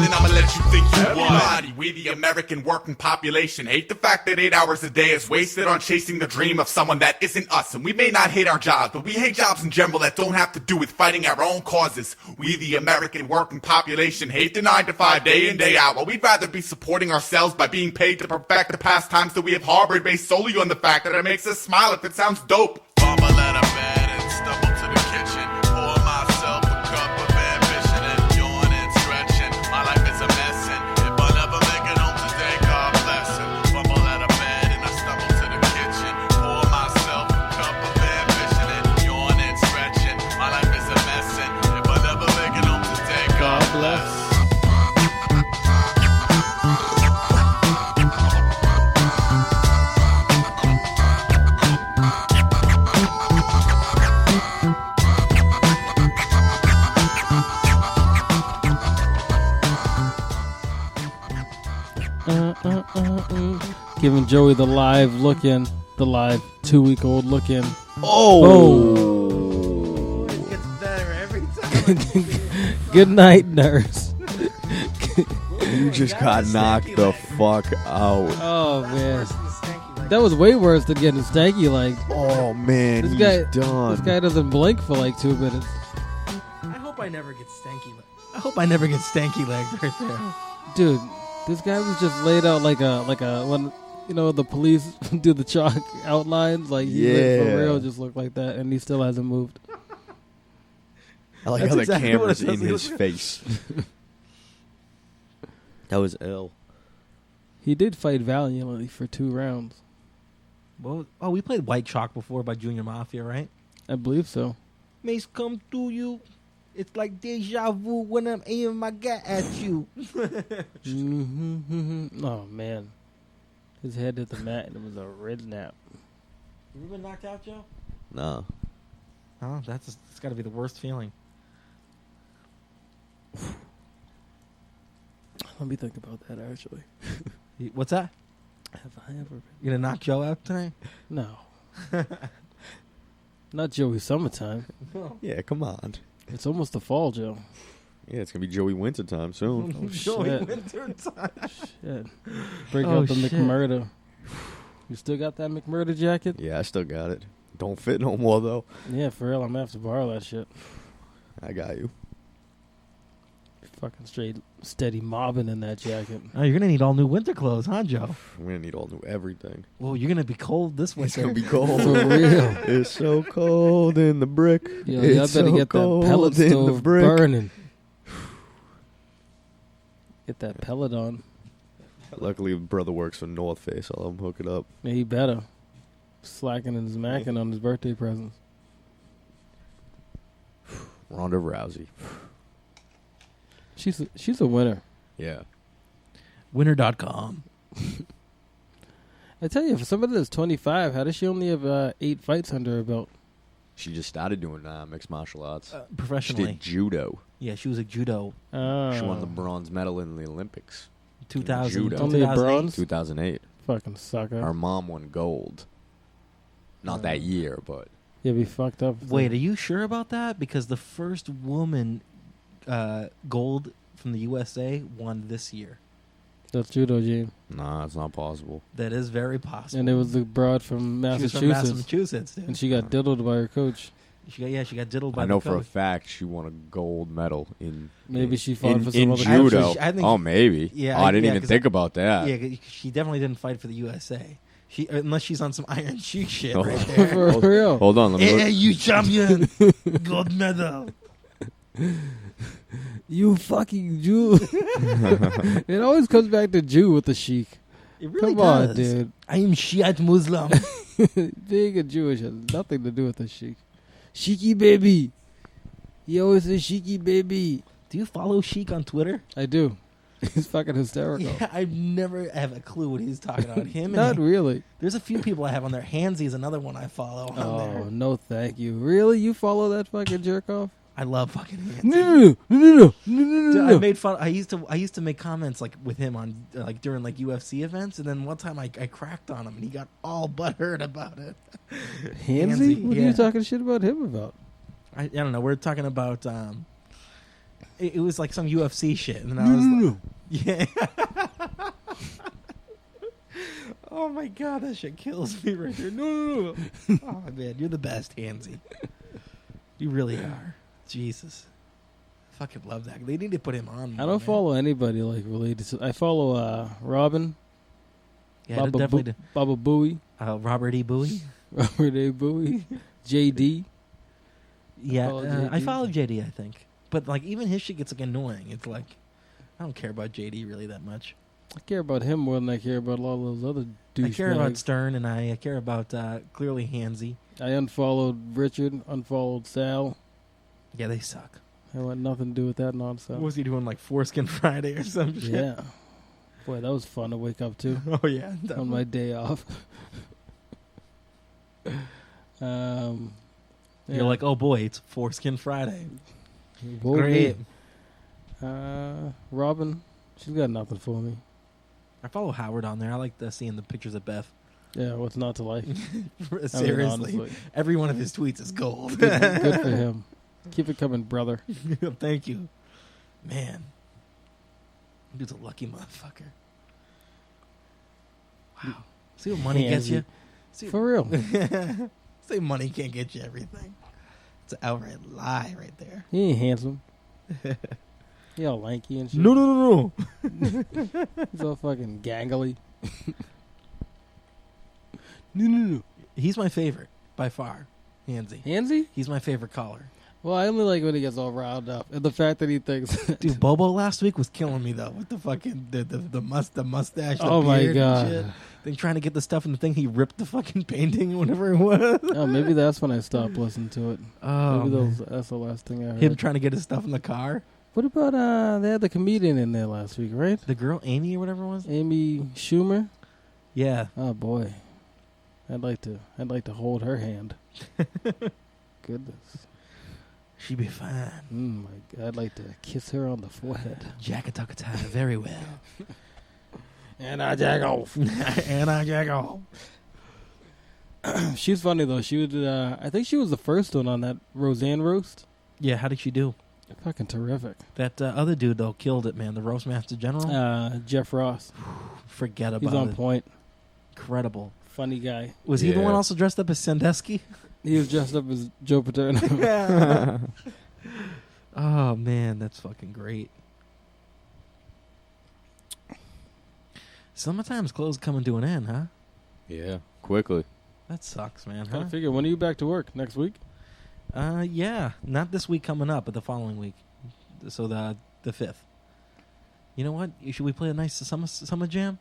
Speaker 8: and I'ma let you think you won. Everybody, we the American working population hate the fact that 8 hours a day is wasted on chasing the dream of someone that isn't us. And we may not hate our jobs, but we hate jobs in general that don't have to do with fighting our own causes. We the American working population hate the 9 to 5 day in, day out, but we'd rather be supporting ourselves by being paid to perfect the pastimes that we have harbored based solely on the fact that it makes us smile if it sounds dope. Mama let her bed and stumble to the kitchen. Pour myself a cup of ambition and yawn and stretching. My life is a mess, and if I never make it home today, God bless him. Fumble out of bed and I stumble to the kitchen. Pour myself a cup of
Speaker 3: bless. Giving Joey the live look in, the live 2-week-old look in.
Speaker 5: Oh, it gets better every time.
Speaker 3: Good night, nurse.
Speaker 4: You just got knocked the fuck out.
Speaker 3: Oh man, that was way worse than getting stanky legged.
Speaker 4: Oh man,
Speaker 3: This
Speaker 4: he's
Speaker 3: guy,
Speaker 4: done.
Speaker 3: this guy doesn't blink for like 2 minutes.
Speaker 5: I hope I never get stanky. I hope I never get stanky legged right there.
Speaker 3: Dude, this guy was just laid out like a when the police do the chalk outlines, like he lit for real, just looked like that, and he still hasn't moved.
Speaker 4: I like
Speaker 5: That's
Speaker 4: how the
Speaker 5: exactly
Speaker 4: camera's
Speaker 5: what it
Speaker 4: in
Speaker 5: does.
Speaker 4: his face. That was ill.
Speaker 3: He did fight valiantly for 2 rounds.
Speaker 5: Well, we played White Chalk before by Junior Mafia, right?
Speaker 3: I believe so.
Speaker 5: Mace come through you. It's like deja vu when I'm aiming my gat at you.
Speaker 3: Oh man, his head hit the mat and it was a red snap.
Speaker 5: You ever been knocked out, Joe?
Speaker 4: No.
Speaker 5: Oh, it's got to be the worst feeling.
Speaker 3: Let me think about that actually.
Speaker 5: What's that?
Speaker 3: Have I ever been?
Speaker 5: You gonna knock Joe out tonight?
Speaker 3: No. Not Joey summertime.
Speaker 4: Yeah, come on.
Speaker 3: It's almost the fall, Joe.
Speaker 4: Yeah, it's gonna be Joey Wintertime soon.
Speaker 3: Oh,
Speaker 5: Joey
Speaker 3: shit.
Speaker 5: winter time.
Speaker 3: Shit. Break
Speaker 5: Oh,
Speaker 3: out the
Speaker 5: shit.
Speaker 3: McMurder. You still got that McMurder jacket?
Speaker 4: Yeah, I still got it. Don't fit no more though.
Speaker 3: Yeah, for real. I'm gonna have to borrow that shit.
Speaker 4: I got you.
Speaker 3: Fucking straight steady mobbing in that jacket.
Speaker 5: Oh, you're gonna need all new winter clothes, huh, Joe?
Speaker 4: I'm gonna need all new everything.
Speaker 5: Well, you're gonna be cold this
Speaker 4: It's
Speaker 5: winter.
Speaker 4: gonna be cold.
Speaker 3: For real.
Speaker 4: It's so cold in the brick.
Speaker 3: Yo, y'all
Speaker 4: It's
Speaker 3: better
Speaker 4: so
Speaker 3: get that
Speaker 4: cold
Speaker 3: pellet
Speaker 4: in the
Speaker 3: stove
Speaker 4: brick.
Speaker 3: burning. Get that pellet on.
Speaker 4: Luckily, brother works for North Face. I'll have him hook it up.
Speaker 3: Yeah, he better. Slacking and smacking on his birthday presents.
Speaker 4: Ronda Rousey.
Speaker 3: She's a winner.
Speaker 4: Yeah.
Speaker 5: Winter.com.
Speaker 3: I tell you, for somebody that's 25, how does she only have 8 fights under her belt?
Speaker 4: She just started doing mixed martial arts. She
Speaker 5: Professionally.
Speaker 4: did judo.
Speaker 5: Yeah, she was a judo.
Speaker 4: She won the bronze medal in the Olympics.
Speaker 5: 2000.
Speaker 4: Judo.
Speaker 3: Only a
Speaker 5: 2008.
Speaker 3: bronze?
Speaker 4: 2008.
Speaker 3: Fucking sucker.
Speaker 4: Our mom won gold. Not that year, but
Speaker 3: You'll be fucked up.
Speaker 5: Wait, are you sure about that? Because the first woman gold from the USA won this year.
Speaker 3: That's judo, Gene.
Speaker 4: nah, it's not possible.
Speaker 5: That is very possible.
Speaker 3: And it was the broad from
Speaker 5: She was
Speaker 3: Massachusetts.
Speaker 5: from Massachusetts, dude.
Speaker 3: And she got diddled by her coach.
Speaker 5: She got diddled by
Speaker 4: I know
Speaker 5: the
Speaker 4: for a
Speaker 5: coach.
Speaker 4: fact she won a gold medal in
Speaker 3: Maybe she fought for some
Speaker 4: in
Speaker 3: other
Speaker 4: judo.
Speaker 3: country.
Speaker 5: I think-
Speaker 4: Oh, maybe.
Speaker 5: Yeah,
Speaker 4: Oh, I didn't
Speaker 5: yeah,
Speaker 4: even
Speaker 5: 'cause
Speaker 4: think about that.
Speaker 5: Yeah, she definitely didn't fight for the USA. She unless she's on some Iron Sheik shit
Speaker 4: Oh.
Speaker 5: right there.
Speaker 3: For
Speaker 4: Hold-
Speaker 3: real.
Speaker 4: Hold on, let me
Speaker 5: Hey,
Speaker 4: look.
Speaker 5: you champion, gold medal.
Speaker 3: You fucking Jew. It always comes back to Jew with the Sheik.
Speaker 5: It really
Speaker 3: Come on,
Speaker 5: does.
Speaker 3: dude.
Speaker 5: I am Shiite Muslim.
Speaker 3: Being a Jewish has nothing to do with the Sheik. Sheiky baby. He always says Sheiky baby.
Speaker 5: Do you follow Sheik on Twitter?
Speaker 3: I do. He's fucking hysterical.
Speaker 5: Yeah, I never have a clue what he's talking about. Him
Speaker 3: Not
Speaker 5: and
Speaker 3: really.
Speaker 5: there's a few people I have on there. Handsy is another one I follow on
Speaker 3: Oh,
Speaker 5: there.
Speaker 3: no thank you. Really? You follow that fucking jerk off?
Speaker 5: I love fucking Handsy.
Speaker 3: No.
Speaker 5: Dude, I made fun. I used to make comments like with him on like during like UFC events, and then one time I cracked on him, and he got all butthurt about it.
Speaker 3: Handsy? What are
Speaker 5: yeah.
Speaker 3: you talking shit about him about?
Speaker 5: I don't know. We're talking about it was like some UFC shit, and I was like, yeah. Oh my god, that shit kills me right there. No. Oh man, you're the best, Handsy. You really are. Jesus. I fucking love that. They need to put him on more,
Speaker 3: I don't
Speaker 5: man.
Speaker 3: follow anybody like related to. I follow Robin,
Speaker 5: Yeah,
Speaker 3: Baba,
Speaker 5: definitely.
Speaker 3: Baba Booey,
Speaker 5: Robert E. Bowie.
Speaker 3: Robert A. Bowie, JD.
Speaker 5: Yeah,
Speaker 3: follow
Speaker 5: I
Speaker 3: JD.
Speaker 5: follow JD, I think. But like even his shit gets like annoying. It's like I don't care about JD really that much.
Speaker 3: I care about him more than I care about all those other douchebags.
Speaker 5: I care about Stern, and I care about clearly Handsy.
Speaker 3: I unfollowed Richard, unfollowed Sal.
Speaker 5: Yeah, they suck.
Speaker 3: I want nothing to do with that
Speaker 5: What
Speaker 3: nonsense.
Speaker 5: was he doing, like Foreskin Friday or some shit?
Speaker 3: Yeah. Boy, that was fun to wake up to
Speaker 5: Oh, yeah.
Speaker 3: on my day off.
Speaker 5: You're
Speaker 3: yeah.
Speaker 5: like, oh, boy, it's Foreskin Friday.
Speaker 3: Whoa,
Speaker 5: Great.
Speaker 3: Robin, she's got nothing for me.
Speaker 5: I follow Howard on there. I like seeing the pictures of Beth.
Speaker 3: Yeah, what's not to like?
Speaker 5: Seriously.
Speaker 3: honestly.
Speaker 5: Every one of his tweets is gold.
Speaker 3: Good for him. Keep it coming, brother.
Speaker 5: Thank you. Man. Dude's a lucky motherfucker. Wow. See what money gets you? See,
Speaker 3: For real.
Speaker 5: say money can't get you everything. It's an outright lie right there.
Speaker 3: He ain't handsome. He all lanky and shit.
Speaker 5: No.
Speaker 3: He's all fucking gangly. No.
Speaker 5: He's my favorite, by far. Handsy.
Speaker 3: Handsy?
Speaker 5: He's my favorite caller.
Speaker 3: Well, I only like when he gets all riled up. And the fact that he thinks...
Speaker 5: Dude, Bobo last week was killing me, though, with the fucking, the mustache, the
Speaker 3: Oh, my
Speaker 5: beard
Speaker 3: God.
Speaker 5: and shit. Then trying to get the stuff in the thing, he ripped the fucking painting, whatever it was.
Speaker 3: Oh, maybe that's when I stopped listening to it.
Speaker 5: Oh,
Speaker 3: Maybe
Speaker 5: man.
Speaker 3: that's the last thing I heard.
Speaker 5: Him trying to get his stuff in the car.
Speaker 3: What about, they had the comedian in there last week, right?
Speaker 5: The girl, Amy or whatever it was?
Speaker 3: Amy Schumer?
Speaker 5: Yeah.
Speaker 3: Oh, boy. I'd like to hold her hand. Goodness.
Speaker 5: She'd be fine.
Speaker 3: My God, I'd like to kiss her on the forehead.
Speaker 5: Jack-a-tuck-a-tie very well.
Speaker 3: And I jack off.
Speaker 5: And I jack off.
Speaker 3: She's funny, though. She would, I think she was the first one on that Roseanne roast.
Speaker 5: Yeah, how did she do?
Speaker 3: Fucking terrific.
Speaker 5: That other dude, though, killed it, man. The Roastmaster General.
Speaker 3: Jeff Ross.
Speaker 5: Forget about
Speaker 3: He's on
Speaker 5: it.
Speaker 3: point.
Speaker 5: Incredible.
Speaker 3: Funny guy.
Speaker 5: Was he the
Speaker 4: Yeah.
Speaker 5: one also dressed up as Sandusky?
Speaker 3: He was dressed up as Joe Paterno.
Speaker 5: Oh, man, that's fucking great. Summertime's clothes coming to an end, huh?
Speaker 4: Yeah, quickly.
Speaker 5: That sucks, man,
Speaker 3: I
Speaker 5: huh?
Speaker 3: figure, when are you back to work? Next week?
Speaker 5: Yeah. Not this week coming up, but the following week. So the 5th. You know what? Should we play a nice summer jam?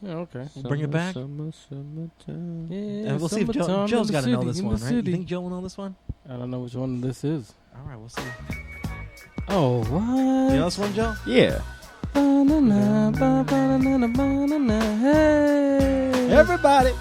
Speaker 3: Yeah, okay.
Speaker 5: We'll bring it back.
Speaker 4: Summertime.
Speaker 3: Yeah,
Speaker 5: And we'll see if
Speaker 3: summertime
Speaker 5: Joe's
Speaker 3: in
Speaker 5: got
Speaker 3: the
Speaker 5: to know
Speaker 3: city,
Speaker 5: this
Speaker 3: in
Speaker 5: one,
Speaker 3: the
Speaker 5: right? You
Speaker 3: city.
Speaker 5: think Joe will know this one?
Speaker 3: I don't know which one this is.
Speaker 5: All right, we'll see.
Speaker 3: Oh, what?
Speaker 5: You know this one, Joe?
Speaker 4: Yeah.
Speaker 3: Ba-na-na, ba-ba-na-na, ba-na-na, hey.
Speaker 5: Everybody.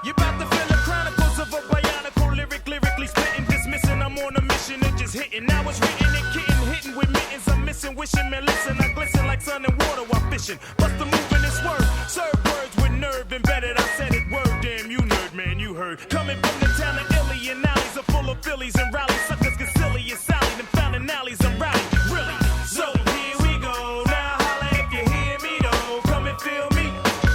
Speaker 8: You about to feel the chronicles of a bionicle lyrically spitting, dismissing. I'm on a mission and just hitting. Now it's written and kitten, hitting with mittens. I'm missing, wishing, man, listen. I glisten like sun and water while fishing. Bust the move in this word. Serve words with nerve embedded. I said it word. Damn, you nerd, man, you heard. Coming from the town of Illy and alleys are full of Phillies and rallies. Suckers get silly and Sally. Them founding alleys and rowdy. Really? So here we go. Now holla if you hear me though. Come and feel me.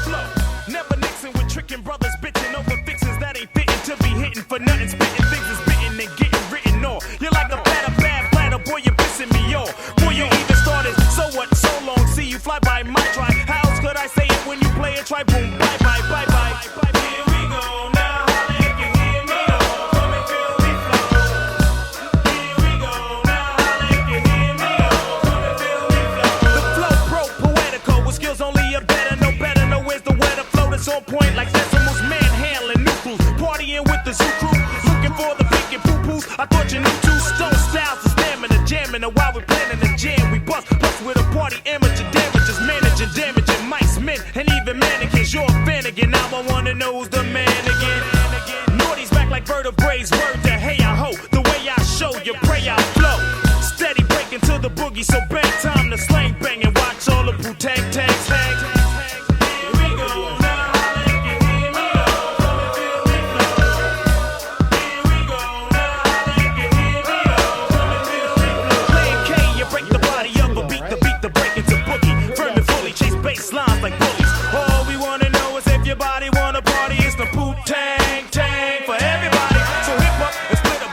Speaker 8: Flow. Never mixing with tricking brothers, bitching over fixes that ain't fitting to be hitting for nothing. Spitting things is bitten and getting written off. You're like a bad platter, boy, you're pissing me off. Boy, you even started. So what? So long. See you fly by my try. How else could I say it when you play it? Try boom, bye bye. Here we go. Now holla if you hear me though. Come and feel me flow. Here we go. Now holla if you hear me though. Come and feel me flow. The flow broke poetical with skills only a better. No where's the weather flow that's on point like decimals. Manhandling new crews. Partying with the zoo crew. Looking for the pink and poo-poos. I thought you knew two stone styles of stamina. Jamming and while we're planning the jam, we bust with a party amateur damages. Managing damaging mice, men, and even mannequins. You're a fan again. Now I wanna know who's the man again. Naughty's back like vertebrae. Word to hey I ho. The way I show you pray I flow. Steady breaking to the boogie. So bang time to slang bang and watch all the boo tang tangs hang. Here we go. Now holla if you hear me though. Come and feel me flow. Here we go. Now holla if you hear me though. Come and feel me flow. Playing K, you break the body up a beat the break into boogie. Firm and fully chase bass lines like bullies. All we wanna know is if your body wanna party. It's the boot tang for everybody. So hip up and split up,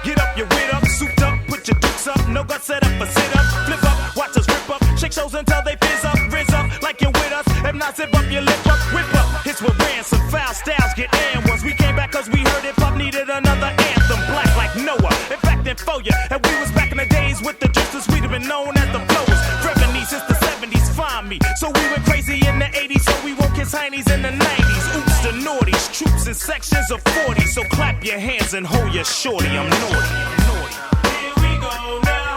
Speaker 8: get up, your wit up, souped up, put your dukes up, no guts set up or sit up, flip up, watch us rip up, shake shows until they fizz up, rizz up, like you're with us. If not, zip up your lip up, whip up. Hits with ransom, foul styles get and ones. We came back cause we heard hip hop needed another anthem, black like Noah. In fact, in for ya, and we was back in the days with the drifts, we'd have been known as the flowers. Revenue since the 70s, find me. So we went crazy in the 80s, so we won't kiss Heine
Speaker 10: 80s and the 90s. Oops, the naughties. Troops in sections of 40. So clap your hands and hold your shorty. I'm naughty. Here we go now.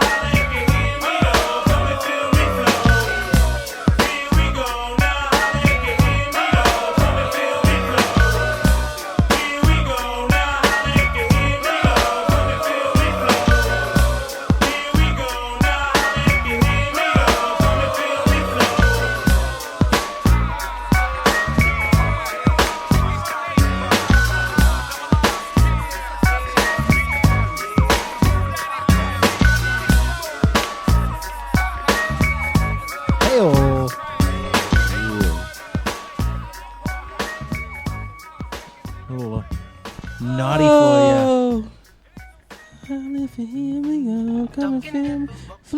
Speaker 5: Naughty for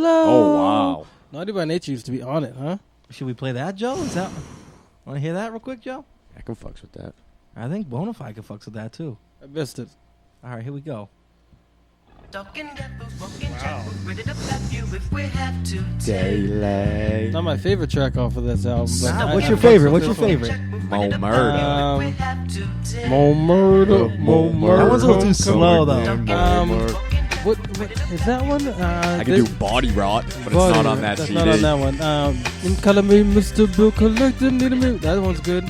Speaker 4: Oh, wow.
Speaker 3: Naughty by Nature used to be on it, huh?
Speaker 5: you. Should we play that, Joe? Want to hear that real quick, Joe?
Speaker 4: I can fucks with that.
Speaker 5: I think Bonafide can fucks with that too.
Speaker 3: I missed it.
Speaker 5: All right, here we go.
Speaker 4: Daily.
Speaker 3: Not my favorite track off of this album. But
Speaker 5: Nah,
Speaker 3: I-
Speaker 5: what's
Speaker 3: I
Speaker 5: your
Speaker 3: fucks
Speaker 5: favorite?
Speaker 3: with
Speaker 5: What's your
Speaker 3: this one.
Speaker 5: favorite?
Speaker 4: Mo Murder.
Speaker 3: Mo Murder. Mo Murder.
Speaker 5: That one's a little too slow though.
Speaker 3: What is that one?
Speaker 4: I can do Body Rot, but it's not on that
Speaker 3: That's
Speaker 4: CD.
Speaker 3: not on that one. In Color Me, Mr. Bill Collector, need a minute. That one's good.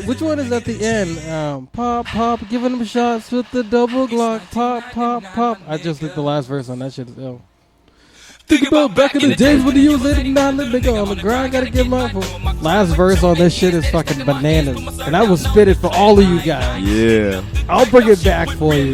Speaker 3: Which one is at the end? Pop, pop, giving them shots with the double Glock. Pop, pop, pop. I just think the last verse on that shit is ill. Think about back in the days when you was 89, the nigga on the grind, gotta get my last verse on this shit is fucking bananas. And I will spit it for all of you guys.
Speaker 4: Yeah.
Speaker 3: I'll bring it back for you.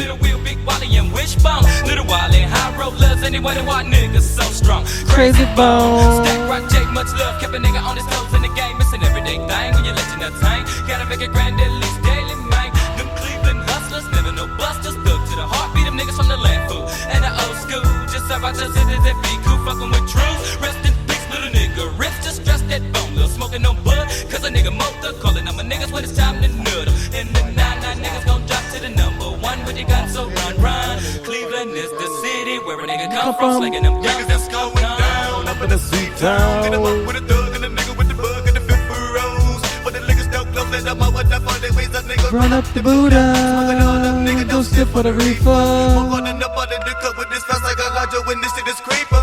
Speaker 3: Crazy Bone.
Speaker 11: Stack rock, Jake, much love, kept a nigga on his toes in the game, missing everyday thing when you let your nuts hang. Gotta make it grand at least daily, man. Them Cleveland hustlers, never no busters, thug to the heartbeat, them niggas from the land fool. And the old school, just about to sit that be cool, fucking with truth. Rest in peace, little nigga, rich, just stress that bone, little smoking no bud, cause a nigga motor, calling on my niggas when it's time to nut. And the 9-9 niggas gon' drop to the number one, but you got so run. Cleveland is the city where a nigga come from, slinging them niggas that's going down up in the sweet town. Get him up with a thug and a nigga with the bug and the fifth rose. But the niggas don't close, let them up with that fun, they ways up niggas.
Speaker 3: Run up the Buddha, don't skip for the reefer.
Speaker 11: Move on and up under the cup with this fast like a larger when this shit is creeper.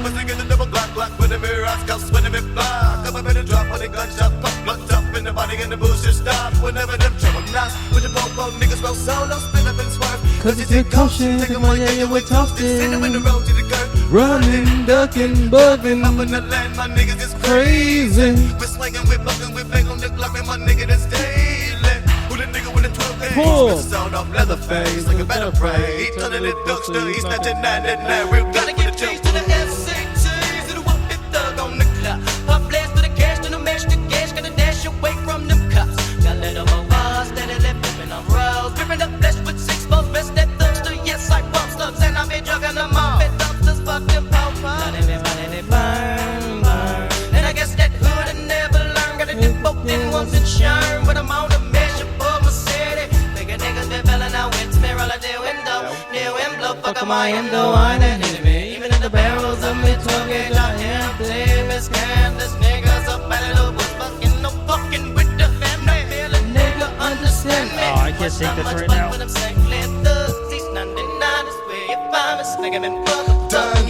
Speaker 11: But they get the double Glock, Glock with the mirror, I scuffs when they fly. Come up in the drop when they gunshot, pop, blood up in the body and the bullshit stop. Whenever them trouble knocks, with the popo niggas roll solo, spin up and swerve.
Speaker 3: Cause it's a caution, take them on, yeah, we're toasting.
Speaker 11: Send them in the road to the curb.
Speaker 3: Running, ducking, bugging,
Speaker 11: Up in the land, my niggas is
Speaker 3: crazy.
Speaker 11: We're swinging, we're bucking, we're bang on the clock, and my nigga that's daily. Who the nigga with the 12 gauge?
Speaker 3: Pull.
Speaker 11: With the sound off leather face, like a better pray. He turning it duckster, he's snatching 99. Real gotta get changed to the SATs, to the whoop it thug on the clock. Pop blast to the cash, to the mash the cash, gotta dash away from them cops. Gotta let them over, steady left, flipping on roads, ripping up flesh with 6-4, best that thumpster. Yes, I bump slugs, and I be drugging them all. Fed dumpsters, fuck them power. Let it burn, burn. And I guess that hood I never learned. Gotta dip both in once and shine, but I'm on a measure for my city. Bigger niggas been felling out with me, roll out their window. Near wind blow, fuck my endo, I ain't enemy. Even in the barrels of me 12 gauge, I empty. Miss Candace, niggas up at the bush, fucking no fucking with the family. Feel a nigga understand me.
Speaker 3: Oh, I can't take this right now.
Speaker 11: When I'm saying clear thugs, he's 99 is where you find me. Nigga been fucking done.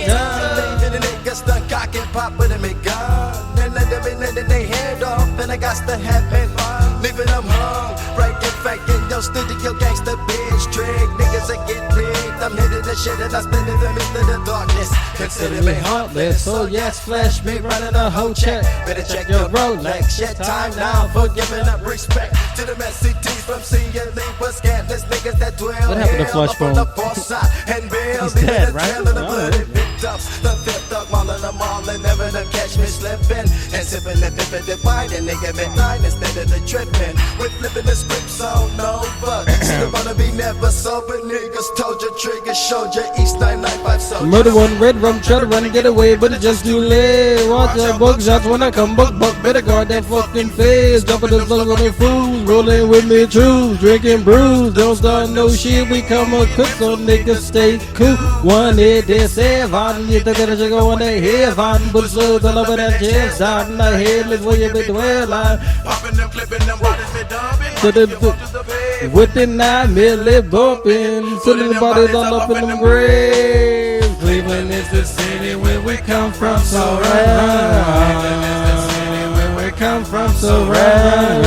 Speaker 12: The niggas done cock and pop with me gun. Then let them in, letting they head off, and I got to have it fun. Leaving them hung, right in fact in your studio, gangsta bitch trick. Niggas that get rigged, I'm hitting the shit and I split it into the darkness. Consider me heartless, so yes, flash me running a whole check. Better check your Rolex, yet time now for giving up respect to the SCTs from CLE, but scantless niggas that dwell
Speaker 3: What happened to
Speaker 12: here
Speaker 3: Fleshbone?
Speaker 12: up on the far side and Bill.
Speaker 3: He's dead, right?
Speaker 12: The bloody big ducks, the fifth thug, mauling them all and never to catch me slipping and sipping and dipping, dividing, nigga me nine instead of the tripping. We're flipping the script, so no fucks. Nigga wanna be never sober, niggas told you triggers, showed you East 995 so.
Speaker 3: Murder one, red rum, try to run and get away, but it's just too late. Watch out, buck shots when I come, buck, better guard that fucking face. Jumping the slug on the fools, rolling with me trues, drinking brews, don't start no shit, we come up quick, so niggas stay cool. One hit, they say, Van, you think that you go on their head, Van, put slugs all over that chest, side in the head, let's where you be dwell line.
Speaker 11: Popping them, clipping them, bodies be dumping.
Speaker 3: With the 9 milli bumping, sending the bodies all up in them graves. Cleveland is the city where we come from, so right. Where we come from, so right.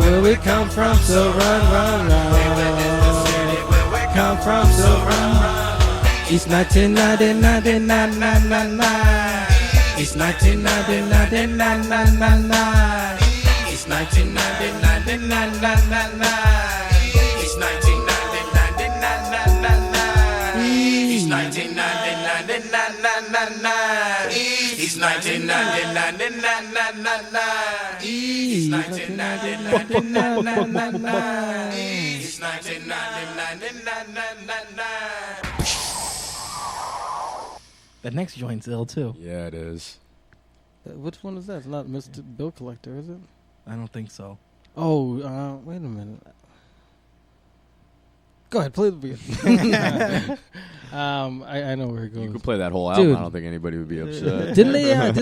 Speaker 3: Where we come from, so right. Come from, so right. It's 1999. It's 1999. It's 1999. It's 1999. It's 1999. It's 1999. It's 1999. It's 1999.
Speaker 5: That next joint's ill too.
Speaker 4: Yeah, it is.
Speaker 3: Which one is that? It's not Mr. Bill Collector, is it?
Speaker 5: I don't think so.
Speaker 3: Oh, wait a minute. Go ahead, play the beginning. I know where it goes.
Speaker 4: You could play that whole album.
Speaker 3: Dude.
Speaker 4: I don't think anybody would be upset.
Speaker 3: Didn't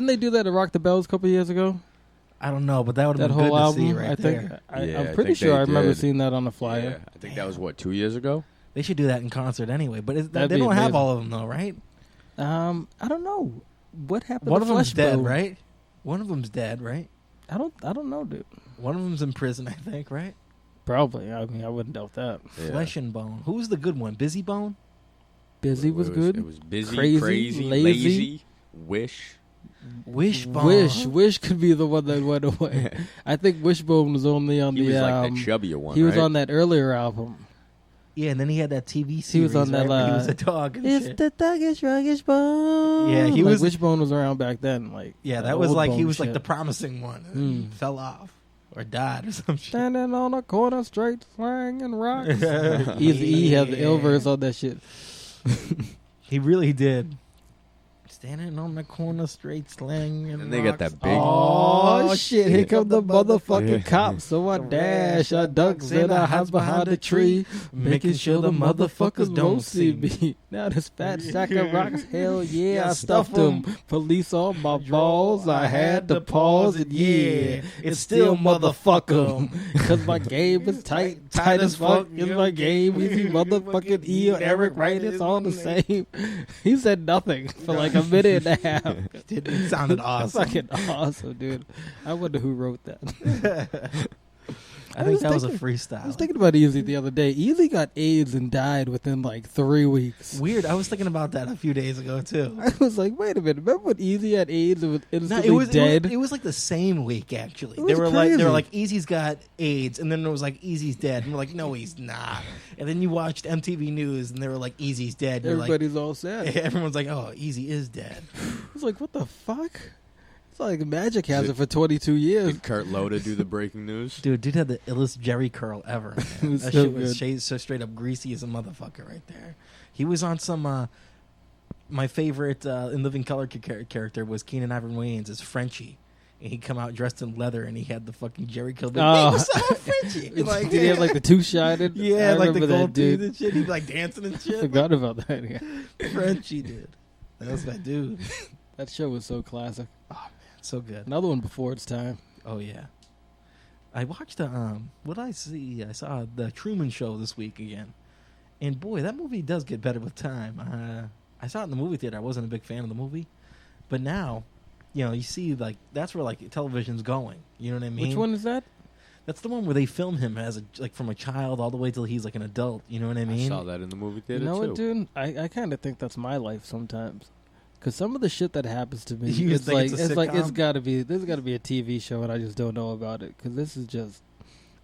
Speaker 3: they do that at Rock the Bells a couple years ago?
Speaker 5: I don't know, but that would have
Speaker 3: That
Speaker 5: been
Speaker 3: whole
Speaker 5: good
Speaker 3: album,
Speaker 5: to see right
Speaker 3: I think.
Speaker 5: there.
Speaker 3: I'm pretty sure I remember
Speaker 4: did.
Speaker 3: seeing that on the flyer.
Speaker 4: Yeah, I think that was, 2 years ago?
Speaker 5: They should do that in concert anyway, but they
Speaker 3: That'd be
Speaker 5: don't have
Speaker 3: amazing.
Speaker 5: all of them though, right?
Speaker 3: I don't know what happened.
Speaker 5: One
Speaker 3: to
Speaker 5: of them's
Speaker 3: Flesh
Speaker 5: dead,
Speaker 3: Bone.
Speaker 5: right? One of them's dead, right?
Speaker 3: I don't know, dude.
Speaker 5: One of them's in prison, I think, right?
Speaker 3: Probably. I mean, I wouldn't doubt that.
Speaker 4: Yeah.
Speaker 5: Flesh and Bone. Who was the good one? Busy Bone?
Speaker 3: Busy was good.
Speaker 4: It was busy,
Speaker 3: Crazy,
Speaker 4: lazy, wish.
Speaker 5: Wishbone.
Speaker 3: Wish could be the one that went away. I think Wishbone was only on
Speaker 4: He
Speaker 3: the.
Speaker 4: was like that chubbier one.
Speaker 3: He was
Speaker 4: right?
Speaker 3: on that earlier album.
Speaker 5: Yeah, and then he had that TV series.
Speaker 3: He was on that.
Speaker 5: right, where he was a dog and
Speaker 3: It's
Speaker 5: shit.
Speaker 3: the thuggish, ruggish bone.
Speaker 5: Yeah, he
Speaker 3: like
Speaker 5: was-
Speaker 3: Wishbone was around back then. Like
Speaker 5: Yeah,
Speaker 3: the
Speaker 5: that was
Speaker 3: old
Speaker 5: like he
Speaker 3: Bone
Speaker 5: was like
Speaker 3: shit.
Speaker 5: the promising one. And he fell off or died or some shit.
Speaker 3: Standing on the corner, straight swinging rocks. Easy E had the ill verse on that shit.
Speaker 5: He really did. Standing on the corner, straight slang, and
Speaker 4: And they got that big.
Speaker 3: Oh shit! Here come the motherfucking
Speaker 4: Yeah.
Speaker 3: cops. So I dash, I ducks, and I hide behind the tree, making sure the motherfuckers don't see me. Now this fat sack of rocks, hell yeah, I stuffed them. Police on my balls, I had to pause, and yeah, it's still motherfucker. Cause my game is tight as fuck. Is my game easy? Motherfucking E or Eric Wright, it's all the same. He said nothing for like a minute and a half.
Speaker 5: It sounded awesome.
Speaker 3: Fucking awesome, dude. I wonder who wrote that.
Speaker 5: I think that was a
Speaker 3: I
Speaker 5: freestyle.
Speaker 3: was thinking about Easy the other day. Easy got AIDS and died within like 3 weeks.
Speaker 5: Weird. I was thinking about that a few days ago too.
Speaker 3: I was like, wait a minute. Remember when Easy had AIDS and was
Speaker 5: No,
Speaker 3: instantly dead?
Speaker 5: It was like the same week actually.
Speaker 3: It
Speaker 5: They
Speaker 3: was
Speaker 5: were
Speaker 3: crazy.
Speaker 5: like Easy's got AIDS, and then there was like Easy's dead, and we're like, no, he's not. And then you watched MTV News, and they were like, Easy's dead. And you're
Speaker 3: Everybody's all sad.
Speaker 5: like, everyone's like, oh, Easy is dead.
Speaker 3: I was like, what the fuck? It's like Magic has it for 22 years.
Speaker 4: Did Kurt Loder do the breaking news?
Speaker 5: Dude had the illest Jerry curl ever. Man.
Speaker 3: It was
Speaker 5: That
Speaker 3: so
Speaker 5: shit was
Speaker 3: good.
Speaker 5: so straight up greasy as a motherfucker right there. He was on some. My favorite in Living Color character was Keenan Ivan Wayans as Frenchie. And he'd come out dressed in leather, and he had the fucking Jerry curl.
Speaker 3: Oh.
Speaker 5: Hey, what's up, Frenchie? Like,
Speaker 3: Did he have like the two-sided?
Speaker 5: yeah,
Speaker 3: I
Speaker 5: like the
Speaker 3: remember that
Speaker 5: gold
Speaker 3: dude.
Speaker 5: tooth and shit. He'd be like dancing and
Speaker 3: I
Speaker 5: shit.
Speaker 3: forgot about that. Yeah.
Speaker 5: Frenchie did. That was my dude.
Speaker 3: That show was so classic.
Speaker 5: So good.
Speaker 3: Another one before its time.
Speaker 5: Oh yeah. I watched what did I see? I saw the Truman Show this week again, and boy, that movie does get better with time. I saw it in the movie theater. I wasn't a big fan of the movie, but now, you see, like that's where like television's going. You know what I mean?
Speaker 3: Which one is that?
Speaker 5: That's the one where they film him as from a child all the way till he's like an adult. You know what I mean?
Speaker 4: I saw that in the movie theater
Speaker 3: You know
Speaker 4: too.
Speaker 3: what, dude? I kind of think that's my life sometimes. Because some of the shit that happens to me,
Speaker 5: You
Speaker 3: it's
Speaker 5: think
Speaker 3: like
Speaker 5: it's a
Speaker 3: it's like
Speaker 5: sitcom?
Speaker 3: there's got to be a TV show, and I just don't know about it. Because this is just,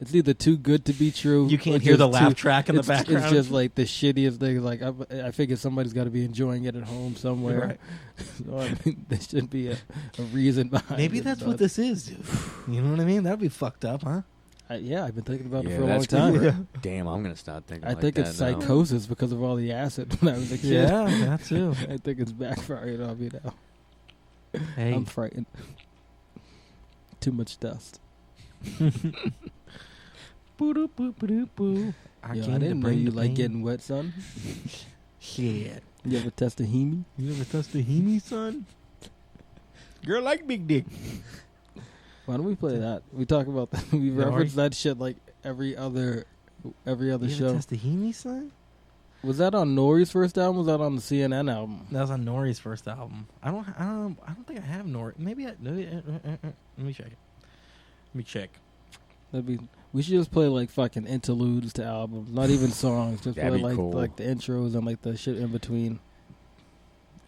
Speaker 3: it's either too good to be true.
Speaker 5: You can't
Speaker 3: or
Speaker 5: hear the
Speaker 3: just
Speaker 5: laugh
Speaker 3: too-
Speaker 5: track in the
Speaker 3: it's-
Speaker 5: background.
Speaker 3: It's just like the shittiest thing. Like I figure somebody's got to be enjoying it at home somewhere.
Speaker 5: Right.
Speaker 3: So I mean, there should be a reason behind.
Speaker 5: Maybe
Speaker 3: it,
Speaker 5: that's
Speaker 3: but
Speaker 5: what this is, dude. You know what I mean? That'd be fucked up, huh?
Speaker 3: I've been thinking about it
Speaker 4: Yeah,
Speaker 3: for a long
Speaker 4: that's
Speaker 3: time.
Speaker 4: good. Damn, I'm gonna start thinking.
Speaker 3: I
Speaker 4: like
Speaker 3: think
Speaker 4: that
Speaker 3: it's
Speaker 4: now.
Speaker 3: psychosis because of all the acid when I was a kid.
Speaker 5: Yeah, that too.
Speaker 3: I think it's backfiring on me now.
Speaker 5: Hey,
Speaker 3: I'm frightened. Too much dust.
Speaker 5: Boo-doo-boo-boo-doo-boo.
Speaker 3: I didn't know you like getting wet, son.
Speaker 5: Shit.
Speaker 3: You ever test a hemi?
Speaker 5: You ever touched a hemi, son? Girl like big dick.
Speaker 3: Why don't we play that? We talk about that. We reference that shit like every other
Speaker 5: You
Speaker 3: show.
Speaker 5: ever touched a hemi, son?
Speaker 3: Was that on Nori's first album? Was that on the CNN album?
Speaker 5: That was on Nori's first album. I don't think I have Nori. Maybe let me check it. Let me check.
Speaker 3: We should just play like fucking interludes to albums, not even songs. Just
Speaker 4: That'd
Speaker 3: play
Speaker 4: be
Speaker 3: like
Speaker 4: cool.
Speaker 3: like the intros and like the shit in between.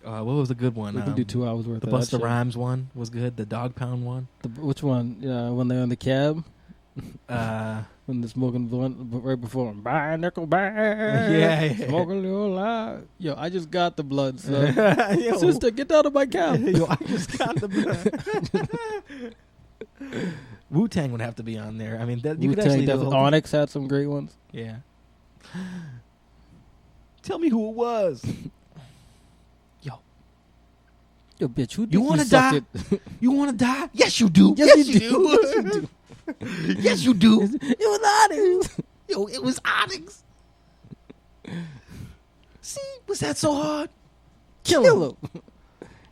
Speaker 5: What was the good one?
Speaker 3: We can do 2 hours worth
Speaker 5: The
Speaker 3: of that
Speaker 5: Busta
Speaker 3: shit.
Speaker 5: Rhymes one was good. The Dog Pound one.
Speaker 3: Which one? When they're in the cab. When they're smoking blunt right before buy a nickel bag.
Speaker 5: Yeah.
Speaker 3: Smoking a little loud. Yo, I just got the blood, son.
Speaker 5: Yo.
Speaker 3: Sister, get out of my cab.
Speaker 5: Yo, I just got the Wu-Tang would have to be on there. I mean, that, you could actually do the whole
Speaker 3: Onyx had some great ones.
Speaker 5: Yeah. Tell me who it was.
Speaker 3: Yo, bitch, who
Speaker 5: You
Speaker 3: want
Speaker 5: wanna
Speaker 3: to
Speaker 5: die?
Speaker 3: It?
Speaker 5: You want to die? Yes, you do.
Speaker 3: Yes, you do.
Speaker 5: Yes, you do.
Speaker 3: It was Onyx.
Speaker 5: Yo, it was Onyx. See, was that so hard?
Speaker 3: Kill him.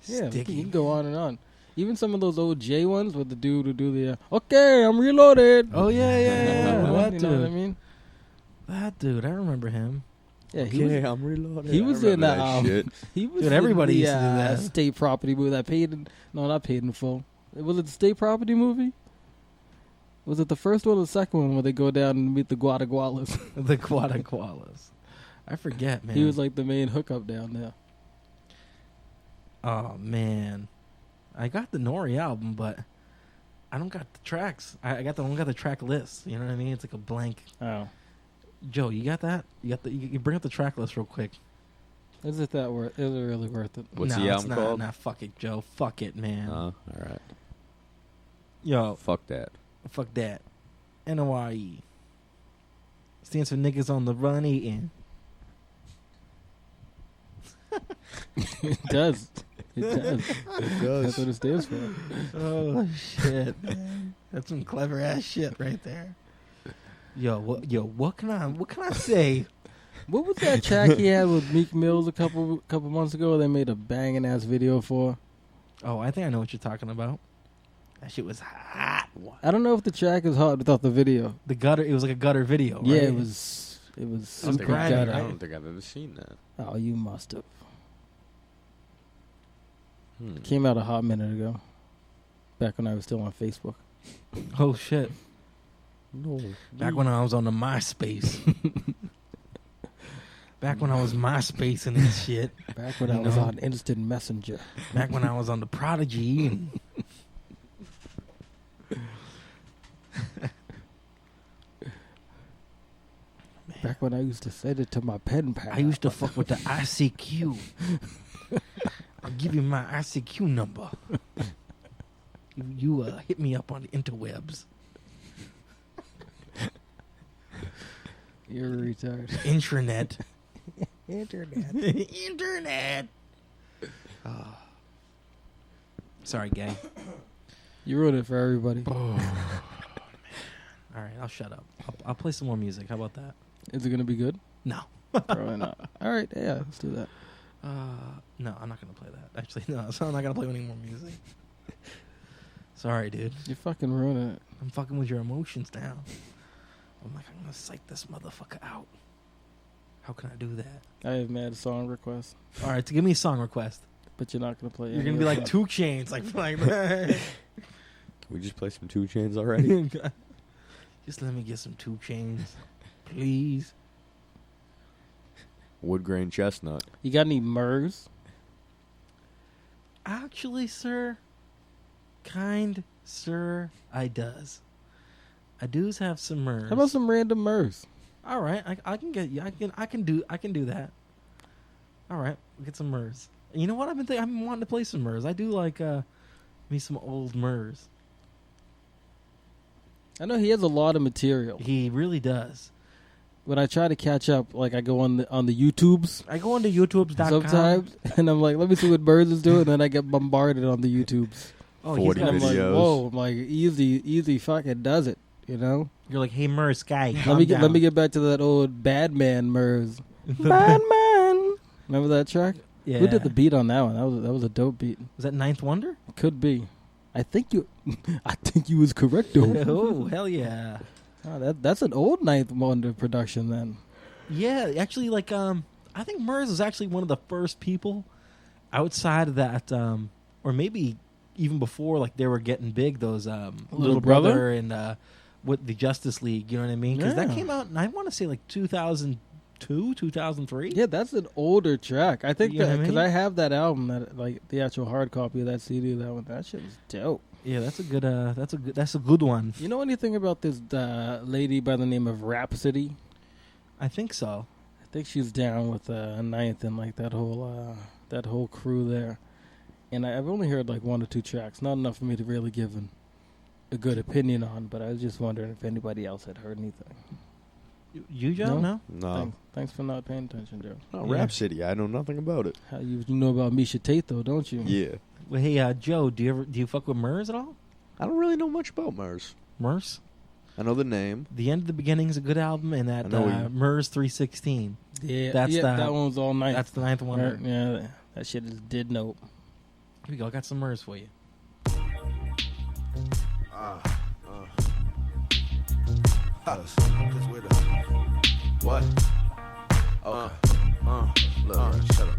Speaker 3: Yeah,
Speaker 5: Sticky.
Speaker 3: you can go on and on. Even some of those old J ones with the dude who do the okay, I'm reloaded.
Speaker 5: Oh yeah. That
Speaker 3: You
Speaker 5: dude.
Speaker 3: know what I mean?
Speaker 5: That dude, I remember him.
Speaker 3: Yeah,
Speaker 4: I'm reloaded.
Speaker 3: he was
Speaker 4: I
Speaker 3: in
Speaker 4: remember
Speaker 3: that.
Speaker 4: shit.
Speaker 3: He was
Speaker 5: Dude, everybody
Speaker 3: in the,
Speaker 5: used to do that.
Speaker 3: state property movie that paid in. No, not paid in full. Was it the state property movie? Was it the first one or the second one where they go down and meet the Guadagualas?
Speaker 5: The Guadagualas. I forget, man.
Speaker 3: He was like the main hookup down there.
Speaker 5: Oh man, I got the Nori album, but I don't got the tracks. I only got the track list. You know what I mean? It's like a blank.
Speaker 3: Oh,
Speaker 5: Joe, you got that? You got the? You bring up the track list real quick.
Speaker 3: is it that worth? Is it really worth it?
Speaker 4: What's
Speaker 5: No,
Speaker 4: the
Speaker 5: it's
Speaker 4: album
Speaker 5: not.
Speaker 4: called?
Speaker 5: Nah, fuck it, Joe. Fuck it, man.
Speaker 4: All right.
Speaker 5: Yo,
Speaker 4: Fuck that.
Speaker 5: fuck that. NORE stands for niggas on the run eating.
Speaker 3: It does. It does. That's what it stands for.
Speaker 5: Oh shit, man. That's some clever ass shit right there. What can I say?
Speaker 3: What was that track he had with Meek Mills a couple months ago? They made a banging ass video for.
Speaker 5: Oh, I think I know what you're talking about. That shit was hot.
Speaker 3: I don't know if the track is hot without the video.
Speaker 5: The gutter. It was like a gutter video. Right?
Speaker 3: Yeah, it was. It was
Speaker 5: was
Speaker 3: super
Speaker 5: grimy,
Speaker 3: gutter.
Speaker 4: I don't think I've ever seen that.
Speaker 3: Oh, you must have.
Speaker 4: Hmm.
Speaker 3: Came out a hot minute ago. Back when I was still on Facebook.
Speaker 5: Oh shit.
Speaker 4: No.
Speaker 5: Back when I was on the MySpace. Back when I was MySpace and this shit.
Speaker 3: Back when
Speaker 5: You
Speaker 3: I was
Speaker 5: know?
Speaker 3: on Instant Messenger.
Speaker 5: Back when I was on the Prodigy. And
Speaker 3: Back when I used to send it to my pen pal.
Speaker 5: I used to fuck with the ICQ. I'll give you my ICQ number. You hit me up on the interwebs.
Speaker 3: You're a retard.
Speaker 5: Intranet.
Speaker 3: Internet.
Speaker 5: Internet. Sorry, gang.
Speaker 3: You ruined it for everybody.
Speaker 5: All right, I'll shut up. I'll play some more music. How about that?
Speaker 3: Is it gonna be good?
Speaker 5: No.
Speaker 3: Probably not. All right, yeah, let's do that.
Speaker 5: No, I'm not gonna play that. Actually, no. So I'm not gonna play any more music. Sorry, dude.
Speaker 3: You're fucking ruining it.
Speaker 5: I'm fucking with your emotions now. I'm like, I'm gonna psych this motherfucker out. How can I do that?
Speaker 3: I have mad song requests,
Speaker 5: All right, so give me a song request.
Speaker 3: but you're not gonna play.
Speaker 5: You're
Speaker 3: any
Speaker 5: gonna be
Speaker 3: of
Speaker 5: like
Speaker 3: them.
Speaker 5: 2 Chainz, like
Speaker 4: Can we just play some 2 Chainz already?
Speaker 5: Just let me get some 2 Chainz, please.
Speaker 4: Wood grain chestnut.
Speaker 3: You got any Murs?
Speaker 5: Actually, sir, I does. I does have some Murs.
Speaker 3: How about some random Murs?
Speaker 5: All right, I can get you. I can do that. All right, we'll get some Murs. You know what? I've been wanting to play some Murs. I do like me some old Murs.
Speaker 3: I know he has a lot of material.
Speaker 5: He really does.
Speaker 3: When I try to catch up, like I go on the YouTubes.
Speaker 5: I go on to YouTubes.com
Speaker 3: sometimes, and I'm like, let me see what Murs is doing, and then I get bombarded on the YouTubes.
Speaker 5: Oh,
Speaker 4: 40
Speaker 3: I'm
Speaker 4: videos.
Speaker 3: like, whoa, I'm like, easy fucking does it, you know?
Speaker 5: You're like, hey, Murs, guy,
Speaker 3: let me get back to that old bad man Murs. Bad man. Remember that track?
Speaker 5: Yeah.
Speaker 3: Who did the beat on that one? That was a dope beat.
Speaker 5: Was that Ninth Wonder?
Speaker 3: Could be. I think you was correct though.
Speaker 5: Oh, hell yeah.
Speaker 3: Oh, that's an old Ninth Wonder production then.
Speaker 5: Yeah, actually, like, I think Murs was actually one of the first people outside of that, or maybe even before, like, they were getting big, those Little Brother and with the Justice League, you know what I mean? Because that came out, and I want to say, like, 2002, 2003.
Speaker 3: Yeah, that's an older track. I think
Speaker 5: You know what I
Speaker 3: because
Speaker 5: mean?
Speaker 3: I have that album, that like the actual hard copy of that CD. That shit was dope.
Speaker 5: Yeah, that's a good one.
Speaker 3: You know anything about this lady by the name of Rhapsody?
Speaker 5: I think so.
Speaker 3: I think she's down with Ninth and like that whole crew there. And I've only heard like 1 or 2 tracks, not enough for me to really give a good opinion on. But I was just wondering if anybody else had heard anything.
Speaker 5: You, Joe? No.
Speaker 3: Thanks for not paying attention, Joe.
Speaker 4: Oh, Rap City. I know nothing about it.
Speaker 3: You know about Misha Tate though, don't you?
Speaker 4: Yeah.
Speaker 5: Well, hey, Joe, do you fuck with Murs at all?
Speaker 4: I don't really know much about Murs.
Speaker 5: Murs?
Speaker 4: I know the name.
Speaker 5: The End of the Beginning is a good album, and that Murs 316.
Speaker 3: Yeah,
Speaker 5: that
Speaker 3: one's all night.
Speaker 5: That's the Ninth Wonder.
Speaker 3: Yeah, that shit is did note.
Speaker 5: Here we go. I got some Murs for you.
Speaker 11: What? Okay. Shut up.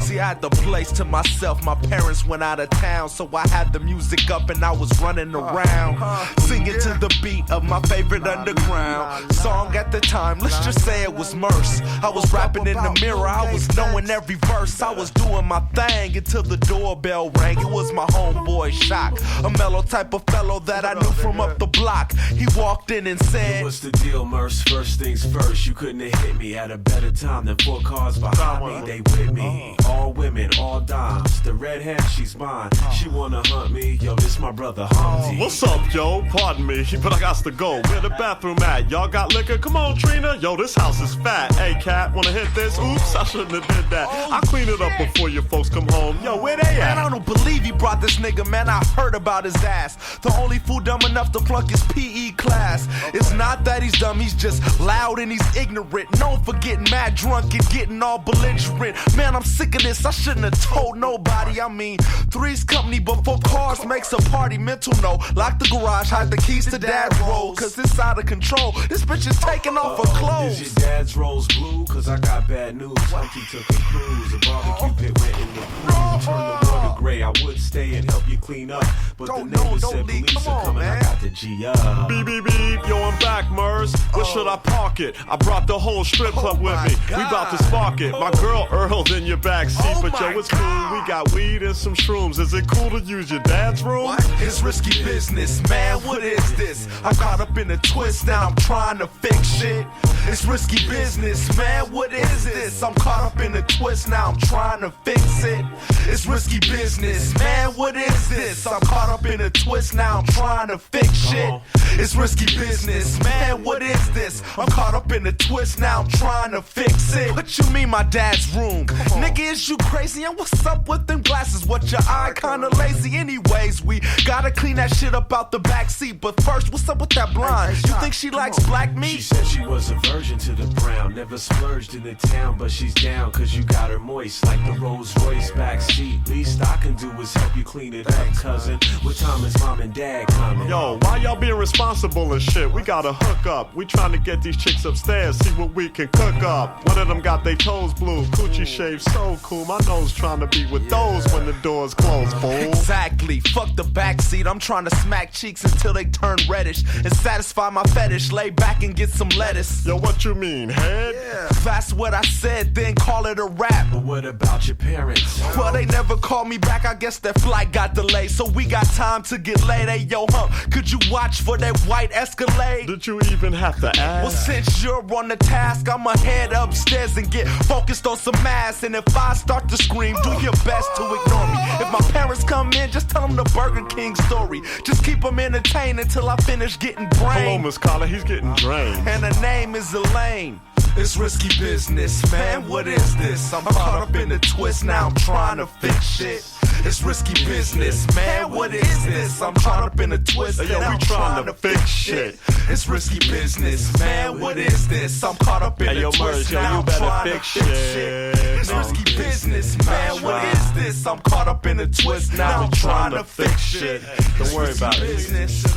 Speaker 11: See, I had the place to myself. My parents went out of town, so I had the music up and I was running around, singing to the beat of my favorite underground song at the time. Let's just say it was Murs. I was rapping in the mirror, I was knowing every verse. I was doing my thing until the doorbell rang. It was my homeboy Shock, a mellow type of fellow that I knew from up the block. He walked in and said,
Speaker 13: "What's the deal, Murs? First things first, you couldn't have hit me at a better time than 4 cars behind me. They with me, all women, all dimes. The redhead, she's mine. She wanna hunt me. Yo, this my brother Humpty."
Speaker 14: What's up, yo? Pardon me, but I got to go. Where the bathroom at? Y'all got liquor? Come on, Trina. Yo, this house is fat. Hey, cat, wanna hit this? Oops, I shouldn't have did that. I'll clean it up before your folks come home. Yo, where they at?
Speaker 11: Man, I don't believe he brought this nigga, man. I heard about his ass. The only fool dumb enough to flunk his PE class. It's not that he's dumb, he's just loud and he's ignorant. Known for getting mad drunk and getting all belligerent. Man, I'm sick of this. I shouldn't have told nobody. I mean, three's company, but 4 cars makes a party. Mental no. Lock the garage, hide the keys to dad's roll, cause it's out of control. This bitch is taking off her clothes.
Speaker 13: Is your dad's rose blue? Cause I got bad news. Humpty took a cruise. A barbecue pit went in the pool. Turned the water gray. I would stay and help you clean up, but the neighbors said police are coming. I got the G up.
Speaker 14: Beep, beep, beep. Yo, I'm back, Murs. Where should I park it? I brought the whole strip club with me. We about to spark it. My girl Earl's in your backseat, but yo, it's cool. We got weed and some shrooms. Is it cool to use your dad's room?
Speaker 11: What? It's risky business, man. What is this? I'm caught up in a twist, now I'm trying to fix shit. It's risky business, man. What is this? I'm caught up in a twist, now I'm trying to fix it. It's risky business, man. What is this? I'm caught up in a twist, now I'm trying to fix shit. It's risky business, man. What is this? I'm caught up in a twist, now I'm trying to fix it. What you mean, my dad's room? Nigga, is you crazy? And what's up with them glasses? What, your eye kinda lazy? Anyways, we gotta clean that shit up out the backseat. But first, what's up with that blonde? You think she likes black meat?
Speaker 13: She said she was a virgin to the brown. Never splurged in the town, but she's down cause you got her moist like the Rolls Royce backseat. Least I can do is help you clean it up, cousin. What time is mom and dad coming?
Speaker 14: Yo, why y'all being responsible and shit? We gotta hook up. We trying to get these chicks upstairs, see what we can cook up. One of them got they toes blue, coochie shaved so cool. My nose trying to be with those when the doors close, fool.
Speaker 11: Exactly, fuck the backseat. I'm trying to smack cheeks until they turn reddish and satisfy my fetish. Lay back and get some lettuce.
Speaker 14: Yo, what you mean, head?
Speaker 11: Yeah, that's what I said, then call it a rap.
Speaker 13: But what about your parents?
Speaker 11: Well, they never called me back. I guess that flight got delayed, so we got time to get laid. Hey, yo, Hump, could you watch for that white Escalade?
Speaker 14: The Did you even have to ask?
Speaker 11: Well, since you're on the task, I'ma head upstairs and get focused on some ass. And if I start to scream, do your best to ignore me. If my parents come in, just tell them the Burger King story. Just keep them entertained until I finish getting brain.
Speaker 14: Hello, Miss Carla, he's getting drained.
Speaker 11: And her name is Elaine. It's risky business, man, what is this? I'm caught up in the twist, now I'm trying to fix shit. It's risky business, man, what is this? I'm caught up in the twist,
Speaker 14: Hey, yo,
Speaker 11: and
Speaker 14: we
Speaker 11: I'm
Speaker 14: trying to fix shit.
Speaker 11: It's risky business, man, what is this? I'm caught up in
Speaker 14: Hey,
Speaker 11: the
Speaker 14: yo,
Speaker 11: twist,
Speaker 14: Merz, yo,
Speaker 11: now
Speaker 14: you
Speaker 11: I'm
Speaker 14: better
Speaker 11: trying to
Speaker 14: fix
Speaker 11: fix
Speaker 14: shit.
Speaker 11: shit. It's risky business, man, what is this? I'm caught up in the twist, now I'm trying to fix shit.
Speaker 14: Don't worry about it.
Speaker 11: Business.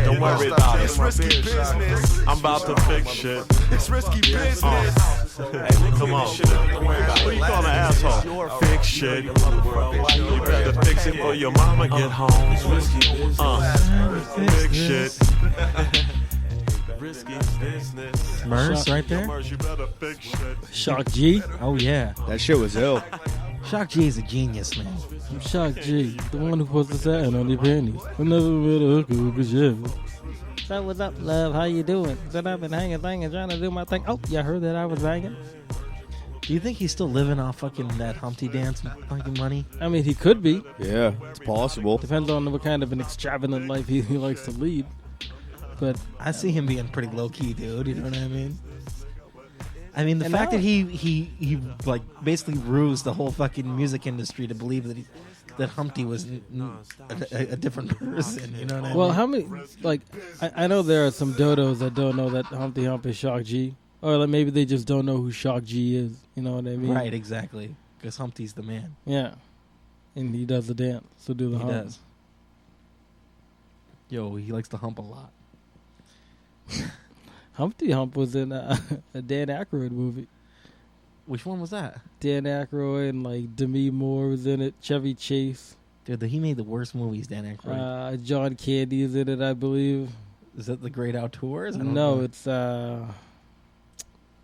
Speaker 14: Don't worry about
Speaker 11: It's
Speaker 14: it.
Speaker 11: risky business.
Speaker 14: I'm about to fix shit.
Speaker 11: It's risky business.
Speaker 14: Come on. What are you calling an asshole? Fix shit. You better fix it before your mama get home. Fix shit. Risky business.
Speaker 5: Merz right there.
Speaker 14: Merz, you better fix shit.
Speaker 3: Shock G.
Speaker 5: Oh yeah,
Speaker 4: That shit was ill.
Speaker 5: Shock G is a genius, man.
Speaker 3: Shock G, the one who puts the satin on your panties. I never met a hooker who could shave. So what's up, love? How you doing? Said I've been hanging, trying to do my thing. Oh, you heard that I was banging?
Speaker 5: Do you think he's still living off fucking that Humpty Dance fucking money?
Speaker 3: I mean, he could be.
Speaker 4: Yeah, it's possible.
Speaker 3: Depends on what kind of an extravagant life he likes to lead. But
Speaker 5: I see him being pretty low key, dude. You know what I mean? I mean, the
Speaker 3: And
Speaker 5: fact
Speaker 3: now-
Speaker 5: that he like basically rused the whole fucking music industry to believe that Humpty was a different person. You know what I mean?
Speaker 3: well, how many? Like, I know there are some dodos that don't know that Humpty Hump is Shock G, or like maybe they just don't know who Shock G is. You know what I mean?
Speaker 5: Right, exactly. Because Humpty's the man.
Speaker 3: Yeah, and he does the dance. So do the
Speaker 5: He
Speaker 3: hump.
Speaker 5: does. Yo, he likes to hump a lot.
Speaker 3: Humpty Hump was in a Dan Aykroyd movie.
Speaker 5: Which one was that?
Speaker 3: Dan Aykroyd and like Demi Moore was in it. Chevy Chase.
Speaker 5: Dude, he made the worst movies, Dan Aykroyd.
Speaker 3: John Candy is in it, I believe.
Speaker 5: Is that The Great Outdoors? I don't
Speaker 3: No,
Speaker 5: know.
Speaker 3: it's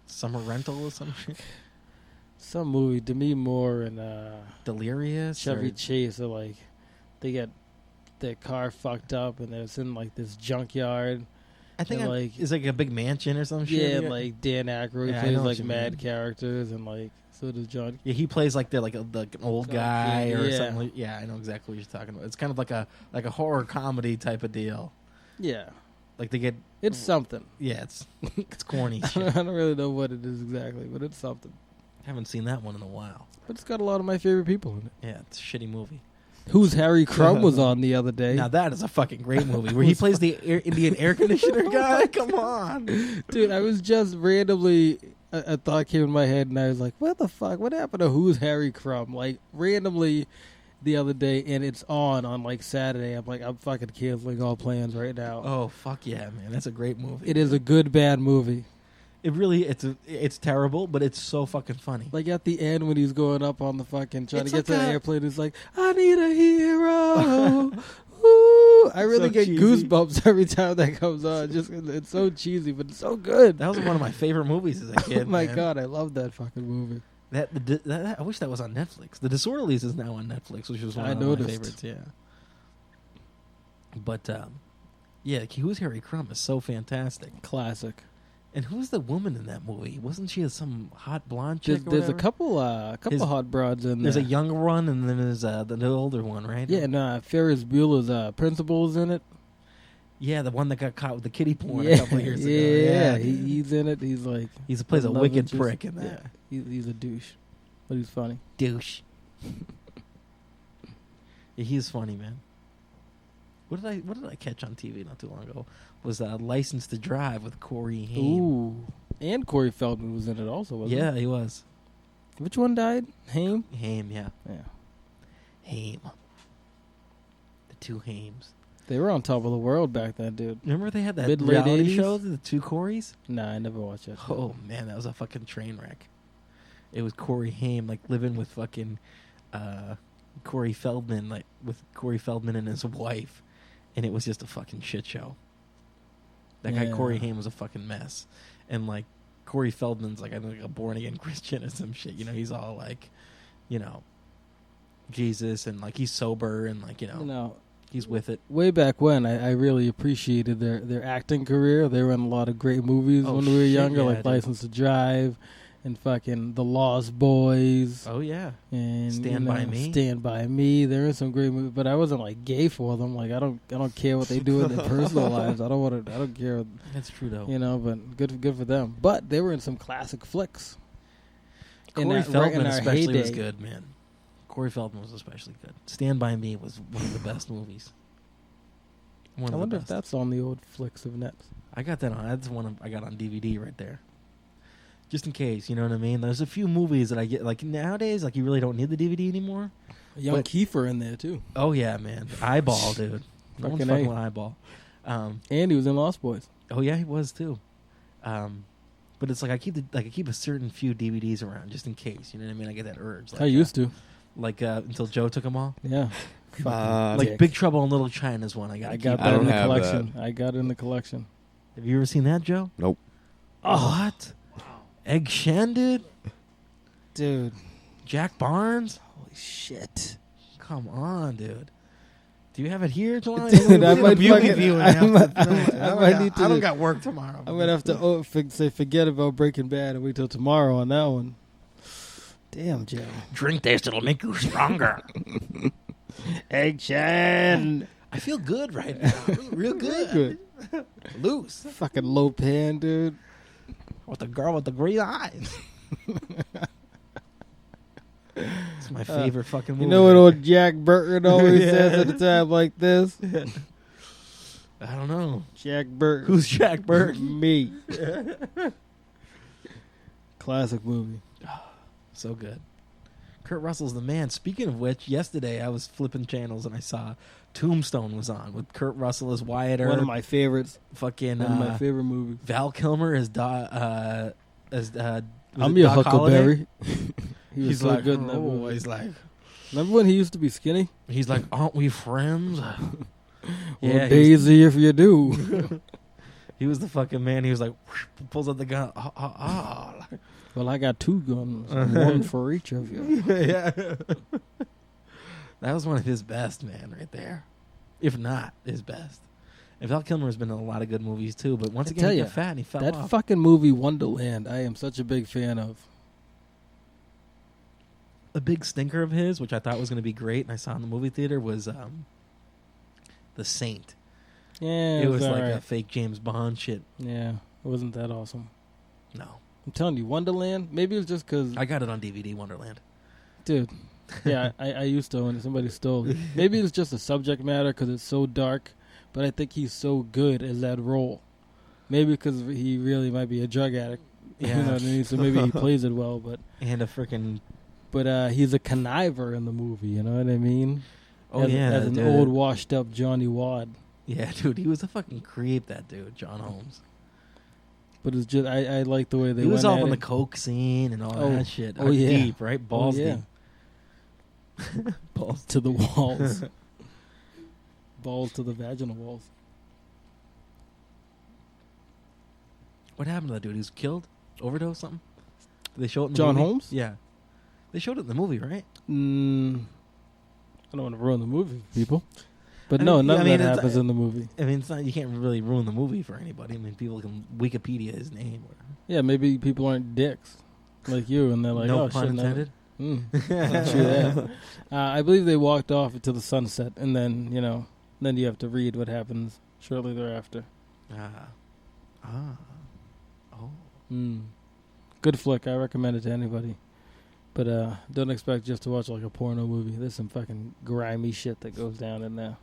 Speaker 5: Summer Rental or some shit?
Speaker 3: some movie. Demi Moore and
Speaker 5: Delirious?
Speaker 3: Chevy
Speaker 5: or-
Speaker 3: Chase are like, they get their car fucked up and they're in like this junkyard.
Speaker 5: I think
Speaker 3: and,
Speaker 5: like it's like a big mansion or some shit.
Speaker 3: Yeah, like Dan Aykroyd
Speaker 5: Yeah, I
Speaker 3: plays
Speaker 5: know what
Speaker 3: like
Speaker 5: you
Speaker 3: mad
Speaker 5: mean.
Speaker 3: characters and like so does John.
Speaker 5: Yeah, he plays like the like an old
Speaker 3: John
Speaker 5: guy
Speaker 3: Candy,
Speaker 5: or
Speaker 3: yeah.
Speaker 5: something. Like, yeah, I know exactly what you're talking about. It's kind of like a horror comedy type of deal.
Speaker 3: Yeah,
Speaker 5: Like they get
Speaker 3: it's something.
Speaker 5: yeah, it's corny.
Speaker 3: I
Speaker 5: Shit.
Speaker 3: don't really know what it is exactly, but it's something.
Speaker 5: Haven't seen that one in a while.
Speaker 3: But it's got a lot of my favorite people in it.
Speaker 5: Yeah, it's a shitty movie.
Speaker 3: Who's Harry Crumb was on the other day.
Speaker 5: Now that is a fucking great movie where he plays the Indian air conditioner guy. Come on,
Speaker 3: Dude, I was just randomly, a thought came in my head, and I was like, what the fuck? What happened to Who's Harry Crumb? Like, randomly the other day, and it's on like Saturday. I'm like, I'm fucking canceling all plans right now.
Speaker 5: Oh fuck yeah, man! That's a great movie.
Speaker 3: It is a good, bad movie.
Speaker 5: It really it's terrible, but it's so fucking funny.
Speaker 3: Like, at the end, when he's going up on the fucking, trying
Speaker 5: It's
Speaker 3: to get to
Speaker 5: like
Speaker 3: the
Speaker 5: a-
Speaker 3: airplane, he's like, I need a hero. Ooh, I really
Speaker 5: So
Speaker 3: get
Speaker 5: cheesy.
Speaker 3: goosebumps every time that comes on. Just 'cause it's so cheesy, but it's so good.
Speaker 5: That was one of my favorite movies as a kid.
Speaker 3: Oh my
Speaker 5: man.
Speaker 3: God, I love that fucking movie.
Speaker 5: That I wish that was on Netflix. The Disorderlies is now on Netflix, which was one
Speaker 3: I
Speaker 5: of
Speaker 3: noticed.
Speaker 5: my favorites. Yeah, but yeah, Who's Harry Crumb is so fantastic.
Speaker 3: Classic.
Speaker 5: And who's the woman in that movie? Wasn't she some hot blonde chick?
Speaker 3: There's
Speaker 5: or
Speaker 3: a
Speaker 5: whatever?
Speaker 3: couple hot broads in
Speaker 5: There's
Speaker 3: there.
Speaker 5: a young one, and then there's the older one, right?
Speaker 3: Yeah, and Ferris Bueller's principal's in it.
Speaker 5: Yeah, the one that got caught with the kiddie porn
Speaker 3: Yeah,
Speaker 5: a couple of years ago.
Speaker 3: yeah, he's in it. He's like
Speaker 5: he plays a
Speaker 3: love
Speaker 5: wicked
Speaker 3: interest.
Speaker 5: prick in that.
Speaker 3: Yeah, he's a douche, but he's funny.
Speaker 5: Douche. Yeah, he's funny, man. What did I catch on TV not too long ago? Was License to Drive with Corey Haim.
Speaker 3: Ooh, and Corey Feldman was in it also. Wasn't
Speaker 5: Yeah, he was.
Speaker 3: he? Which one died? Haim.
Speaker 5: Haim, yeah.
Speaker 3: Yeah,
Speaker 5: Haim. The two Haims.
Speaker 3: they were on top of the world back then, dude.
Speaker 5: Remember they had that
Speaker 3: Mid-late
Speaker 5: reality
Speaker 3: 80s?
Speaker 5: show, the two Corys?
Speaker 3: Nah, I never watched that.
Speaker 5: Oh man, that was a fucking train wreck. It was Corey Haim like living with fucking Corey Feldman, like with Corey Feldman and his wife, and it was just a fucking shit show. That guy
Speaker 3: Yeah.
Speaker 5: Corey Haim was a fucking mess, and like Corey Feldman's like I think a born again Christian or some shit. You know, he's all like, you know, Jesus and like he's sober and like you know He's with it.
Speaker 3: Way back when, I really appreciated their acting career. They were in a lot of great movies when we were younger, like License to Drive and fucking The Lost Boys.
Speaker 5: Oh yeah,
Speaker 3: and
Speaker 5: Stand By Me.
Speaker 3: Stand By Me. There are some great movies, but I wasn't like gay for them. Like I don't care what they do in their personal lives. I don't care.
Speaker 5: That's true though.
Speaker 3: You know, but good for them. But they were in some classic flicks.
Speaker 5: Corey Feldman especially was
Speaker 3: heyday.
Speaker 5: good, man. Corey Feldman was especially good. Stand By Me was one of the best movies.
Speaker 3: I wonder if that's on the old flicks of Nets.
Speaker 5: I got that on. That's one I got on DVD right there. Just in case, you know what I mean? There's a few movies that I get, like nowadays, like you really don't need the DVD anymore.
Speaker 3: Young Kiefer in there too.
Speaker 5: Oh yeah, man. Eyeball, dude. No one's fucking with Eyeball.
Speaker 3: And he was in Lost Boys.
Speaker 5: Oh yeah, he was too. But it's like I keep a certain few DVDs around just in case. You know what I mean? I get that urge. Like,
Speaker 3: I used to.
Speaker 5: Like until Joe took them all.
Speaker 3: Yeah.
Speaker 5: Like Big Trouble in Little China's one. I got
Speaker 3: that in the collection. I got it in the collection.
Speaker 5: Have you ever seen that, Joe?
Speaker 4: Nope.
Speaker 5: Oh, what? Egg Shen,
Speaker 3: dude.
Speaker 5: Jack Barnes.
Speaker 3: Holy shit!
Speaker 5: Come on, dude. Do you have it here tomorrow?
Speaker 3: Dude, I might
Speaker 5: I don't got work tomorrow.
Speaker 3: I'm gonna have to say forget about Breaking Bad and wait till tomorrow on that one. Damn, Joe.
Speaker 5: Drink this; it'll make you stronger.
Speaker 3: Egg Shen.
Speaker 5: I feel good right now. Real good. Loose.
Speaker 3: Fucking low pan, dude.
Speaker 5: With the girl with the green eyes. It's my favorite fucking movie.
Speaker 3: You know what old Jack Burton always says at a time like this?
Speaker 5: I don't know.
Speaker 3: Jack Burton.
Speaker 5: Who's Jack Burton?
Speaker 3: Me. Classic movie.
Speaker 5: So good. Kurt Russell's the man. Speaking of which, yesterday I was flipping channels and I saw Tombstone was on with Kurt Russell as Wyatt Earp.
Speaker 3: One of my favorites.
Speaker 5: Fucking
Speaker 3: one of my favorite movies.
Speaker 5: Val Kilmer as
Speaker 3: I'm your Huckleberry.
Speaker 5: He's
Speaker 3: so
Speaker 5: like,
Speaker 3: good in that movie.
Speaker 5: He's like,
Speaker 3: remember when he used to be skinny?
Speaker 5: He's like, aren't we friends?
Speaker 3: Well, Daisy, if you do.
Speaker 5: He was the fucking man. He was like, pulls out the gun.
Speaker 3: Well, I got 2 guns, one for each of you.
Speaker 5: Yeah. That was one of his best, man, right there. If not his best. And Val Kilmer has been in a lot of good movies too, but once again, he got fat and he fell off.
Speaker 3: That fucking movie Wonderland, I am such a big fan of.
Speaker 5: A big stinker of his, which I thought was going to be great, and I saw in the movie theater, was The Saint.
Speaker 3: Yeah,
Speaker 5: it was like
Speaker 3: right.
Speaker 5: a fake James Bond shit.
Speaker 3: Yeah, it wasn't that awesome.
Speaker 5: No.
Speaker 3: I'm telling you, Wonderland, maybe it was just because...
Speaker 5: I got it on DVD, Wonderland.
Speaker 3: Dude, yeah, I used to own it. Somebody stole it. Maybe it's just the subject matter because it's so dark, but I think he's so good as that role. Maybe because he really might be a drug addict.
Speaker 5: Yeah.
Speaker 3: You know what I mean? So maybe he plays it well, but...
Speaker 5: And a freaking...
Speaker 3: But he's a conniver in the movie, you know what I mean?
Speaker 5: Oh,
Speaker 3: as
Speaker 5: yeah.
Speaker 3: an old, washed-up Johnny Wad.
Speaker 5: Yeah, dude, he was a fucking creep, that dude, John Holmes.
Speaker 3: But it's just, I like the way they
Speaker 5: He was
Speaker 3: went
Speaker 5: all
Speaker 3: at
Speaker 5: on
Speaker 3: it.
Speaker 5: the coke scene and all that shit.
Speaker 3: Oh, yeah.
Speaker 5: Deep, right? Balls
Speaker 3: deep. Balls to the walls. Balls to the vaginal walls.
Speaker 5: What happened to that dude? He was killed? Overdose something? Did they show it in the
Speaker 3: John
Speaker 5: movie?
Speaker 3: Holmes?
Speaker 5: Yeah. They showed it in the movie, right?
Speaker 3: I don't want to ruin the movie, people. But none of that happens in the movie.
Speaker 5: I mean, it's not, you can't really ruin the movie for anybody. I mean, people can Wikipedia his name.
Speaker 3: Yeah, maybe people aren't dicks like you, and they're like,
Speaker 5: No
Speaker 3: oh,
Speaker 5: pun intended.
Speaker 3: True that. I believe they walked off into the sunset, and then, then you have to read what happens shortly thereafter. Good flick. I recommend it to anybody. But don't expect just to watch like a porno movie. There's some fucking grimy shit that goes down in there.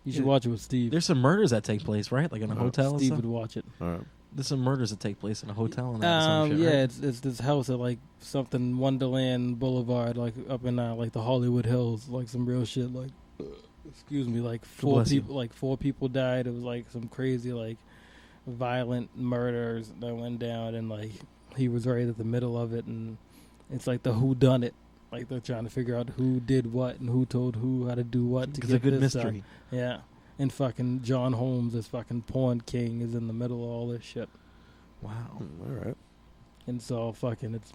Speaker 3: You should watch it with Steve.
Speaker 5: There's some murders that take place, right? Like in a hotel.
Speaker 3: Steve would watch it.
Speaker 4: All right.
Speaker 5: There's some murders that take place in a hotel. And some shit,
Speaker 3: yeah,
Speaker 5: right?
Speaker 3: it's this house at like something Wonderland Boulevard, like up in like the Hollywood Hills, like some real shit. Like, excuse me, like four people died. It was like some crazy like violent murders that went down, and like he was right at the middle of it, and it's like the who done it. Like they're trying to figure out who did what and who told who how to do what to get
Speaker 5: a good
Speaker 3: this
Speaker 5: mystery.
Speaker 3: Yeah. And fucking John Holmes, this fucking porn king, is in the middle of all this shit.
Speaker 5: Wow.
Speaker 4: All right.
Speaker 3: And so fucking it's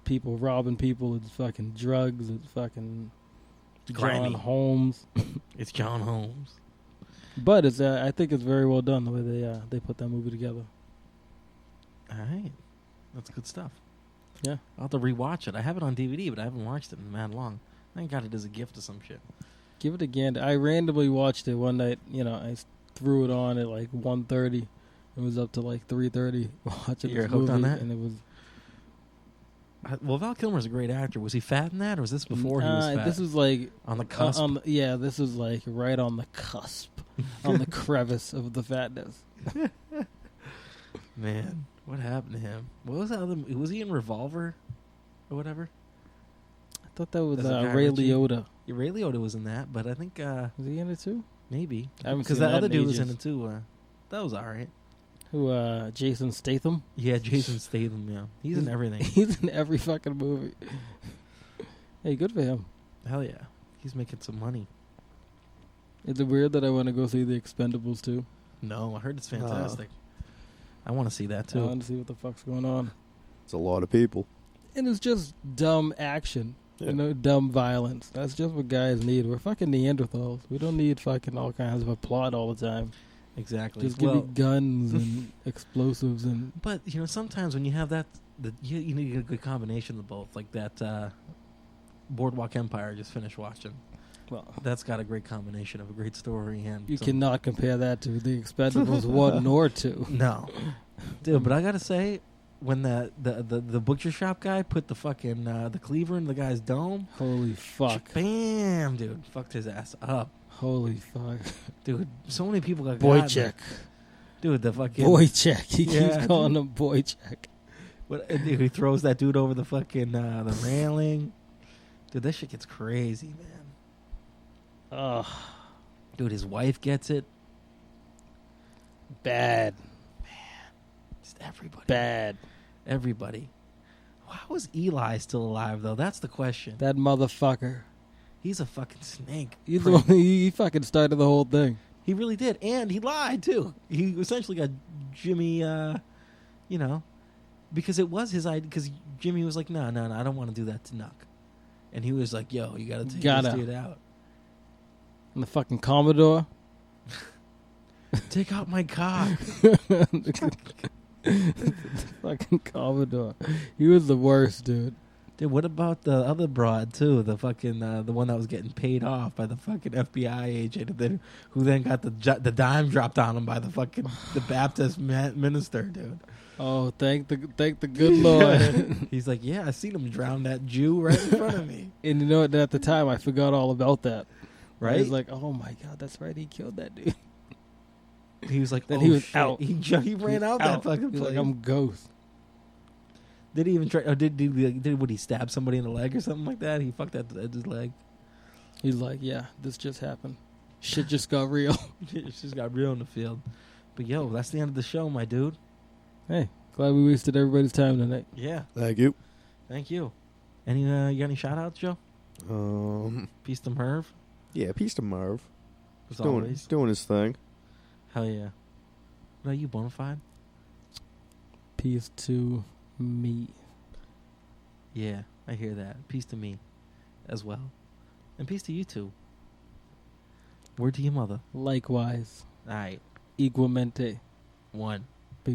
Speaker 3: people robbing people, it's fucking drugs, it's fucking
Speaker 5: Grimy.
Speaker 3: John Holmes.
Speaker 5: It's John Holmes.
Speaker 3: But it's I think it's very well done the way they put that movie together.
Speaker 5: All right. That's good stuff.
Speaker 3: Yeah.
Speaker 5: I'll have to rewatch it. I have it on DVD, but I haven't watched it in mad long. I got it as a gift or some shit.
Speaker 3: Give it a gander. I randomly watched it one night. I threw it on at like 1:30. It was up to like 3:30 watching
Speaker 5: You're
Speaker 3: this
Speaker 5: hooked
Speaker 3: movie,
Speaker 5: on that?
Speaker 3: and it was.
Speaker 5: Well, Val Kilmer's a great actor. Was he fat in that, or was this before he was fat?
Speaker 3: This was like
Speaker 5: on the cusp.
Speaker 3: This was like right on the cusp, on the crevice of the fatness.
Speaker 5: Man, what happened to him? What was that other? Was he in Revolver, or whatever?
Speaker 3: I thought that was
Speaker 5: As a Guy
Speaker 3: Ray
Speaker 5: Ritchie?
Speaker 3: Liotta.
Speaker 5: Yeah, Ray Liotta was in that, but I think
Speaker 3: Was he in it too?
Speaker 5: maybe
Speaker 3: I haven't
Speaker 5: because
Speaker 3: seen
Speaker 5: that
Speaker 3: that
Speaker 5: other
Speaker 3: in
Speaker 5: dude was in
Speaker 3: ages.
Speaker 5: it too. That was all right.
Speaker 3: Who? Jason Statham.
Speaker 5: Yeah, Jason Statham. Yeah, he's in everything.
Speaker 3: He's in every fucking movie. Hey, good for him.
Speaker 5: Hell yeah, he's making some money.
Speaker 3: Is it weird that I want to go see The Expendables too?
Speaker 5: No, I heard it's fantastic. I want to see that
Speaker 3: I
Speaker 5: too.
Speaker 3: want to see what the fuck's going on.
Speaker 4: It's a lot of people.
Speaker 3: And it's just dumb action.
Speaker 4: Yeah.
Speaker 3: Dumb violence. That's just what guys need. We're fucking Neanderthals. We don't need fucking all kinds of a plot all the time.
Speaker 5: Exactly.
Speaker 3: Just give me guns and explosives and...
Speaker 5: But sometimes when you have that, you need a good combination of both. Like that Boardwalk Empire I just finished watching.
Speaker 3: Well,
Speaker 5: that's got a great combination of a great story and
Speaker 3: you cannot compare that to The Expendables 1 nor 2.
Speaker 5: No, dude. But I gotta say, when the butcher shop guy put the fucking the cleaver in the guy's dome,
Speaker 3: holy fuck!
Speaker 5: Bam, dude, fucked his ass up.
Speaker 3: Holy fuck,
Speaker 5: dude! So many people got
Speaker 3: Boychek.
Speaker 5: Dude, the fucking
Speaker 3: Boychek. He keeps calling him Boychek.
Speaker 5: What? Dude, he throws that dude over the fucking the railing. Dude, that shit gets crazy, man.
Speaker 3: Ugh.
Speaker 5: Dude, his wife gets it.
Speaker 3: Bad.
Speaker 5: Man. Just everybody.
Speaker 3: Bad.
Speaker 5: Everybody. How is Eli still alive, though? That's the question.
Speaker 3: That motherfucker.
Speaker 5: He's a fucking snake.
Speaker 3: He's the one, he fucking started the whole thing.
Speaker 5: He really did. And he lied, too. He essentially got Jimmy, because it was his idea. Because Jimmy was like, no, I don't want to do that to Nuck. And he was like, yo, you got to take this dude out.
Speaker 3: And the fucking Commodore.
Speaker 5: Take out my cock.
Speaker 3: The fucking Commodore. He was the worst, dude.
Speaker 5: Dude, what about the other broad, too? The fucking, the one that was getting paid off by the fucking FBI agent, who then got the dime dropped on him by the Baptist minister, dude.
Speaker 3: Oh, thank the good Lord.
Speaker 5: He's like, yeah, I seen him drown that Jew right in front of me.
Speaker 3: And you know what? At the time, I forgot all about that.
Speaker 5: Right?
Speaker 3: I was like, oh my God, that's right. He killed that dude.
Speaker 5: He was like,
Speaker 3: then
Speaker 5: oh,
Speaker 3: he was
Speaker 5: shit.
Speaker 3: out.
Speaker 5: He ran out that fucking
Speaker 3: He's
Speaker 5: place.
Speaker 3: like, I'm Ghost.
Speaker 5: Did he even try? Or did he stab somebody in the leg or something like that? He fucked at his leg.
Speaker 3: He's like, yeah, this just happened. Shit just got real.
Speaker 5: It just got real in the field. But yo, that's the end of the show, my dude.
Speaker 3: Hey, glad we wasted everybody's time tonight.
Speaker 5: Yeah.
Speaker 4: Thank you.
Speaker 5: Thank you. Any you got any shout outs, Joe? Peace to Merv.
Speaker 4: Yeah, peace to Merv.
Speaker 5: As
Speaker 4: He's
Speaker 5: always.
Speaker 4: doing his thing.
Speaker 5: Hell yeah. What are you, Bonafide?
Speaker 3: Peace to me.
Speaker 5: Yeah, I hear that. Peace to me as well. And peace to you too. Word to your mother.
Speaker 3: Likewise.
Speaker 5: All right.
Speaker 3: Igualmente.
Speaker 5: 1.